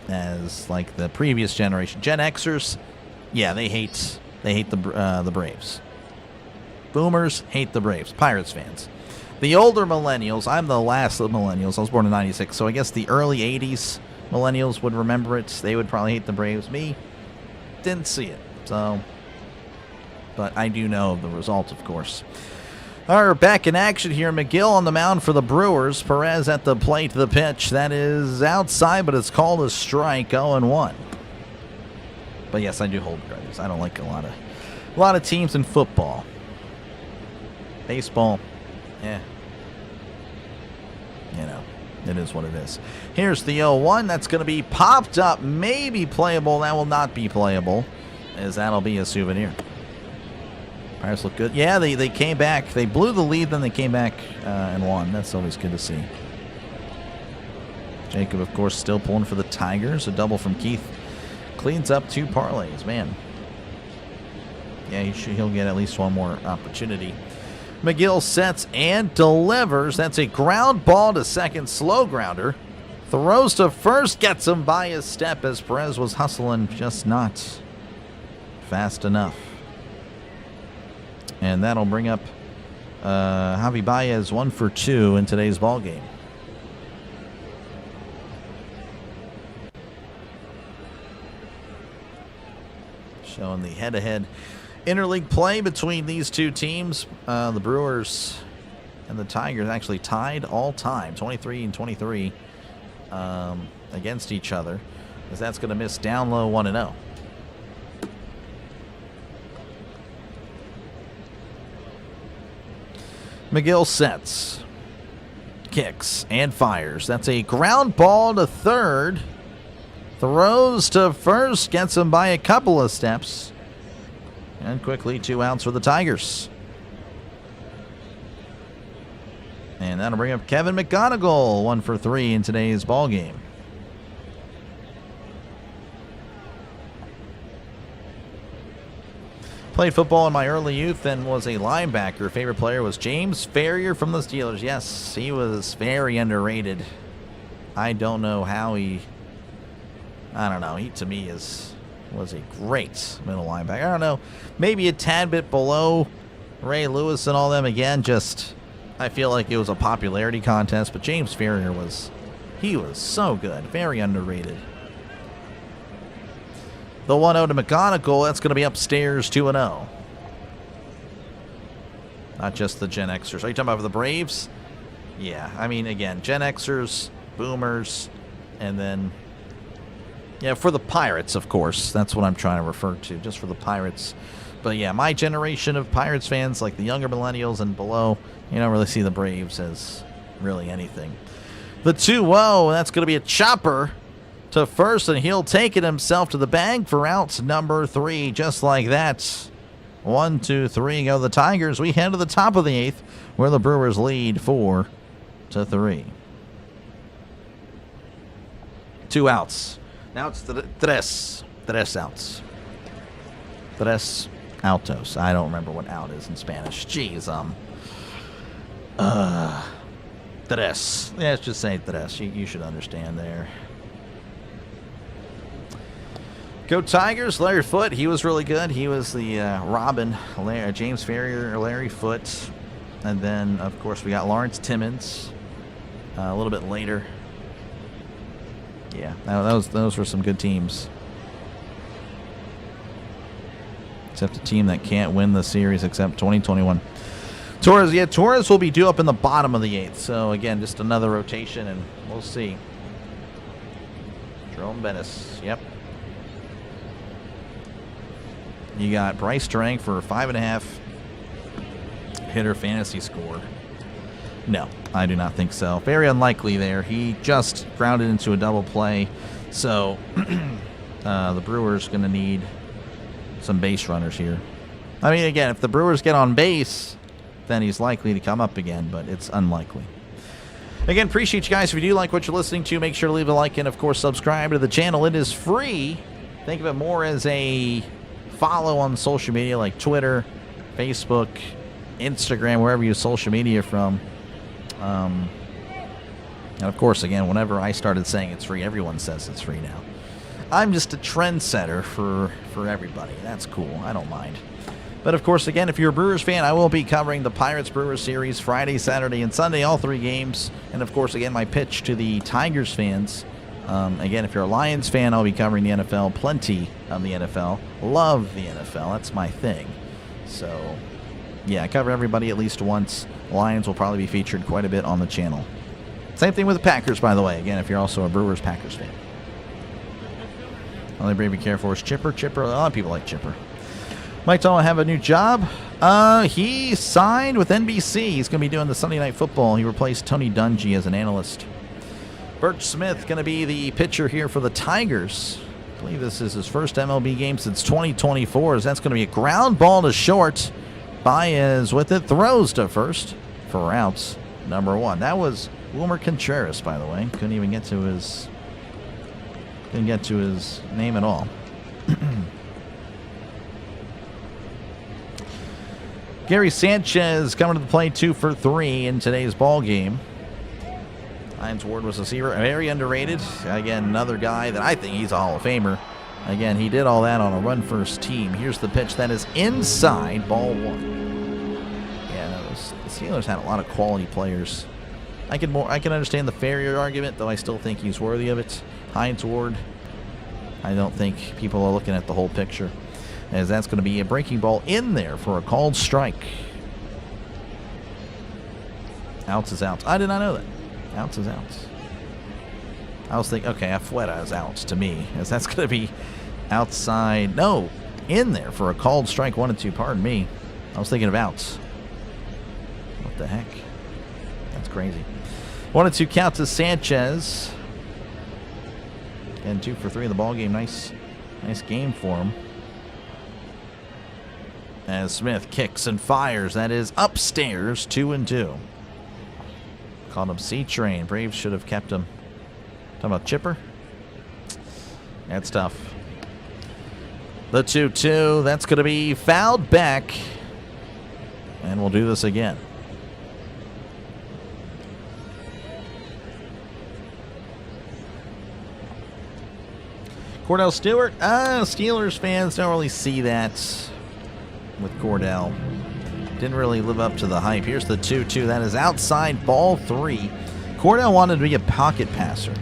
Speaker 2: as like the previous generation. Gen Xers, yeah, they hate the Braves. Boomers hate the Braves. Pirates fans. The older millennials, I'm the last of the millennials. I was born in 96, so I guess the early 80s millennials would remember it. They would probably hate the Braves. Me, didn't see it. So, but I do know the result, of course. All right, back in action here. McGill on the mound for the Brewers. Perez at the plate. The pitch. That is outside, but it's called a strike. 0-1. But yes, I do hold grudges. I don't like a lot of teams in football. Baseball, yeah. It is what it is. Here's the 0-1. That's going to be popped up. Maybe playable. That will not be playable, as that'll be a souvenir. Pirates look good. Yeah, they came back. They blew the lead, then they came back and won. That's always good to see. Jacob, of course, still pulling for the Tigers. A double from Keith. Cleans up 2 parlays. Man. Yeah, he'll get at least one more opportunity. McGill sets and delivers. That's a ground ball to second, slow grounder. Throws to first, gets him by his step as Perez was hustling, just not fast enough. And that'll bring up Javi Baez 1 for 2 in today's ball game. Showing the head-to-head interleague play between these two teams. The Brewers and the Tigers actually tied all time, 23-23 against each other, as that's going to miss down low 1-0. McGill sets, kicks, and fires. That's a ground ball to third. Throws to first, gets him by a couple of steps. And quickly 2 outs for the Tigers. And that'll bring up Kevin McGonigal, 1 for 3 in today's ball game. Played football in my early youth and was a linebacker. Favorite player was James Farrior from the Steelers. Yes, he was very underrated. I don't know how he... I don't know. He, to me, was a great middle linebacker. I don't know. Maybe a tad bit below Ray Lewis and all them. Again, just... I feel like it was a popularity contest, but James Farrior was... He was so good. Very underrated. The 1-0 to McGonigal, that's going to be upstairs 2-0. Not just the Gen Xers. Are you talking about for the Braves? Yeah, I mean, again, Gen Xers, Boomers, and then, yeah, for the Pirates, of course. That's what I'm trying to refer to, just for the Pirates. But yeah, my generation of Pirates fans, like the younger millennials and below, you don't really see the Braves as really anything. The 2-0, that's going to be a chopper to first, and he'll take it himself to the bag for out number 3, just like that. 1, 2, 3 go the Tigers. We head to the top of the 8th, where the Brewers lead 4-3. 2 outs. Now it's tres outs. Tres altos. I don't remember what out is in Spanish. Jeez, tres. Yeah, let's just say tres. You should understand there. Go Tigers. Larry Foote, he was really good. He was the Robin, James Farrior, Larry Foote. And then, of course, we got Lawrence Timmons a little bit later. Yeah, those were some good teams. Except a team that can't win the series except 2021. Torres, yeah, Torres will be due up in the bottom of the 8th. So, again, just another rotation, and we'll see. Jerome Bettis, yep. You got Bryce Durang for 5.5 hitter fantasy score. No, I do not think so. Very unlikely there. He just grounded into a double play. So the Brewers going to need some base runners here. I mean, again, if the Brewers get on base, then he's likely to come up again, but it's unlikely. Again, appreciate you guys. If you do like what you're listening to, make sure to leave a like and, of course, subscribe to the channel. It is free. Think of it more as a follow on social media like Twitter, Facebook, Instagram, wherever you social media from. And of course, again, whenever I started saying it's free, everyone says it's free now. I'm just a trendsetter for everybody. That's cool. I don't mind. But of course, again, if you're a Brewers fan, I will be covering the Pirates-Brewers series Friday, Saturday, and Sunday, all 3 games. And of course, again, my pitch to the Tigers fans. Again, if you're a Lions fan, I'll be covering the NFL, plenty of the NFL. Love the NFL. That's my thing. So, yeah, I cover everybody at least once. Lions will probably be featured quite a bit on the channel. Same thing with the Packers, by the way. Again, if you're also a Brewers-Packers fan. Only Brady Care for is Chipper. A lot of people like Chipper. Mike Tall have a new job. He signed with NBC. He's going to be doing the Sunday Night Football. He replaced Tony Dungy as an analyst. Birch Smith going to be the pitcher here for the Tigers. I believe this is his first MLB game since 2024. As that's going to be a ground ball to short. Baez with it, throws to first for outs number 1. That was Wilmer Contreras, by the way. Couldn't even get to his name at all. Gary Sanchez coming to the plate 2 for 3 in today's ball game. Hines Ward was a receiver, very underrated. Again, another guy that I think he's a Hall of Famer. Again, he did all that on a run-first team. Here's the pitch that is inside, ball 1. Yeah, the Steelers had a lot of quality players. I can understand the Farrior argument, though I still think he's worthy of it. Hines Ward, I don't think people are looking at the whole picture, as that's going to be a breaking ball in there for a called strike. Outs is out. I did not know that. Outs is outs. I was thinking, okay, Afuera is out to me, as that's going to be outside. No, in there for a called strike 1 and 2. Pardon me. I was thinking of outs. What the heck? That's crazy. 1 and 2 count to Sanchez. And 2 for 3 in the ball game. Nice game for him. As Smith kicks and fires. That is upstairs, 2 and 2. Called him C-Train. Braves should have kept him. Talking about Chipper? That's tough. The 2-2, that's going to be fouled back. And we'll do this again. Cordell Stewart, Steelers fans don't really see that with Cordell. Didn't really live up to the hype. Here's the 2-2. That is outside ball 3. Cordell wanted to be a pocket passer.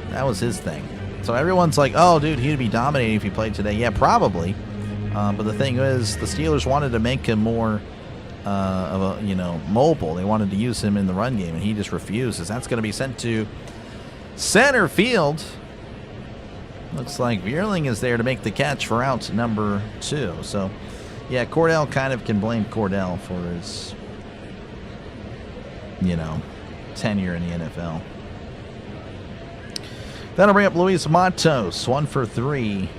Speaker 2: That was his thing. So everyone's like, oh, dude, he'd be dominating if he played today. Yeah, probably. But the thing is, the Steelers wanted to make him more of a, mobile. They wanted to use him in the run game, and he just refuses. That's going to be sent to center field. Looks like Vierling is there to make the catch for out number 2. So, yeah, Cordell kind of can blame Cordell for his, tenure in the NFL. That'll bring up Luis Matos, 1 for 3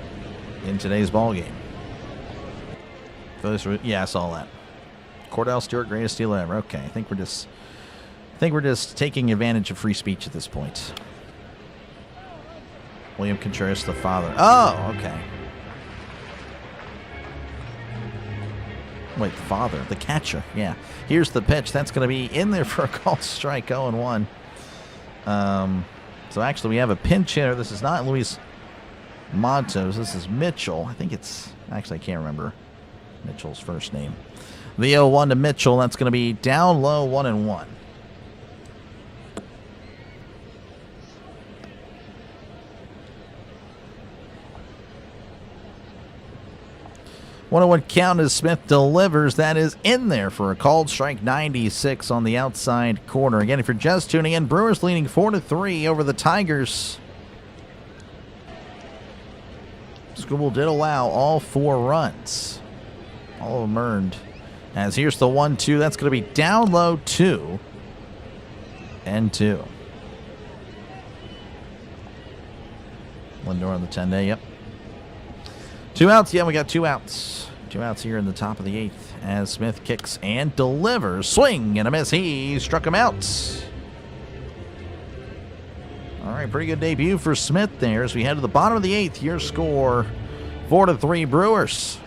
Speaker 2: in today's ballgame. Yeah, I saw that. Cordell Stewart, greatest Steeler ever. Okay, I think we're just taking advantage of free speech at this point. William Contreras, the father. Oh, okay. Wait, the father, the catcher. Yeah. Here's the pitch. That's going to be in there for a called strike, 0-1. So actually, we have a pinch hitter. This is not Luis Matos. This is Mitchell. I think it's... Actually, I can't remember Mitchell's first name. The 0-1 to Mitchell. That's going to be down low, 1-1. One count as Smith delivers. That is in there for a called strike, 96 on the outside corner. Again, if you're just tuning in, Brewers leading 4-3 over the Tigers. Scribble did allow all 4 runs. All of them earned. As here's the 1-2. That's going to be down low, 2 and 2. Lindor on the 10-day, yep. 2 outs. Yeah, we got 2 outs. 2 outs here in the top of the 8th as Smith kicks and delivers. Swing and a miss. He struck him out. All right, pretty good debut for Smith there as we head to the bottom of the 8th. Your score, 4-3 Brewers.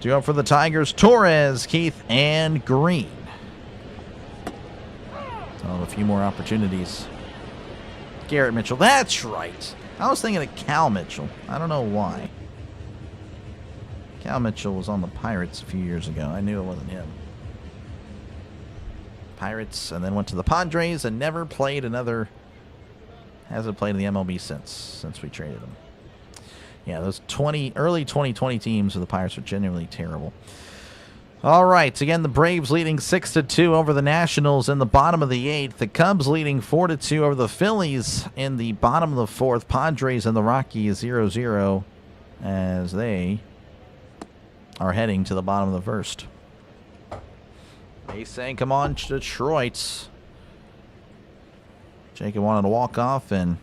Speaker 2: 2 up for the Tigers, Torres, Keith, and Green. So a few more opportunities. Garrett Mitchell. That's right. I was thinking of Cal Mitchell. I don't know why. Cal Mitchell was on the Pirates a few years ago. I knew it wasn't him. Pirates, and then went to the Padres and never played another. Hasn't played in the MLB since we traded him. Yeah, those early 2020 teams of the Pirates were genuinely terrible. All right, again, the Braves leading 6-2 over the Nationals in the bottom of the 8th. The Cubs leading 4-2 over the Phillies in the bottom of the 4th. Padres and the Rockies 0-0 as they are heading to the bottom of the 1st. They saying, come on, Detroit. Jacob wanted to walk off, and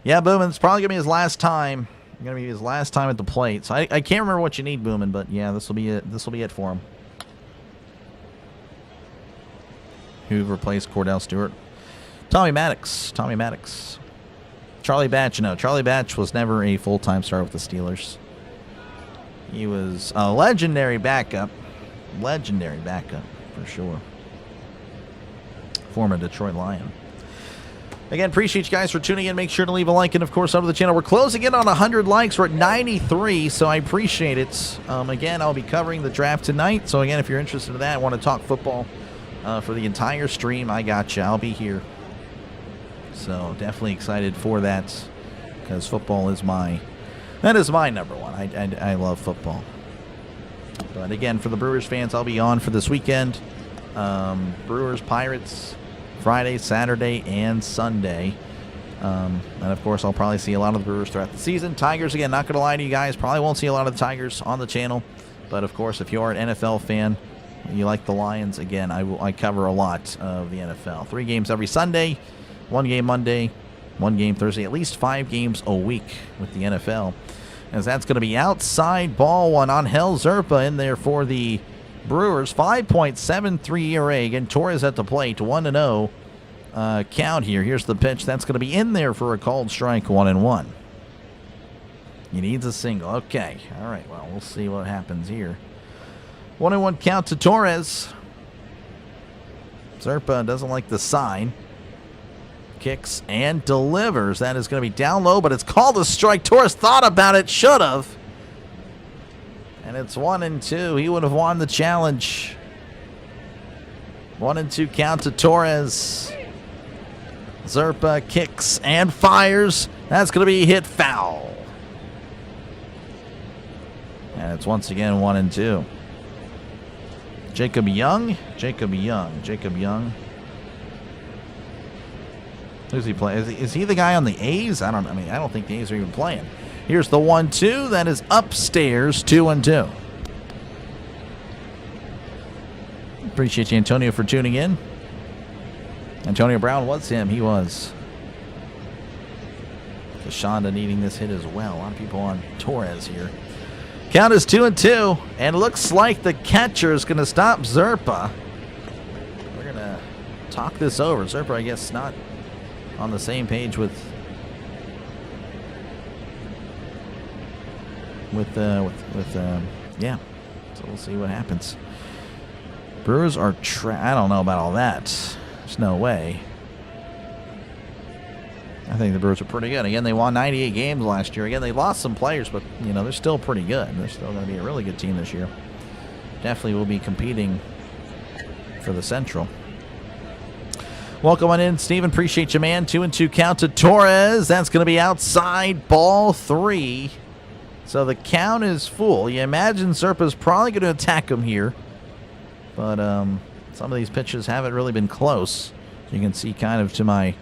Speaker 2: yeah, Boomin, it's probably going to be his last time. Going to be his last time at the plate. So I can't remember what you need, Boomin, but yeah, this will be it. This will be it for him. Who replaced Cordell Stewart? Tommy Maddox. Charlie Batch. No, Charlie Batch was never a full-time starter with the Steelers. He was a legendary backup. Legendary backup, for sure. Former Detroit Lion. Again, appreciate you guys for tuning in. Make sure to leave a like and, of course, over the channel. We're closing in on 100 likes. We're at 93, so I appreciate it. Again, I'll be covering the draft tonight. So, again, if you're interested in that, want to talk football for the entire stream, I got you. I'll be here. So, definitely excited for that because football is my number one. I love football. But, again, for the Brewers fans, I'll be on for this weekend. Brewers, Pirates, Friday, Saturday, and Sunday. And, of course, I'll probably see a lot of the Brewers throughout the season. Tigers, again, not going to lie to you guys, probably won't see a lot of the Tigers on the channel. But, of course, if you are an NFL fan, you like the Lions, again, I cover a lot of the NFL. 3 games every Sunday, 1 game Monday, 1 game Thursday, at least 5 games a week with the NFL. As that's going to be outside ball 1 on Hell Zerpa in there for the Brewers. 5.73 ERA. Again, Torres at the plate. 1-0 count here. Here's the pitch. That's going to be in there for a called strike, 1-1. He needs a single. Okay. All right. Well, we'll see what happens here. 1-1 count to Torres. Zerpa doesn't like the sign. Kicks and delivers. That is going to be down low, but it's called a strike. Torres thought about it. Should have. And it's 1-2. He would have won the challenge. 1-2 count to Torres. Zerpa kicks and fires. That's going to be hit foul. And it's once again 1-2. Jacob Young. Who's he playing? Is he the guy on the A's? I don't think the A's are even playing. Here's the 1-2. That is upstairs. 2-2. Appreciate you, Antonio, for tuning in. Antonio Brown was him. He was. Shonda needing this hit as well. A lot of people on Torres here. Count is 2-2, and it looks like the catcher is going to stop Zerpa. We're going to talk this over. Zerpa, I guess, not on the same page with yeah. So we'll see what happens. Brewers are I don't know about all that. There's no way. I think the Brewers are pretty good. Again, they won 98 games last year. Again, they lost some players, but, you know, they're still pretty good. They're still going to be a really good team this year. Definitely will be competing for the Central. Welcome on in, Steven. Appreciate you, man. 2-2 count to Torres. That's going to be outside, ball 3. So the count is full. You imagine Zerpa's probably going to attack him here. But some of these pitches haven't really been close. You can see kind of to my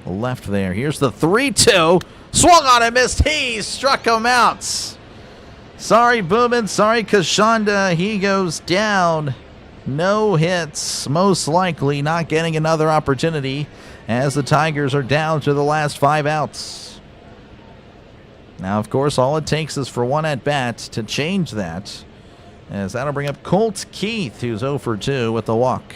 Speaker 2: left there. Here's the 3-2. Swung on and missed. He struck him out. Sorry, Boomin. Sorry, Kashonda. He goes down. No hits. Most likely not getting another opportunity as the Tigers are down to the last 5 outs. Now, of course, all it takes is for one at-bat to change that, as that'll bring up Colt Keith, who's 0 for 2 with the walk.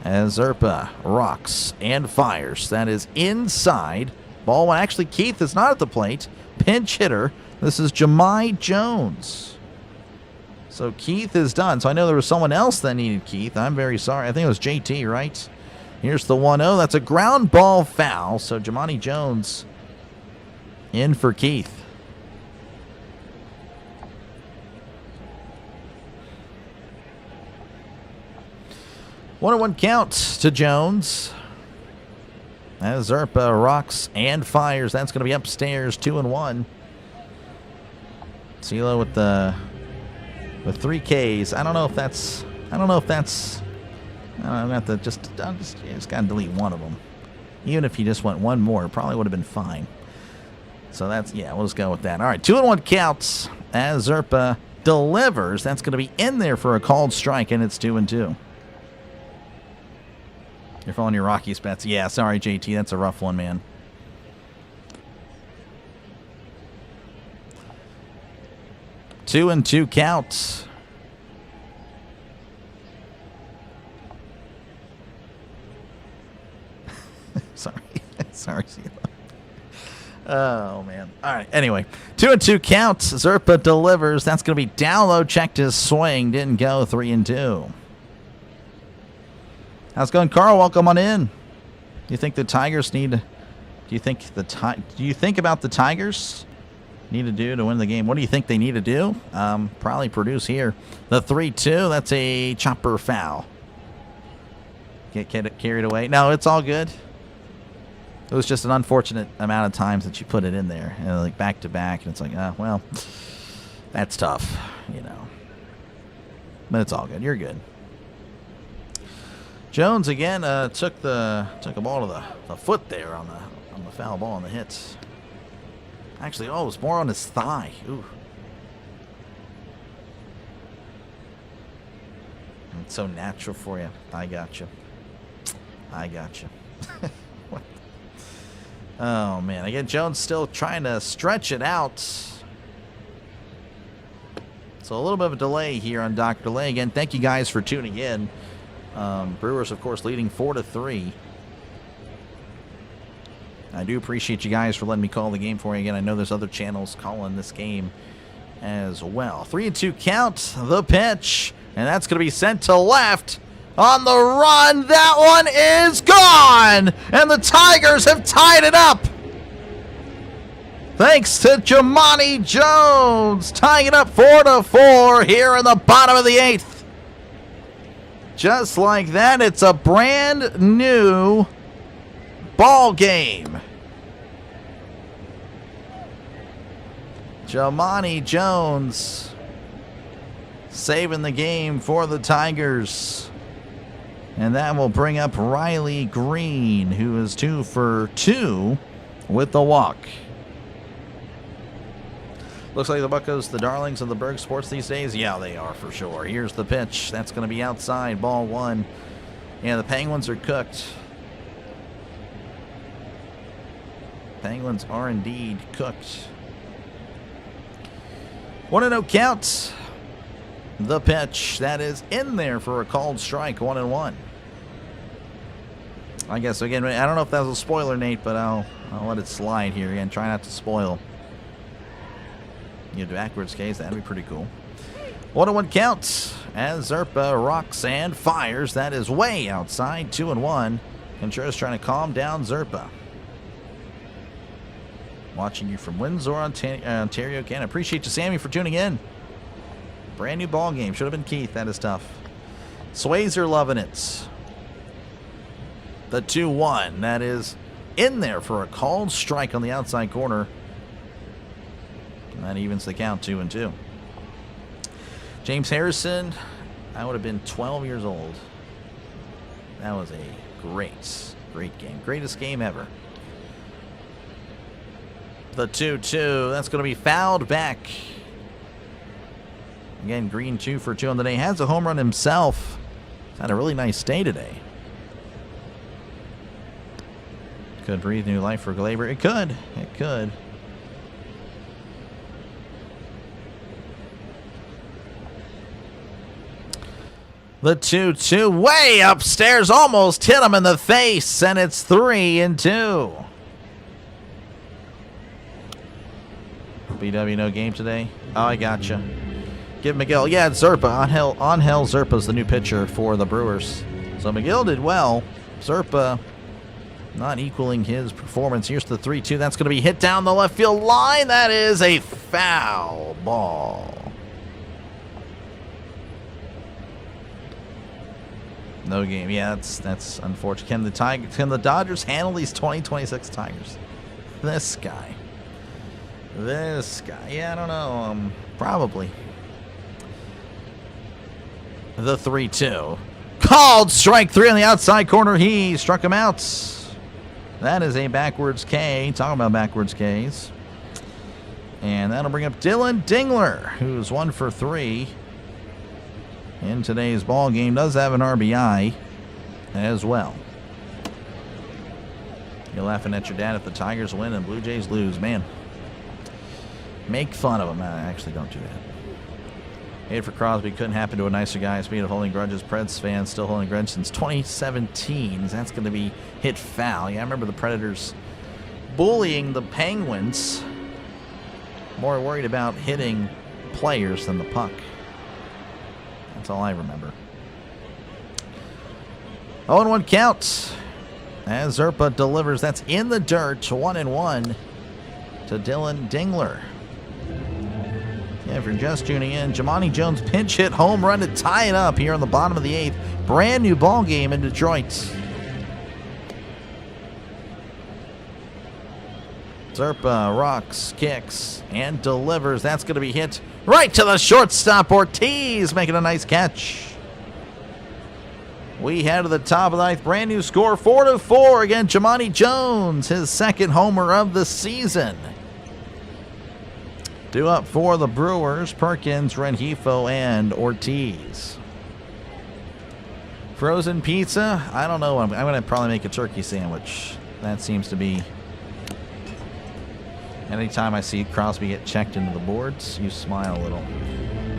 Speaker 2: As Zerpa rocks and fires. That is inside. Ball 1. Actually, Keith is not at the plate. Pinch hitter. This is Jahmai Jones. So Keith is done. So I know there was someone else that needed Keith. I'm very sorry. I think it was JT, right? Here's the 1-0. That's a ground ball foul. So Jahmai Jones in for Keith. One count to Jones. As Zerpa rocks and fires. That's going to be upstairs. 2-1. CeeLo with 3 Ks. I don't know if that's. I'm gonna have to just gotta delete one of them. Even if you just went one more, it probably would have been fine. So that's, yeah, we'll just go with that. All right, 2-1 counts as Zerpa delivers. That's going to be in there for a called strike, and it's 2-2. You're following your Rockies bets. Yeah, sorry, JT. That's a rough one, man. Two and 2 counts. Sorry, CeeLo. Oh, man. All right, anyway. 2-2 counts. Zerpa delivers. That's going to be down low. Checked his swing. Didn't go. 3-2. How's it going, Carl? Welcome on in. Do you think the Tigers need... Do you think about the Tigers need to do to win the game? What do you think they need to do? Probably produce here. The 3-2. That's a chopper foul. Get carried away. No, it's all good. It was just an unfortunate amount of times that you put it in there, and like back to back, and it's like, well, that's tough, you know. But it's all good. You're good. Jones again took a ball to the foot there on the foul ball on the hits. Actually, it was more on his thigh. Ooh. It's so natural for you. I got you. What? Oh, man. Again, Jones still trying to stretch it out. So a little bit of a delay here on Dr. Delay. Again, thank you guys for tuning in. Brewers, of course, leading 4-3. I do appreciate you guys for letting me call the game for you. Again, I know there's other channels calling this game as well. 3-2 count, the pitch, and that's going to be sent to left. On the run, that one is gone, and the Tigers have tied it up. Thanks to Jamani Jones, tying it up 4-4 here in the bottom of the 8th. Just like that, it's a brand new ball game. Jamani Jones saving the game for the Tigers. And that will bring up Riley Green, who is 2 for 2 with the walk. Looks like the Buccos, the darlings of the Berg sports these days. Yeah, they are for sure. Here's the pitch. That's going to be outside, ball 1. Yeah, the Penguins are cooked. Penguins are indeed cooked. 1-0 count. The pitch. That is in there for a called strike. 1-1. I guess, again, I don't know if that was a spoiler, Nate, but I'll let it slide here. Again, try not to spoil. You know, backwards case, that'd be pretty cool. 1-1 count as Zerpa rocks and fires. That is way outside. 2-1. Contreras trying to calm down Zerpa. Watching you from Windsor, Ontario, Canada. Appreciate you, Sammy, for tuning in. Brand new ball game. Should have been Keith. That is tough. Swayzer loving it. The 2-1. That is in there for a called strike on the outside corner. And that evens the count, 2-2. James Harrison, I would have been 12 years old. That was a great game. Greatest game ever. The 2-2. That's going to be fouled back. Again, Green 2 for 2 on the day. Has a home run himself. He's had a really nice day today. Could breathe new life for Glaber. It could. It could. The 2-2 way upstairs, almost hit him in the face, and it's 3-2. BW no game today. Oh, I gotcha. Give Miguel. Yeah, it's Zerpa. Angel Zerpa's the new pitcher for the Brewers. So Miguel did well. Zerpa not equaling his performance. Here's the 3-2. That's going to be hit down the left field line. That is a foul ball. No game. Yeah, that's unfortunate. Can the Dodgers handle these 2026 Tigers? This guy. Yeah, I don't know. Probably. The 3-2. Called strike 3 on the outside corner. He struck him out. That is a backwards K. Talking about backwards Ks. And that'll bring up Dylan Dingler, who's 1 for 3 in today's ball game. Does have an RBI as well. You're laughing at your dad if the Tigers win and Blue Jays lose. Man, make fun of them. I actually don't do that. Hate for Crosby. Couldn't happen to a nicer guy. Speaking of holding grudges, Preds fans still holding grudges since 2017. That's going to be hit foul. Yeah, I remember the Predators bullying the Penguins. More worried about hitting players than the puck. That's all I remember. 0-1 count as Zerpa delivers. That's in the dirt. 1-1 to Dylan Dingler. Yeah, if you're just tuning in, Jamani Jones pinch hit home run to tie it up here on the bottom of the 8th. Brand new ball game in Detroit. Zerpa rocks, kicks, and delivers. That's going to be hit right to the shortstop. Ortiz making a nice catch. We head to the top of the 9th. Brand new score, 4-4. Again, Jamani Jones, his second homer of the season. Due up for the Brewers, Perkins, Rengifo, and Ortiz. Frozen pizza? I don't know. I'm going to probably make a turkey sandwich. That seems to be... Anytime I see Crosby get checked into the boards, you smile a little.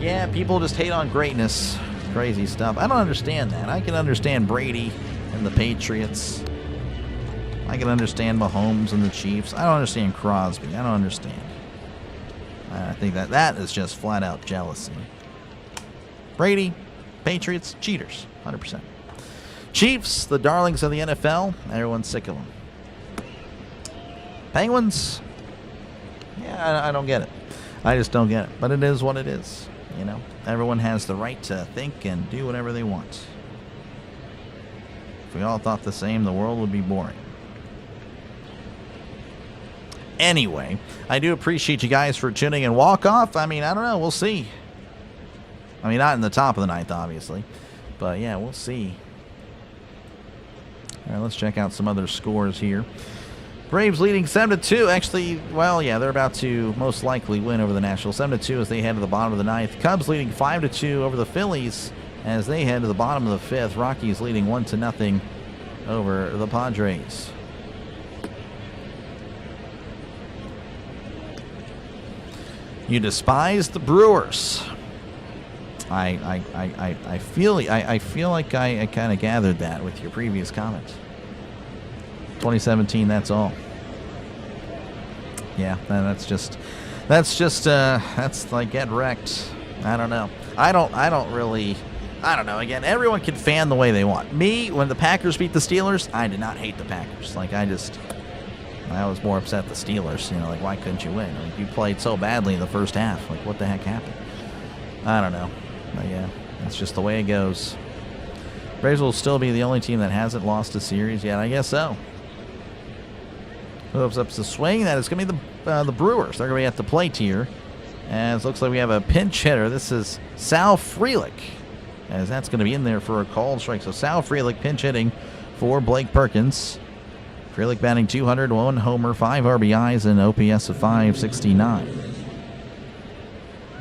Speaker 2: Yeah, people just hate on greatness. Crazy stuff. I don't understand that. I can understand Brady and the Patriots. I can understand Mahomes and the Chiefs. I don't understand Crosby. I don't understand. I think that is just flat out jealousy. Brady, Patriots, cheaters, 100%. Chiefs, the darlings of the NFL. Everyone's sick of them. Penguins, yeah, I don't get it. I just don't get it. But it is what it is. You know, everyone has the right to think and do whatever they want. If we all thought the same, the world would be boring. Anyway, I do appreciate you guys for tuning in. Walk off, I mean, I don't know. We'll see. I mean, not in the top of the ninth, obviously. But, yeah, we'll see. All right, let's check out some other scores here. Braves leading 7-2. Actually, well, yeah, they're about to most likely win over the Nationals. 7-2 as they head to the bottom of the ninth. Cubs leading 5-2 over the Phillies as they head to the bottom of the fifth. Rockies leading 1-0 over the Padres. You despise the Brewers. I feel like I kind of gathered that with your previous comments. 2017, that's all. Yeah, that's like get wrecked. I don't know. I don't know. Again, everyone can fan the way they want. Me, when the Packers beat the Steelers, I did not hate the Packers. Like, I was more upset the Steelers. You know, like, why couldn't you win? Like, you played so badly in the first half. Like, what the heck happened? I don't know. But yeah, that's just the way it goes. Braves will still be the only team that hasn't lost a series yet. I guess so. Who opens up the swing? That is going to be the Brewers. They're going to be at the plate here. As it looks like we have a pinch hitter. This is Sal Frelick, as that's going to be in there for a called strike. So Sal Frelick pinch hitting for Blake Perkins. Frelick batting 200, 1 homer, 5 RBIs, and OPS of 569.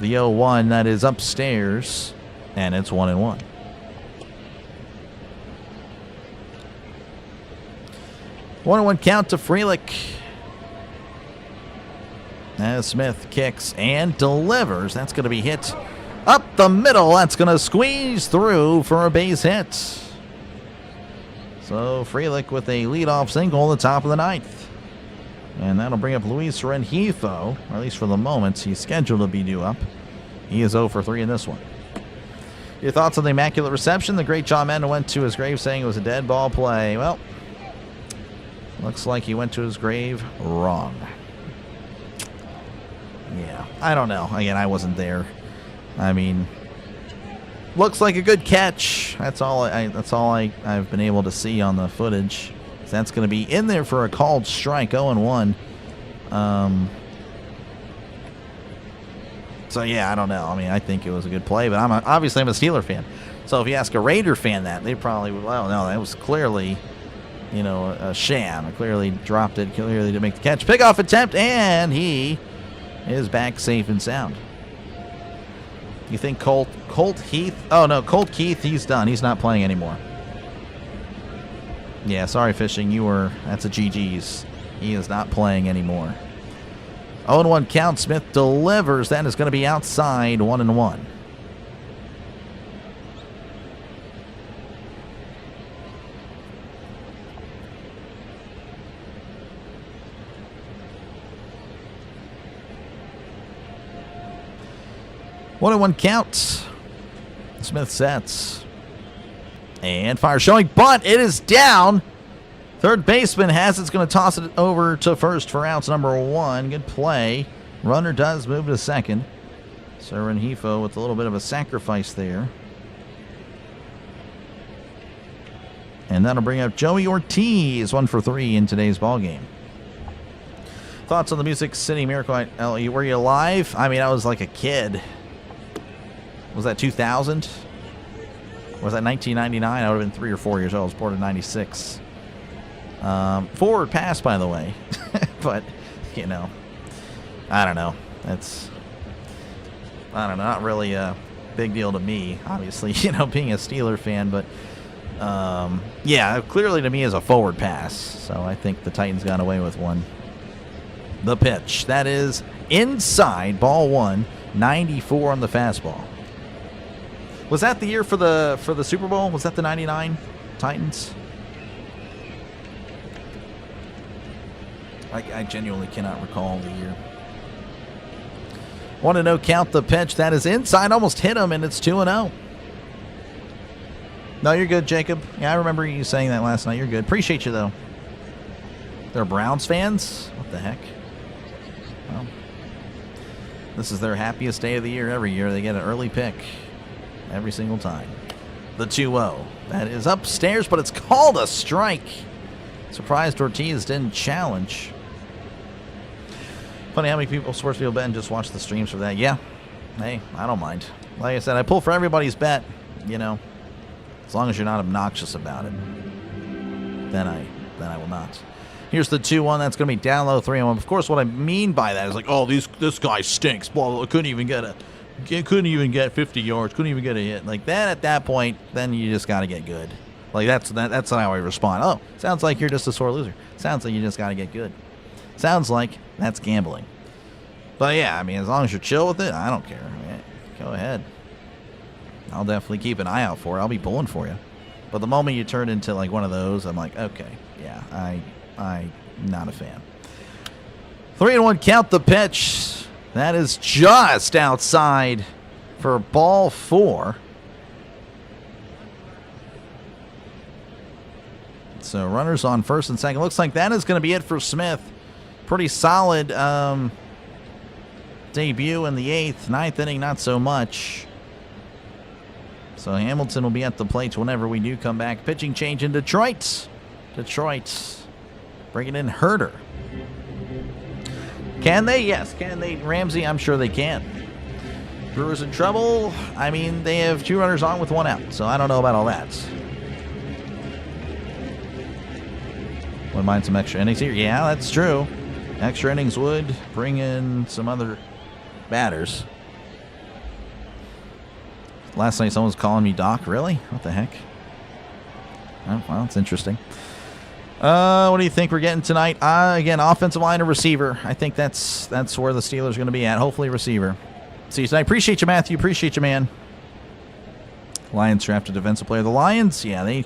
Speaker 2: The 0-1 that is upstairs, and it's 1-1. One count to Frelick. As Smith kicks and delivers. That's going to be hit up the middle. That's going to squeeze through for a base hit. So Frelick with a leadoff single at the top of the ninth. And that'll bring up Luis Rengifo, or at least for the moment. He's scheduled to be due up. He is 0 for 3 in this one. Your thoughts on the immaculate reception? The great John Madden went to his grave saying it was a dead ball play. Well, looks like he went to his grave wrong. Yeah, I don't know. Again, I wasn't there. I mean, looks like a good catch. That's all I've been able to see on the footage. So that's going to be in there for a called strike, 0-1. So yeah, I don't know. I mean, I think it was a good play, but obviously I'm a Steeler fan. So if you ask a Raider fan that, they probably would. Well, no, that was clearly, you know, a sham. I clearly dropped it. Clearly to make the catch. Pickoff attempt, and he is back safe and sound. You think Colt Heath? Oh no, Colt Keith. He's done. He's not playing anymore. Yeah, sorry, Fishing. That's a GG's. He is not playing anymore. 0-1 count. Smith delivers. That is going to be outside. 1-1. One count. Smith sets. And fire showing, but it is down. Third baseman has it's going to toss it over to first for outs number 1. Good play. Runner does move to second. So Rengifo with a little bit of a sacrifice there. And that'll bring up Joey Ortiz, 1 for 3 in today's ballgame. Thoughts on the Music City Miracle? Were you alive? I mean, I was like a kid. Was that 2000? Was that 1999? I would have been 3 or 4 years old. I was born in 96. Forward pass, by the way. But, you know, I don't know. Not really a big deal to me, obviously, you know, being a Steeler fan. But, yeah, clearly to me is a forward pass. So I think the Titans got away with one. The pitch. That is inside, ball 1, 94 on the fastball. Was that the year for the Super Bowl? Was that the 99 Titans? I genuinely cannot recall the year. 1-0 count the pitch. That is inside. Almost hit him, and it's 2-0. No, you're good, Jacob. Yeah, I remember you saying that last night. You're good. Appreciate you, though. They're Browns fans? What the heck? Well, this is their happiest day of the year every year. They get an early pick every single time. The 2-0. That is upstairs, but it's called a strike. Surprised Ortiz didn't challenge. Funny how many people sports people bet and just watch the streams for that. Yeah. Hey, I don't mind. Like I said, I pull for everybody's bet, you know. As long as you're not obnoxious about it. Then I will not. Here's the 2-1. That's going to be down low 3-1. Of course, what I mean by that is like, oh, this guy stinks. Well, couldn't even get 50 yards. Couldn't even get a hit. Like that. At that point, then you just got to get good. Like that's how I respond. Oh, sounds like you're just a sore loser. Sounds like you just got to get good. Sounds like that's gambling. But yeah, I mean, as long as you're chill with it, I don't care. Man, go ahead. I'll definitely keep an eye out for it. I'll be pulling for you. But the moment you turn into like one of those, I'm like, okay, yeah, I'm not a fan. 3-1 count the pitch. That is just outside for ball 4. So runners on first and second. Looks like that is going to be it for Smith. Pretty solid debut in the 8th. 9th inning, not so much. So Hamilton will be at the plate whenever we do come back. Pitching change in Detroit. Bringing in Herder. Can they? Yes. Can they? Ramsey, I'm sure they can. Brewers in trouble. I mean, they have 2 runners on with 1 out. So I don't know about all that. Wouldn't mind some extra innings here. Yeah, that's true. Extra innings would bring in some other batters. Last night someone was calling me Doc. Really? What the heck? Oh, well, it's interesting. What do you think we're getting tonight? Again, offensive line or receiver. I think that's where the Steelers are going to be at. Hopefully receiver. See you tonight. Appreciate you, Matthew. Appreciate you, man. Lions drafted defensive player. The Lions, yeah,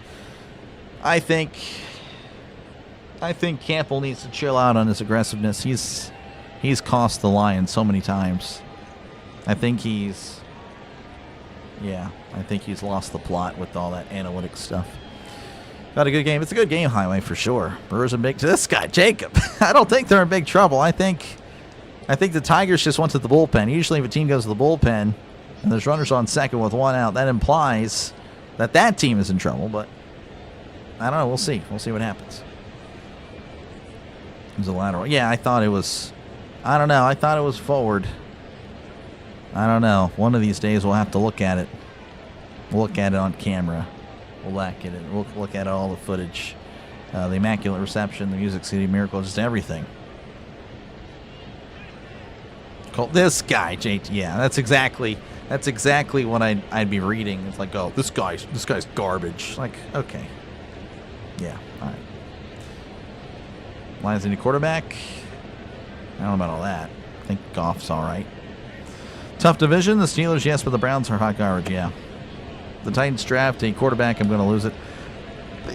Speaker 2: I think Campbell needs to chill out on his aggressiveness. He's cost the Lions so many times. I think he's lost the plot with all that analytics stuff. Got a good game. It's a good game highway for sure. Brewers are big. This guy, Jacob. I don't think they're in big trouble. I think the Tigers just went to the bullpen. Usually if a team goes to the bullpen and there's runners on second with 1 out, that implies that team is in trouble. But I don't know. We'll see. We'll see what happens. There's a lateral. Yeah, I thought it was forward. I don't know. One of these days we'll have to look at it. We'll look at it on camera. We'll look at all the footage. The Immaculate Reception, the Music City Miracle, just everything. This guy, JT. Yeah, that's exactly what I'd be reading. It's like, oh, this guy's garbage. Like, okay. Yeah, all right. Lions need a quarterback. I don't know about all that. I think Goff's all right. Tough division. The Steelers, yes, but the Browns are hot garbage, yeah. The Titans draft a quarterback. I'm going to lose it.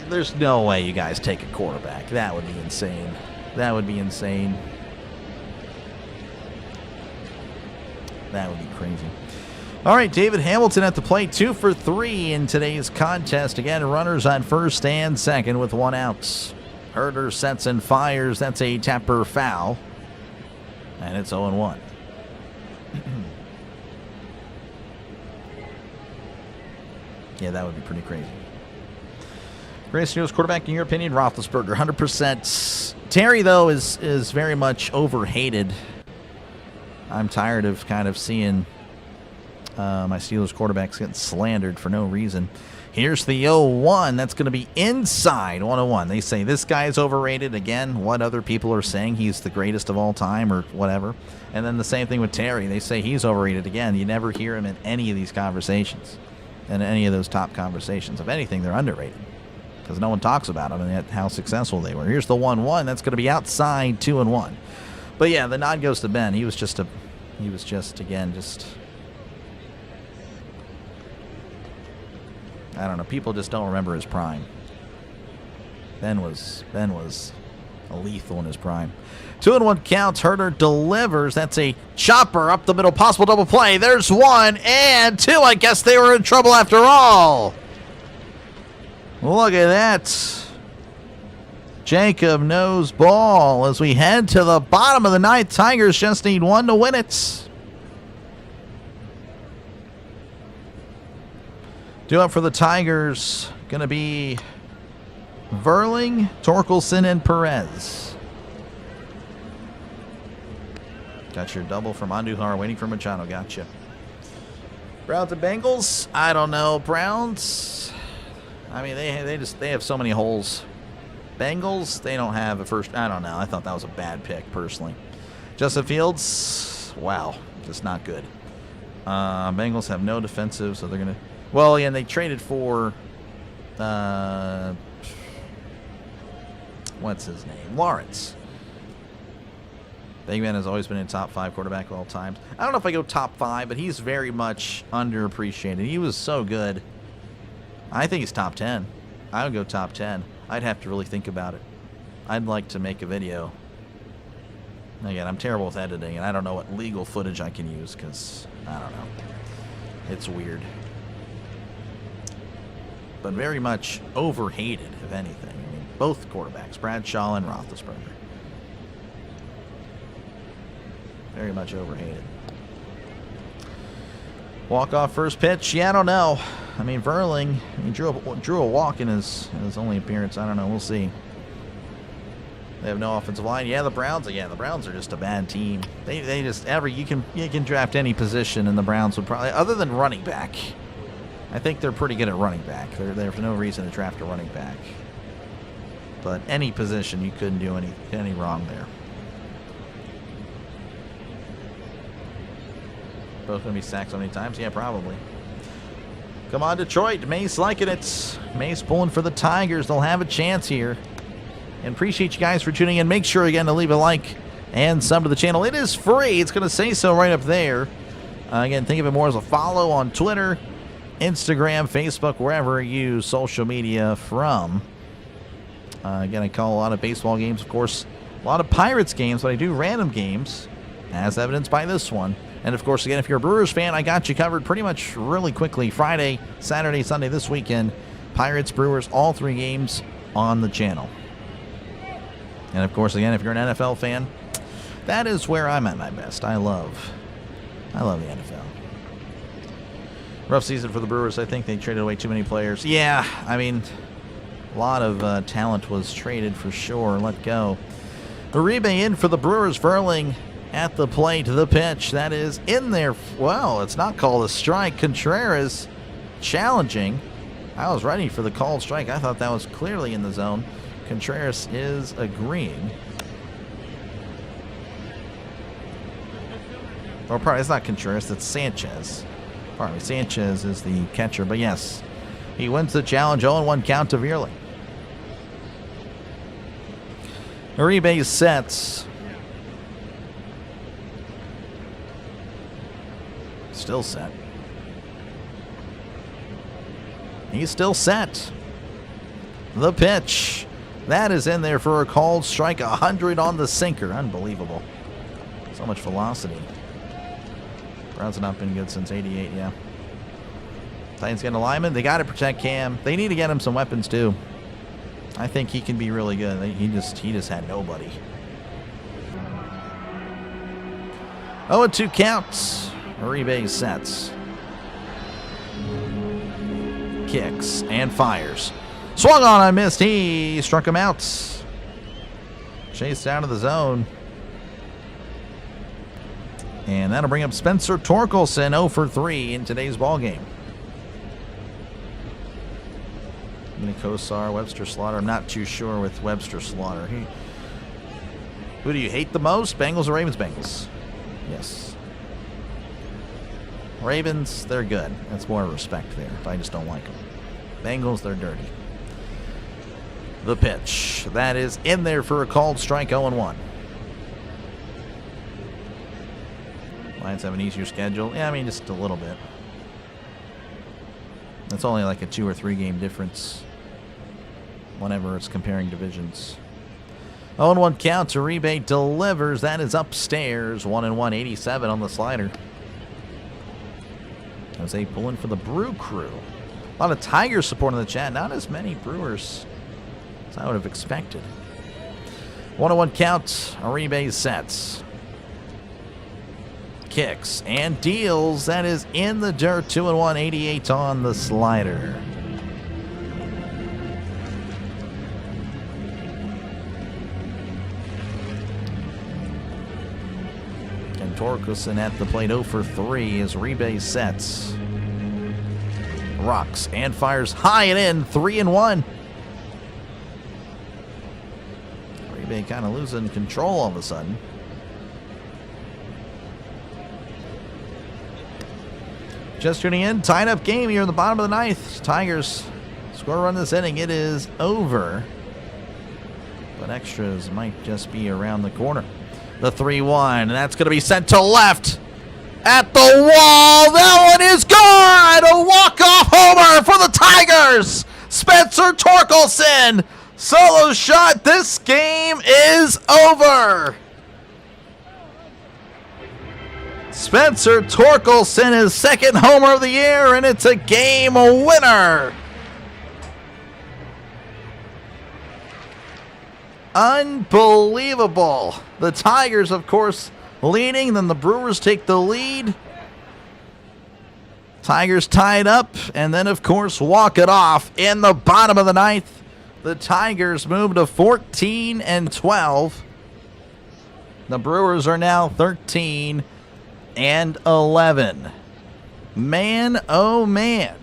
Speaker 2: There's no way you guys take a quarterback. That would be insane. That would be insane. That would be crazy. All right, David Hamilton at the plate. 2 for 3 in today's contest. Again, runners on first and second with 1 out. Herder sets and fires. That's a Tapper foul. And it's 0-1. Yeah, that would be pretty crazy. Greatest Steelers quarterback, in your opinion? Roethlisberger, 100%. Terry, though, is very much overhated. I'm tired of kind of seeing my Steelers quarterbacks getting slandered for no reason. Here's the 0-1. That's going to be inside 101. They say this guy is overrated. Again, what other people are saying, he's the greatest of all time or whatever. And then the same thing with Terry. They say he's overrated. Again, you never hear him in any of these conversations, in any of those top conversations. If anything, they're underrated because no one talks about them and how successful they were. Here's the 1-1. That's going to be outside 2-1. But yeah, the nod goes to Ben. He was just I don't know. People just don't remember his prime. Ben was lethal in his prime. 2-1 counts. Herder delivers. That's a chopper up the middle. Possible double play. There's 1 and 2. I guess they were in trouble after all. Look at that. Jacob knows ball as we head to the bottom of the ninth. Tigers just need 1 to win it. Due up for the Tigers, going to be Verling, Torkelson, and Perez. Got your double from Andujar, waiting for Machado. Gotcha. Browns and Bengals? I don't know. Browns, I mean, they have so many holes. Bengals, they don't have a first. I don't know. I thought that was a bad pick, personally. Justin Fields, wow, just not good. Bengals have no defensive, so they're going to. Well, yeah, and they traded for, what's his name? Lawrence. Bateman has always been a top 5 quarterback of all time. I don't know if I go top 5, but he's very much underappreciated. He was so good. I think he's top 10. I would go top 10. I'd have to really think about it. I'd like to make a video. Again, I'm terrible with editing, and I don't know what legal footage I can use because, I don't know. It's weird. But very much overhated, if anything. I mean, both quarterbacks, Bradshaw and Roethlisberger. Very much overhated. Walk-off first pitch? Yeah, I don't know. I mean, Verling, he drew a walk in his only appearance. I don't know. We'll see. They have no offensive line. Yeah, the Browns. Yeah, the Browns are just a bad team. They just you can draft any position, and the Browns would probably, other than running back. I think they're pretty good at running back. There's no reason to draft a running back. But any position, you couldn't do any wrong there. Both going to be sacked so many times? Yeah, probably. Come on, Detroit. Mace liking it. Mace pulling for the Tigers. They'll have a chance here. And appreciate you guys for tuning in. Make sure, again, to leave a like and sub to the channel. It is free. It's going to say so right up there. Again, think of it more as a follow on Twitter, Instagram, Facebook, wherever you use social media from. Again, I call a lot of baseball games, of course, a lot of Pirates games, but I do random games, as evidenced by this one. And, of course, again, if you're a Brewers fan, I got you covered pretty much really quickly. Friday, Saturday, Sunday, this weekend, Pirates, Brewers, all 3 games on the channel. And, of course, again, if you're an NFL fan, that is where I'm at my best. I love the NFL. Rough season for the Brewers. I think they traded away too many players. Yeah, I mean, a lot of talent was traded for sure. Let go. Uribe in for the Brewers. Verling at the plate, the pitch. That is in there. Well, it's not called a strike. Contreras challenging. I was ready for the called strike. I thought that was clearly in the zone. Contreras is agreeing. Or probably it's not Contreras, it's Sanchez. Pardon me, Sanchez is the catcher. But yes, he wins the challenge. 0-1 count to Veerling. Uribe sets. Still set. He's still set. The pitch. That is in there for a called strike. 100 on the sinker. Unbelievable. So much velocity. Browns have not been good since '88, yeah. Titans getting a lineman. They got to protect Cam. They need to get him some weapons, too. I think he can be really good. He just had nobody. 0-2 counts. Uribe sets. Kicks and fires. Swung on, I missed. He struck him out. Chased out of the zone. And that'll bring up Spencer Torkelson, 0 for 3 in today's ballgame. Kosar, Webster Slaughter. I'm not too sure with Webster Slaughter. Who do you hate the most? Bengals or Ravens? Bengals. Yes. Ravens, they're good. That's more respect there, but I just don't like them. Bengals, they're dirty. The pitch. That is in there for a called strike. 0-1. Lions have an easier schedule. Yeah, I mean, just a little bit. It's only like a 2 or 3 game difference whenever it's comparing divisions. 0-1 count to Uribe delivers. That is upstairs. 1-1, 87 on the slider. As they pull in for the Brew Crew. A lot of Tigers support in the chat. Not as many Brewers as I would have expected. 1-1 count. Uribe sets. Kicks and deals. That is in the dirt. 2-1, 88 on the slider. And Torkelson at the plate 0 for 3 as Uribe sets. Rocks and fires high and in. 3-1. Uribe kind of losing control all of a sudden. Just tuning in, tied up game here in the bottom of the ninth. Tigers score a run this inning. It is over. But extras might just be around the corner. The 3-1, and that's going to be sent to left. At the wall, that one is gone! A walk-off homer for the Tigers! Spencer Torkelson, solo shot. This game is over. Spencer Torkelson, his second homer of the year, and it's a game winner. Unbelievable. The Tigers, of course, leading. Then the Brewers take the lead. Tigers tied up, and then, of course, walk it off in the bottom of the ninth. The Tigers move to 14-12. The Brewers are now 13-11. Man, oh man.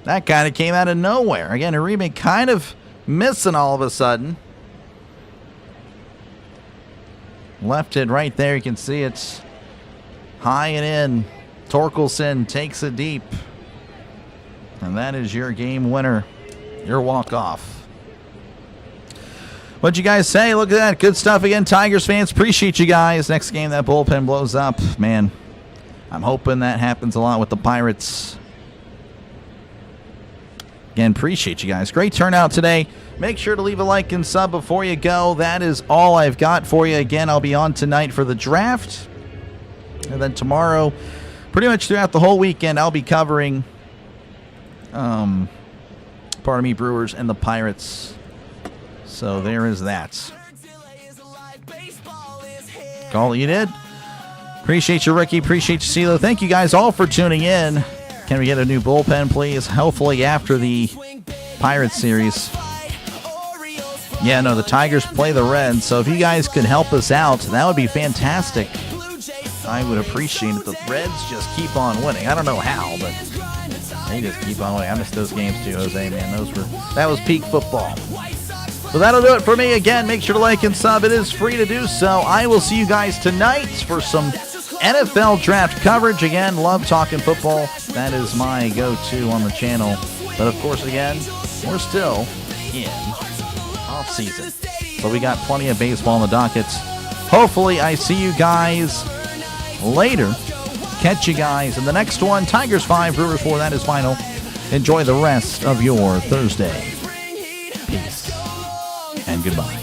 Speaker 2: That kind of came out of nowhere. Again, Uribe kind of missing all of a sudden. Left it right there. You can see it's high and in. Torkelson takes it deep. And that is your game winner. Your walk-off. What'd you guys say? Look at that. Good stuff again, Tigers fans. Appreciate you guys. Next game, that bullpen blows up. Man, I'm hoping that happens a lot with the Pirates. Again, appreciate you guys. Great turnout today. Make sure to leave a like and sub before you go. That is all I've got for you. Again, I'll be on tonight for the draft. And then tomorrow, pretty much throughout the whole weekend, I'll be covering, Brewers and the Pirates. So there is that. Call it you did. Appreciate you, Ricky. Appreciate you, CeeLo. Thank you guys all for tuning in. Can we get a new bullpen, please? Hopefully after the Pirates series. Yeah, no, the Tigers play the Reds, so if you guys could help us out, that would be fantastic. I would appreciate it. The Reds just keep on winning. I don't know how, but they just keep on winning. I missed those games too, Jose, man. That was peak football. So that'll do it for me. Again, make sure to like and sub. It is free to do so. I will see you guys tonight for some NFL draft coverage. Again, love talking football. That is my go-to on the channel. But of course, again, we're still in off-season. But we got plenty of baseball on the dockets. Hopefully, I see you guys later. Catch you guys in the next one. Tigers 5, Brewers 4. That is final. Enjoy the rest of your Thursday. Peace and goodbye.